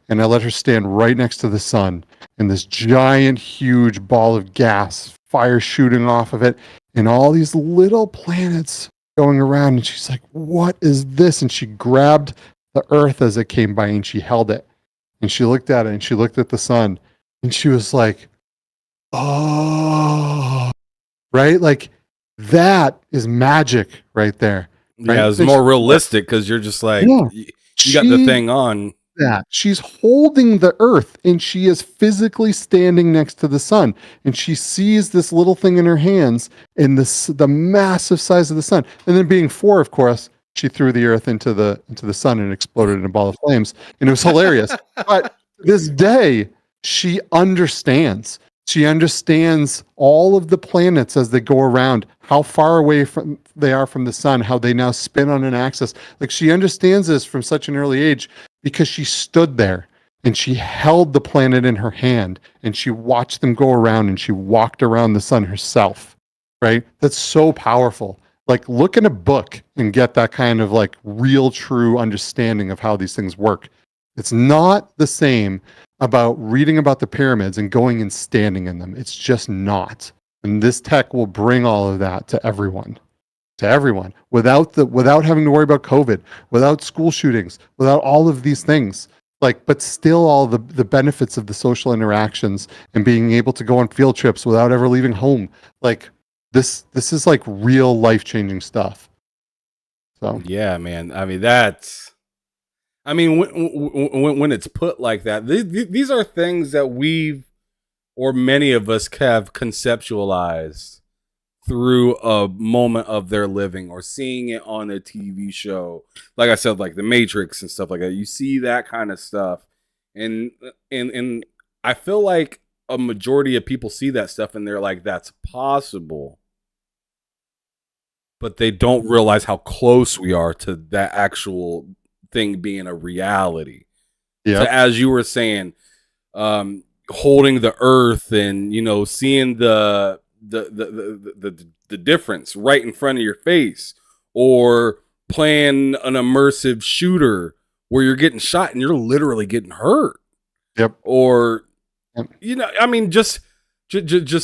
And I let her stand right next to the sun in this giant, huge ball of gas, fire shooting off of it, and all these little planets going around. And she's like, what is this? And she grabbed the earth as it came by and she held it. And she looked at it and she looked at the sun and she was like, oh, right? Like, that is magic right there. Right? Yeah, it's more realistic because you're just like, you got the thing on. That she's holding the earth and she is physically standing next to the sun, and she sees this little thing in her hands in the massive size of the sun. And then, being 4, of course, she threw the earth into the sun and exploded in a ball of flames, and it was hilarious. But this day, she understands. She understands all of the planets as they go around, how far away they are from the sun, how they now spin on an axis. Like, she understands this from such an early age because she stood there and she held the planet in her hand and she watched them go around and she walked around the sun herself, right? That's so powerful. Like, look in a book and get that kind of like real, true understanding of how these things work. It's not the same about reading about the pyramids and going and standing in them. It's just not. And this tech will bring all of that to everyone, without having to worry about COVID, without school shootings, without all of these things. Like, but still all the benefits of the social interactions and being able to go on field trips without ever leaving home. Like, this is like real life-changing stuff. So yeah, man. I mean, when it's put like that, these are things that many of us have conceptualized through a moment of their living or seeing it on a TV show. Like I said, like The Matrix and stuff like that. You see that kind of stuff. And I feel like a majority of people see that stuff and they're like, that's possible. But they don't realize how close we are to that actual thing being a reality. Yeah. So as you were saying, holding the earth and, seeing the difference right in front of your face, or playing an immersive shooter where you're getting shot and you're literally getting hurt. Yep. Or, just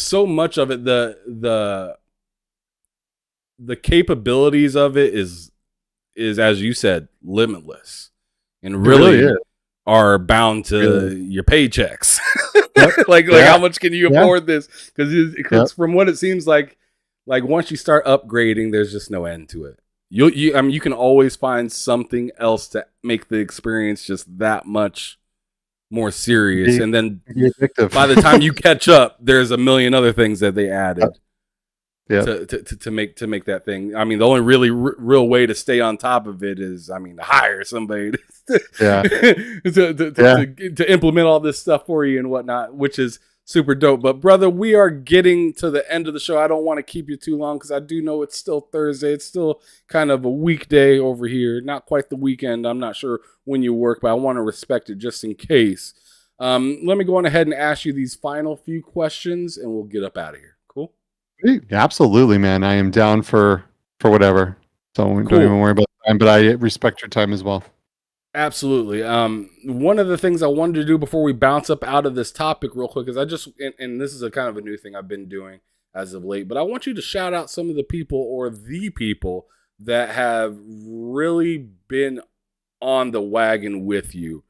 so much of it, the capabilities of it is, as you said, limitless, and really are bound to your paychecks. Yep. like how much can you afford this? Because from what it seems like once you start upgrading, there's just no end to it. You can always find something else to make the experience just that much more serious, and then by the time you catch up, there's a million other things that they added. Yeah. To make that thing. I mean, the only really real way to stay on top of it is, I mean, to hire somebody Yeah. to implement all this stuff for you and whatnot, which is super dope. But brother, we are getting to the end of the show. I don't want to keep you too long because I do know it's still Thursday. It's still kind of a weekday over here. Not quite the weekend. I'm not sure when you work, but I want to respect it just in case. Let me go on ahead and ask you these final few questions and we'll get up out of here. Cool? Absolutely, man. I am down for whatever. So don't even worry about time, but I respect your time as well. Absolutely. One of the things I wanted to do before we bounce up out of this topic real quick is and this is a kind of a new thing I've been doing as of late, but I want you to shout out some of the people or the people that have really been on the wagon with you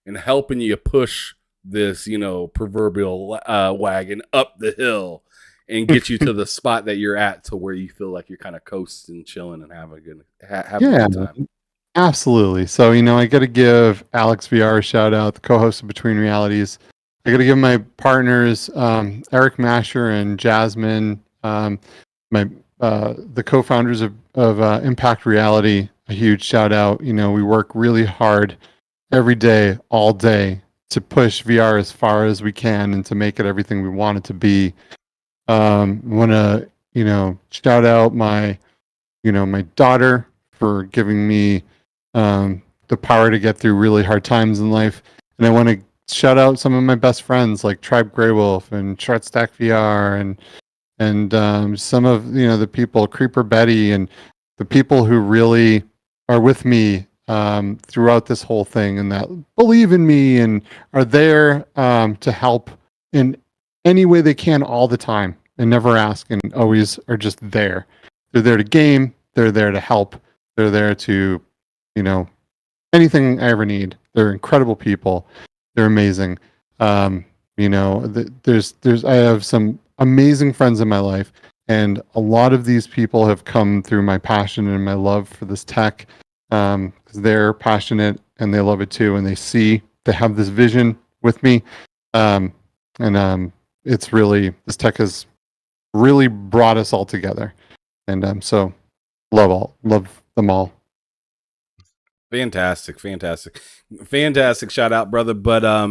and helping you push this, proverbial wagon up the hill and get you to the spot that you're at to where you feel like you're kind of coasting, chilling, and having a good time. Absolutely. So, I got to give Alex VR a shout out, the co-host of Between Realities. I got to give my partners, Eric Masher and Jasmine, the co-founders of Impact Reality, a huge shout out. We work really hard every day, all day, to push VR as far as we can and to make it everything we want it to be. I want to, shout out my daughter for giving me the power to get through really hard times in life. And I want to shout out some of my best friends like Tribe Grey Wolf and Short Stack VR and some of the people, Creeper Betty, and the people who really are with me throughout this whole thing and that believe in me and are there to help in any way they can all the time and never ask and always are just there. They're there to game. They're there to help. They're there to, anything I ever need. They're incredible people. They're amazing. I have some amazing friends in my life, and a lot of these people have come through my passion and my love for this tech, because they're passionate and they love it too, and they have this vision with me, it's really, this tech has really brought us all together, and so love them all. Fantastic shout out, brother. But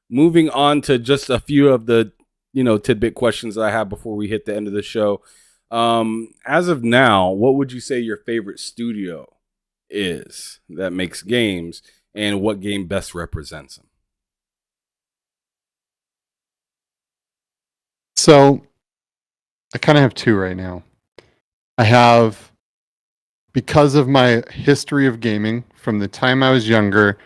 moving on to just a few of the tidbit questions that I have before we hit the end of the show. As of now, what would you say your favorite studio is that makes games, and what game best represents them? So I kind of have two right now. I have, because of my history of gaming from the time I was younger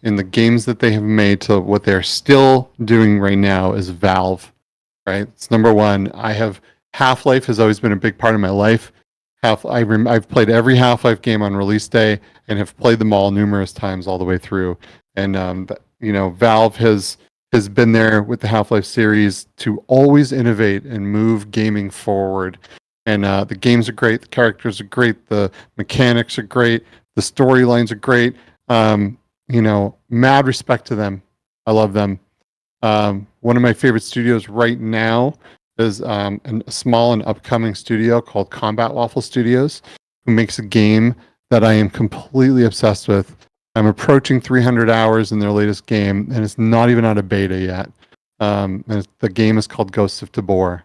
in the games that they have made to what they're still doing right now, is Valve, right? It's number one. Half-Life has always been a big part of my life. I've played every Half-Life game on release day and have played them all numerous times all the way through. And Valve has been there with the Half-Life series to always innovate and move gaming forward. And the games are great, the characters are great, the mechanics are great, the storylines are great. Mad respect to them. I love them. One of my favorite studios right now is a small and upcoming studio called Combat Waffle Studios, who makes a game that I am completely obsessed with. I'm approaching 300 hours in their latest game, and it's not even out of beta yet. The game is called Ghosts of Tabor,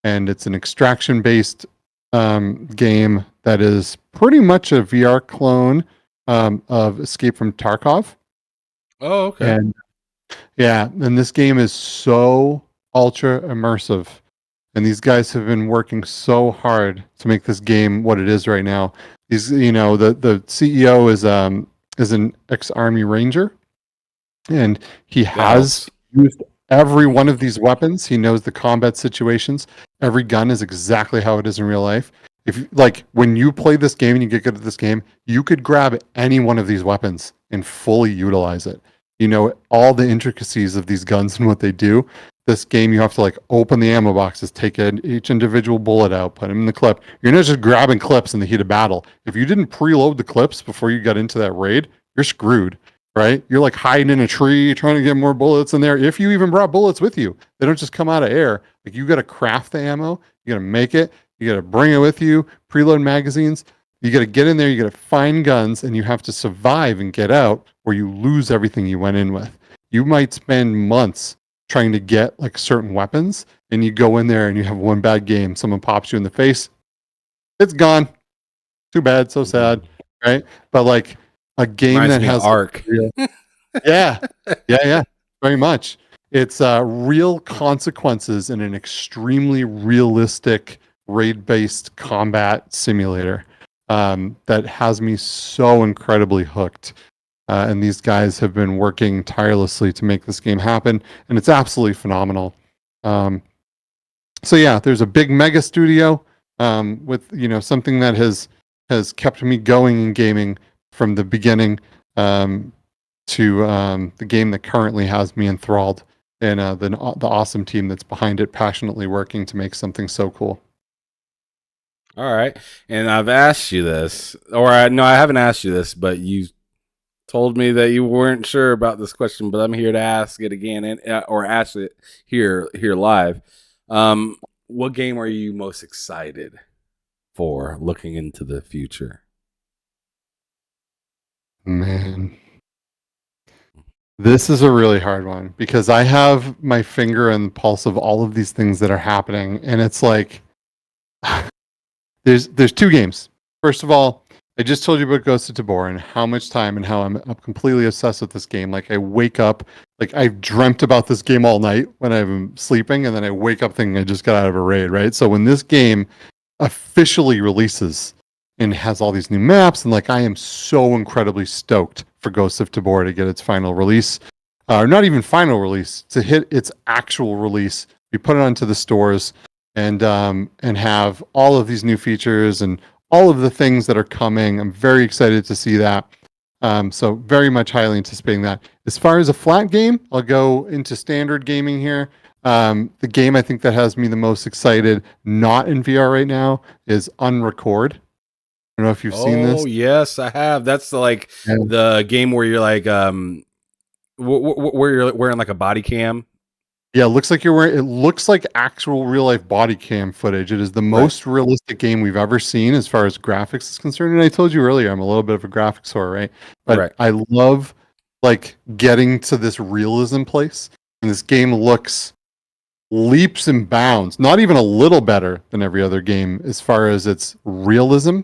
and it's an extraction-based game that is pretty much a VR clone of Escape from Tarkov. Oh, okay. And this game is so ultra immersive, and these guys have been working so hard to make this game what it is right now. The CEO is an ex-Army Ranger, and he has used every one of these weapons. He knows the combat situations. Every gun is exactly how it is in real life. When you play this game and you get good at this game, you could grab any one of these weapons and fully utilize it. You know all the intricacies of these guns and what they do. This game, you have to open the ammo boxes, take each individual bullet out, put them in the clip. You're not just grabbing clips in the heat of battle. If you didn't preload the clips before you got into that raid, you're screwed, right? You're hiding in a tree, trying to get more bullets in there. If you even brought bullets with you, they don't just come out of air. You got to craft the ammo. You got to make it. You got to bring it with you, preload magazines. You got to get in there, you got to find guns, and you have to survive and get out, or you lose everything you went in with. You might spend months trying to get like certain weapons, and you go in there and you have one bad game. Someone pops you in the face. It's gone. Too bad. So sad. Right. But like a game Reminds that me of has Ark. yeah. Yeah. Very much. It's real consequences in an extremely realistic raid-based combat simulator that has me so incredibly hooked. And these guys have been working tirelessly to make this game happen, and it's absolutely phenomenal. So yeah, there's a big mega studio with something that has kept me going in gaming from the beginning to the game that currently has me enthralled, and the awesome team that's behind it, passionately working to make something so cool. All right, and I've asked you this, or no, I haven't asked you this, but you told me that you weren't sure about this question, but I'm here to ask it again, and or ask it here live. What game are you most excited for looking into the future? Man, this is a really hard one because I have my finger on the pulse of all of these things that are happening, and it's like there's two games. First of all, I just told you about Ghost of Tabor and how much time and how I'm completely obsessed with this game. Like I wake up, like I've dreamt about this game all night when I'm sleeping, and then I wake up thinking I just got out of a raid, right? So when this game officially releases and has all these new maps, and like I am so incredibly stoked for Ghost of Tabor to get its final release, or not even final release, to hit its actual release. We put it onto the stores and have all of these new features and all of the things that are coming. I'm very excited to see that. So very much highly anticipating that. As far as a flat game, I'll go into standard gaming here. The game I think that has me the most excited, not in VR right now, is Unrecord. I don't know if you've seen this. Oh yes, I have. That's the game where you're like where you're wearing like a body cam. Yeah, it looks like it looks like actual real life body cam footage. It is the most realistic game we've ever seen as far as graphics is concerned. And I told you earlier, I'm a little bit of a graphics whore, right? But I love like getting to this realism place. And this game looks leaps and bounds, not even a little better than every other game as far as its realism.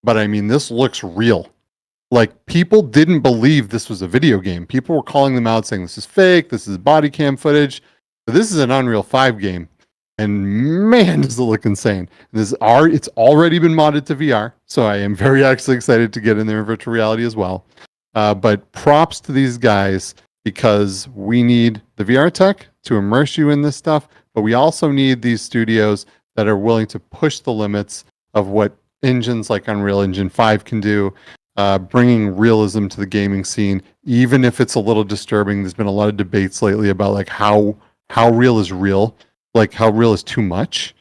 But I mean, this looks real. Like people didn't believe this was a video game. People were calling them out saying this is fake, this is body cam footage. But this is an Unreal 5 game, and man, does it look insane. It's already been modded to VR, so I am very actually excited to get in there in virtual reality as well. But props to these guys because we need the VR tech to immerse you in this stuff, but we also need these studios that are willing to push the limits of what engines like Unreal Engine 5 can do, bringing realism to the gaming scene, even if it's a little disturbing. There's been a lot of debates lately about like how real is real, like how real is too much,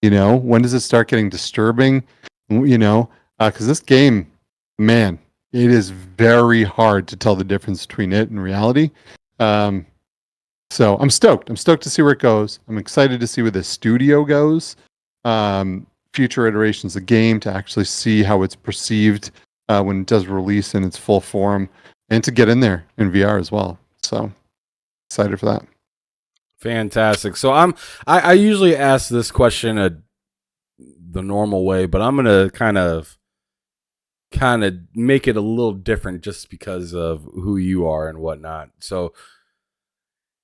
when does it start getting disturbing, because this game, man, it is very hard to tell the difference between it and reality. So I'm stoked to see where it goes. I'm excited to see where the studio goes, future iterations of the game, to actually see how it's perceived when it does release in its full form, and to get in there in VR as well. So excited for that. Fantastic. So I usually ask this question the normal way, but I'm gonna kind of make it a little different just because of who you are and whatnot. So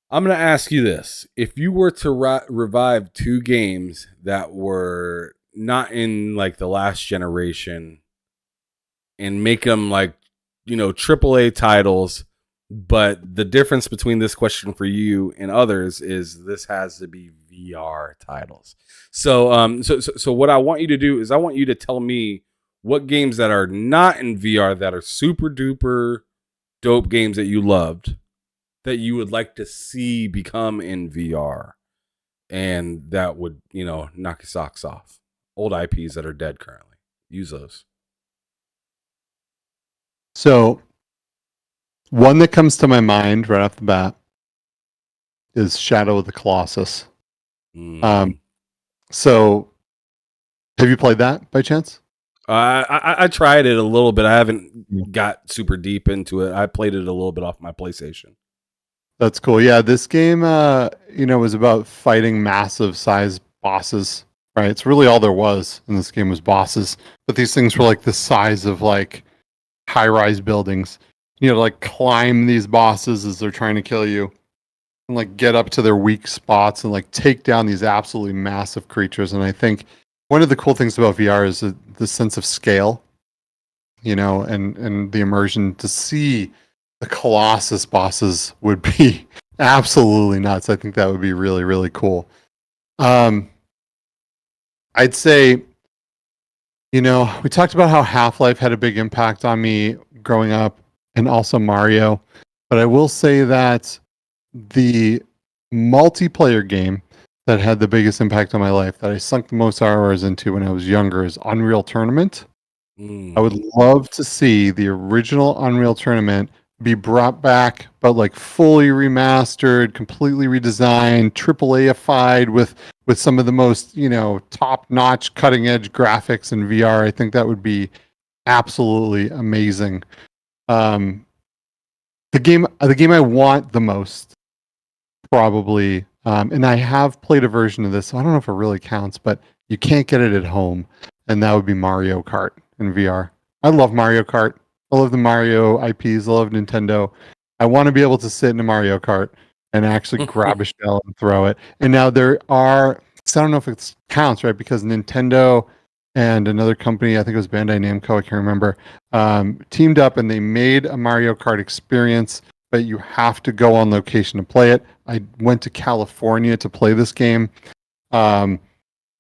I'm gonna ask you this: if you were to revive two games that were not in like the last generation and make them like AAA titles. But the difference between this question for you and others is this has to be VR titles. So, so what I want you to do is I want you to tell me what games that are not in VR that are super duper dope games that you loved that you would like to see become in VR, and that would knock your socks off. Old IPs that are dead currently. Use those. So. One that comes to my mind right off the bat is Shadow of the Colossus. So Have you played that by chance? I tried it a little bit. I haven't got super deep into it. I played it a little bit off my PlayStation. That's cool. Yeah, this game, was about fighting massive size bosses. Right, it's really all there was in this game was bosses. But these things were like the size of like high-rise buildings. You know, to like climb these bosses as they're trying to kill you, and like get up to their weak spots and like take down these absolutely massive creatures. And I think one of the cool things about VR is the sense of scale, and the immersion. To see the Colossus bosses would be absolutely nuts. I think that would be really, really cool. I'd say, we talked about how Half-Life had a big impact on me growing up, and also Mario. But I will say that the multiplayer game that had the biggest impact on my life, that I sunk the most hours into when I was younger, is Unreal Tournament. I would love to see the original Unreal Tournament be brought back, but like fully remastered, completely redesigned, AAA-ified with some of the most, top-notch, cutting-edge graphics in VR. I think that would be absolutely amazing. The game I want the most, probably, and I have played a version of this, so I don't know if it really counts, but you can't get it at home, and that would be Mario Kart in VR. I love Mario Kart. I love the Mario IPs. I love Nintendo. I want to be able to sit in a Mario Kart and actually grab a shell and throw it. And now there are, so I don't know if it counts, right? Because Nintendo and another company, I think it was Bandai Namco, I can't remember, teamed up and they made a Mario Kart experience, but you have to go on location to play it. I went to California to play this game, and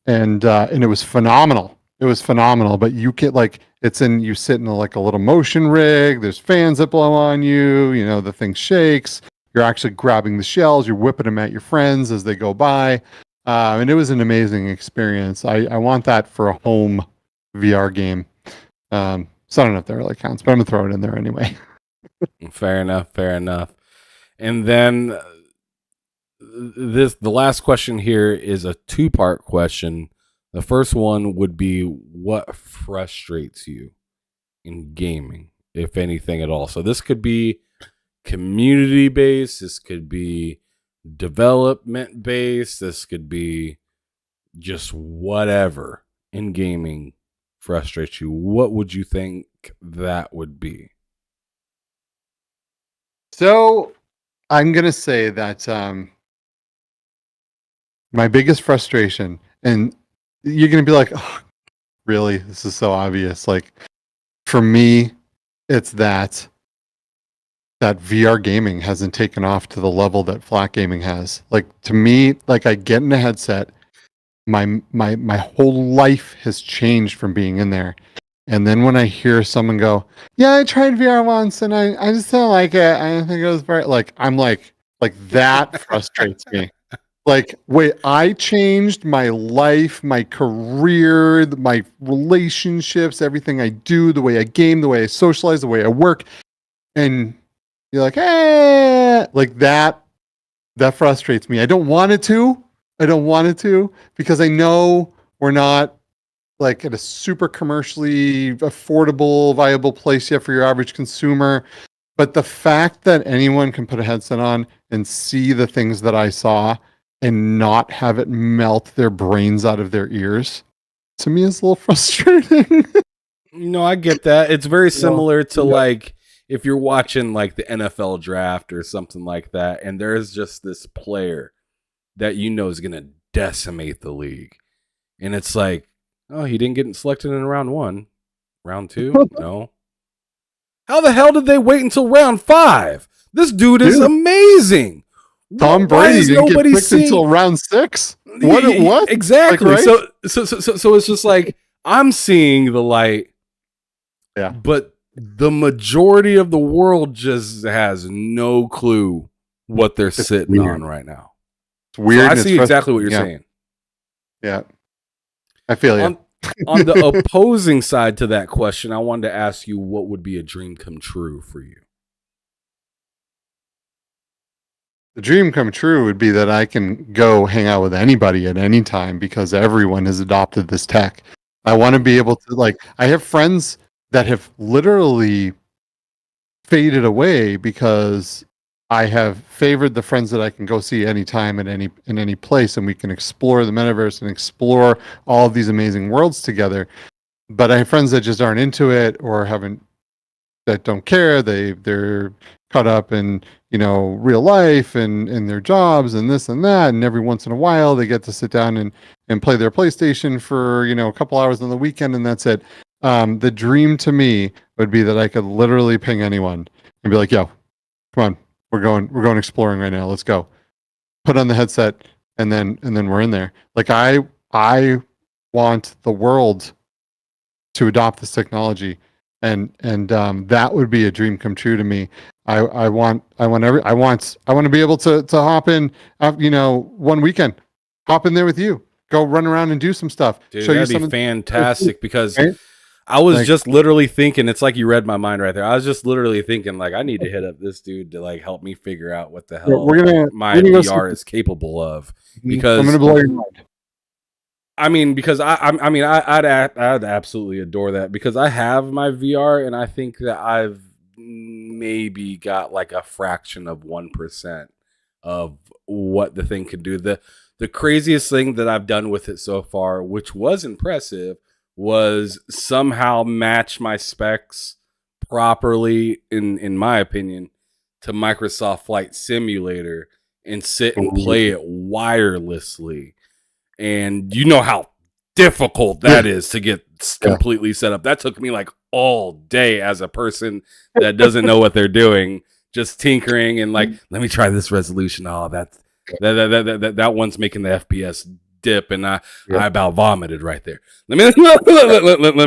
it was phenomenal. It was phenomenal, but you get like, you sit in a little motion rig. There's fans that blow on you. The thing shakes. You're actually grabbing the shells. You're whipping them at your friends as they go by. And it was an amazing experience. I want that for a home VR game. So I don't know if that really counts, but I'm going to throw it in there anyway. Fair enough. And then the last question here is a 2-part question. The first one would be, what frustrates you in gaming, if anything at all? So this could be community-based, this could be development-based, this could be just whatever in gaming frustrates you. What would you think that would be? So I'm going to say that my biggest frustration, and you're going to be like, oh, really? This is so obvious. Like, for me, it's that VR gaming hasn't taken off to the level that flat gaming has. Like, to me, like, I get in a headset, my whole life has changed from being in there. And then when I hear someone go, yeah, I tried VR once and I just don't like it. I don't think it was very, like, I'm like that frustrates me. Like, wait, I changed my life, my career, my relationships, everything I do, the way I game, the way I socialize, the way I work. And you're like, hey, like that frustrates me. I don't want it to because I know we're not like at a super commercially affordable, viable place yet for your average consumer. But the fact that anyone can put a headset on and see the things that I saw and not have it melt their brains out of their ears, to me is a little frustrating. No, I get that. It's very similar to like if you're watching like the NFL draft or something like that, and there's just this player that is going to decimate the league. And it's like, oh, he didn't get selected in round 1. Round 2? No. How the hell did they wait until round 5? This dude is amazing. Tom Brady didn't get picked until round 6. What? Exactly. Like, right? So it's just like I'm seeing the light. Yeah. But the majority of the world just has no clue what they're sitting on right now. It's weird. So I see exactly what you're saying. Yeah. I feel you. On the opposing side to that question, I wanted to ask you, what would be a dream come true for you? The dream come true would be that I can go hang out with anybody at any time because everyone has adopted this tech. I want to be able to, like, I have friends that have literally faded away because I have favored the friends that I can go see anytime in any place, and we can explore the metaverse and explore all of these amazing worlds together. But I have friends that just aren't into it or that don't care. They're caught up in, real life and in their jobs and this and that. And every once in a while they get to sit down and play their PlayStation for, a couple hours on the weekend, and that's it. The dream to me would be that I could literally ping anyone and be like, yo, come on, we're going exploring right now. Let's go. Put on the headset and then we're in there. Like I want the world to adopt this technology, and that would be a dream come true to me. I want to be able to hop in, one weekend, hop in there with you, go run around and do some stuff. Dude, show that'd you be fantastic, because right? I was just literally thinking, it's like you read my mind right there. I was just literally thinking, like, I need to hit up this dude to like help me figure out what the hell my VR is capable of, because I'm gonna blow your mind. I mean, because I'd absolutely adore that, because I have my VR and I think that I've maybe got like a fraction of 1% of what the thing could do. The craziest thing that I've done with it so far, which was impressive, was somehow match my specs properly, in my opinion, to Microsoft Flight Simulator and sit and play it wirelessly. And you know how difficult that is to get completely set up. That took me like all day as a person that doesn't know what they're doing, just tinkering and like, let me try this resolution. Oh, that one's making the FPS dip, and I about vomited right there. Let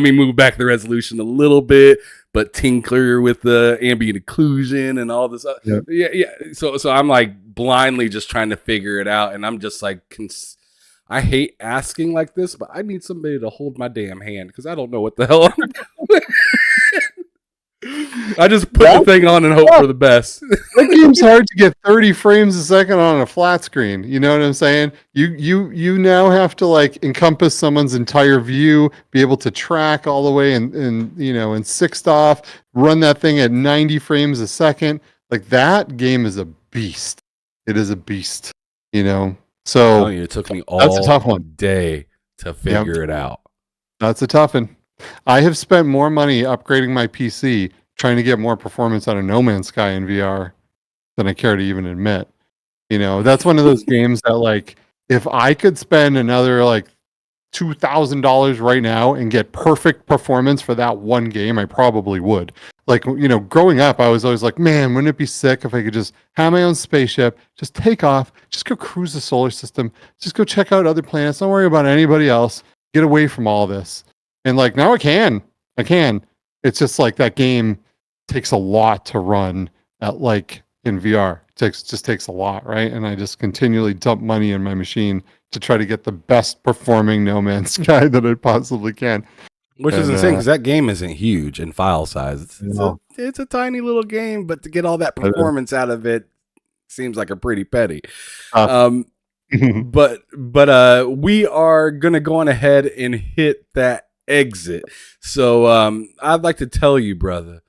me move back the resolution a little bit, but tinker with the ambient occlusion and all this. So I'm like blindly just trying to figure it out, and I'm just like. I hate asking like this, but I need somebody to hold my damn hand, because I don't know what the hell I'm doing. I just put the thing on and hope for the best. That game's hard to get 30 frames a second on a flat screen. You know what I'm saying? You now have to like encompass someone's entire view, be able to track all the way and sixth off, run that thing at 90 frames a second. Like, that game is a beast. It is a beast, So it took me all a tough one. Day to figure it out. That's a tough one. I have spent more money upgrading my PC trying to get more performance out of No Man's Sky in VR than I care to even admit. That's one of those games that, like, if I could spend another like $2,000 right now and get perfect performance for that one game, I probably would. Like, growing up, I was always like, man, wouldn't it be sick if I could just have my own spaceship, just take off, just go cruise the solar system, just go check out other planets, don't worry about anybody else, get away from all this. And like, now I can. It's just like that game takes a lot to run at, like, in VR. It just takes a lot, right? And I just continually dump money in my machine to try to get the best performing No Man's Sky that I possibly can. Which is insane, because that game isn't huge in file size. It's a tiny little game, but to get all that performance out of it seems like a pretty petty. But we are gonna go on ahead and hit that exit. So I'd like to tell you, brother,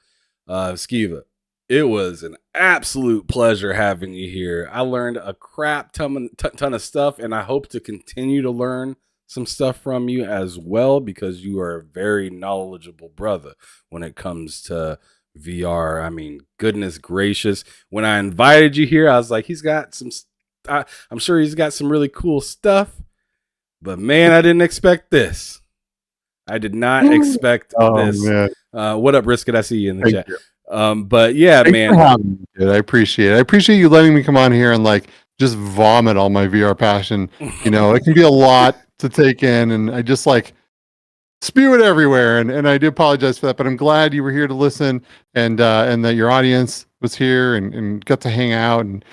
Skeeva, it was an absolute pleasure having you here. I learned a crap ton of stuff, and I hope to continue to learn some stuff from you as well, because you are a very knowledgeable brother when it comes to VR. I mean, goodness gracious. When I invited you here, I was like, I'm sure he's got some really cool stuff, but man, I didn't expect this. I did not expect this. Man. What up, Brisket? I see you in the chat. But yeah, thanks man. I appreciate it. I appreciate you letting me come on here and like just vomit all my VR passion. It can be a lot to take in, and I just like spew it everywhere, and I do apologize for that, but I'm glad you were here to listen, and that your audience was here and got to hang out, and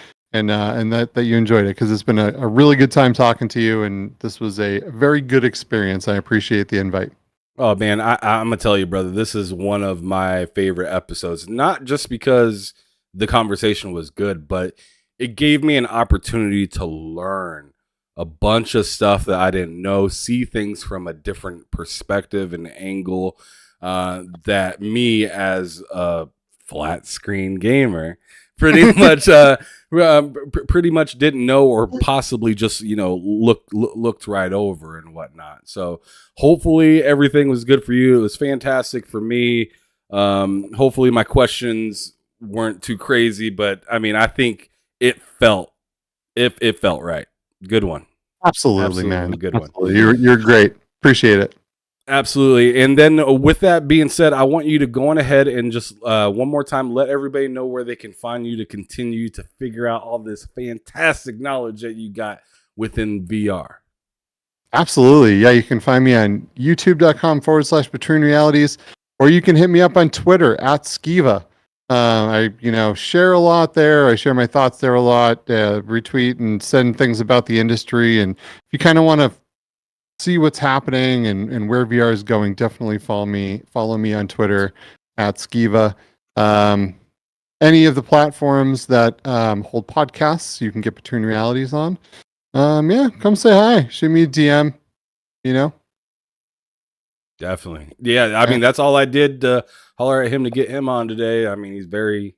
that you enjoyed it, because it's been a really good time talking to you, and this was a very good experience. I appreciate the invite. Oh man, I'm gonna tell you, brother, this is one of my favorite episodes, not just because the conversation was good, but it gave me an opportunity to learn a bunch of stuff that I didn't know, see things from a different perspective and angle that me as a flat screen gamer pretty much didn't know, or possibly just looked right over and whatnot. So hopefully everything was good for you. It was fantastic for me. Hopefully my questions weren't too crazy, but I mean, I think it felt right. Good one. Absolutely, man. Good Absolutely. one. You're great. Appreciate it. Absolutely. And then with that being said, I want you to go on ahead and just one more time let everybody know where they can find you to continue to figure out all this fantastic knowledge that you got within VR. Absolutely. Yeah, you can find me on youtube.com/Between Realities, or you can hit me up on Twitter at Skeeva. I share a lot there. I share my thoughts there a lot, retweet and send things about the industry. And if you kind of want to see what's happening and where VR is going, definitely follow me on Twitter at Skeeva. Any of the platforms that hold podcasts, you can get Between Realities on. Come say hi. Shoot me a DM, Definitely. Yeah, I mean, that's all I did to holler at him to get him on today. I mean, he's very,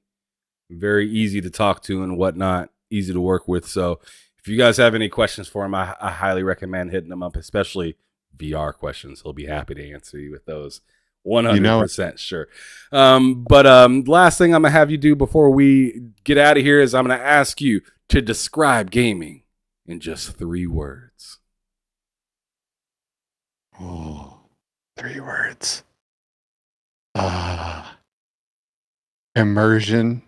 very easy to talk to and whatnot, easy to work with. So if you guys have any questions for him, I highly recommend hitting him up, especially VR questions. He'll be happy to answer you with those. 100% sure. But last thing I'm going to have you do before we get out of here is I'm going to ask you to describe gaming in just 3 words. Oh, 3 words. Immersion,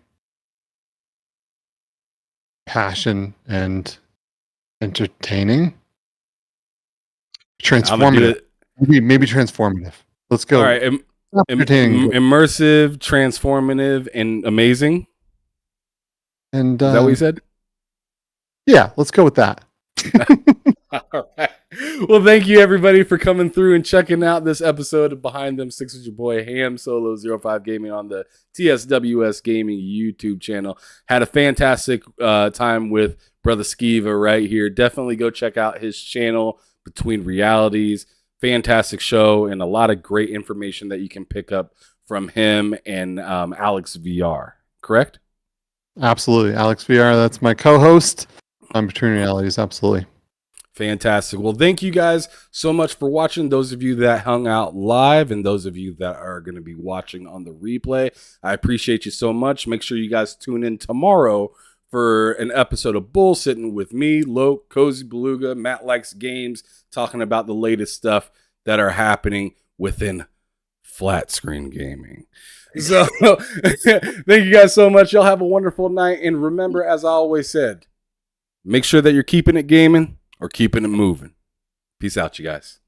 passion, and entertaining. Transformative. Maybe transformative. Let's go. All right. Immersive, transformative, and amazing. And is that what you said? Yeah, let's go with that. All right. Well, thank you everybody for coming through and checking out this episode of Behind Them Six with your boy Ham Solo 05 Gaming on the TSWS Gaming YouTube channel. Had a fantastic time with Brother Skeeva right here. Definitely go check out his channel, Between Realities. Fantastic show and a lot of great information that you can pick up from him and Alex VR. Correct? Absolutely. Alex VR, that's my co-host on Between Realities. Absolutely. Fantastic. Well, thank you guys so much for watching. Those of you that hung out live and those of you that are going to be watching on the replay, I appreciate you so much. Make sure you guys tune in tomorrow for an episode of Bullsitting with me, Loke, Cozy Beluga, Matt Likes Games, talking about the latest stuff that are happening within flat screen gaming. So thank you guys so much. Y'all have a wonderful night. And remember, as I always said, make sure that you're keeping it gaming or keeping it moving. Peace out, you guys.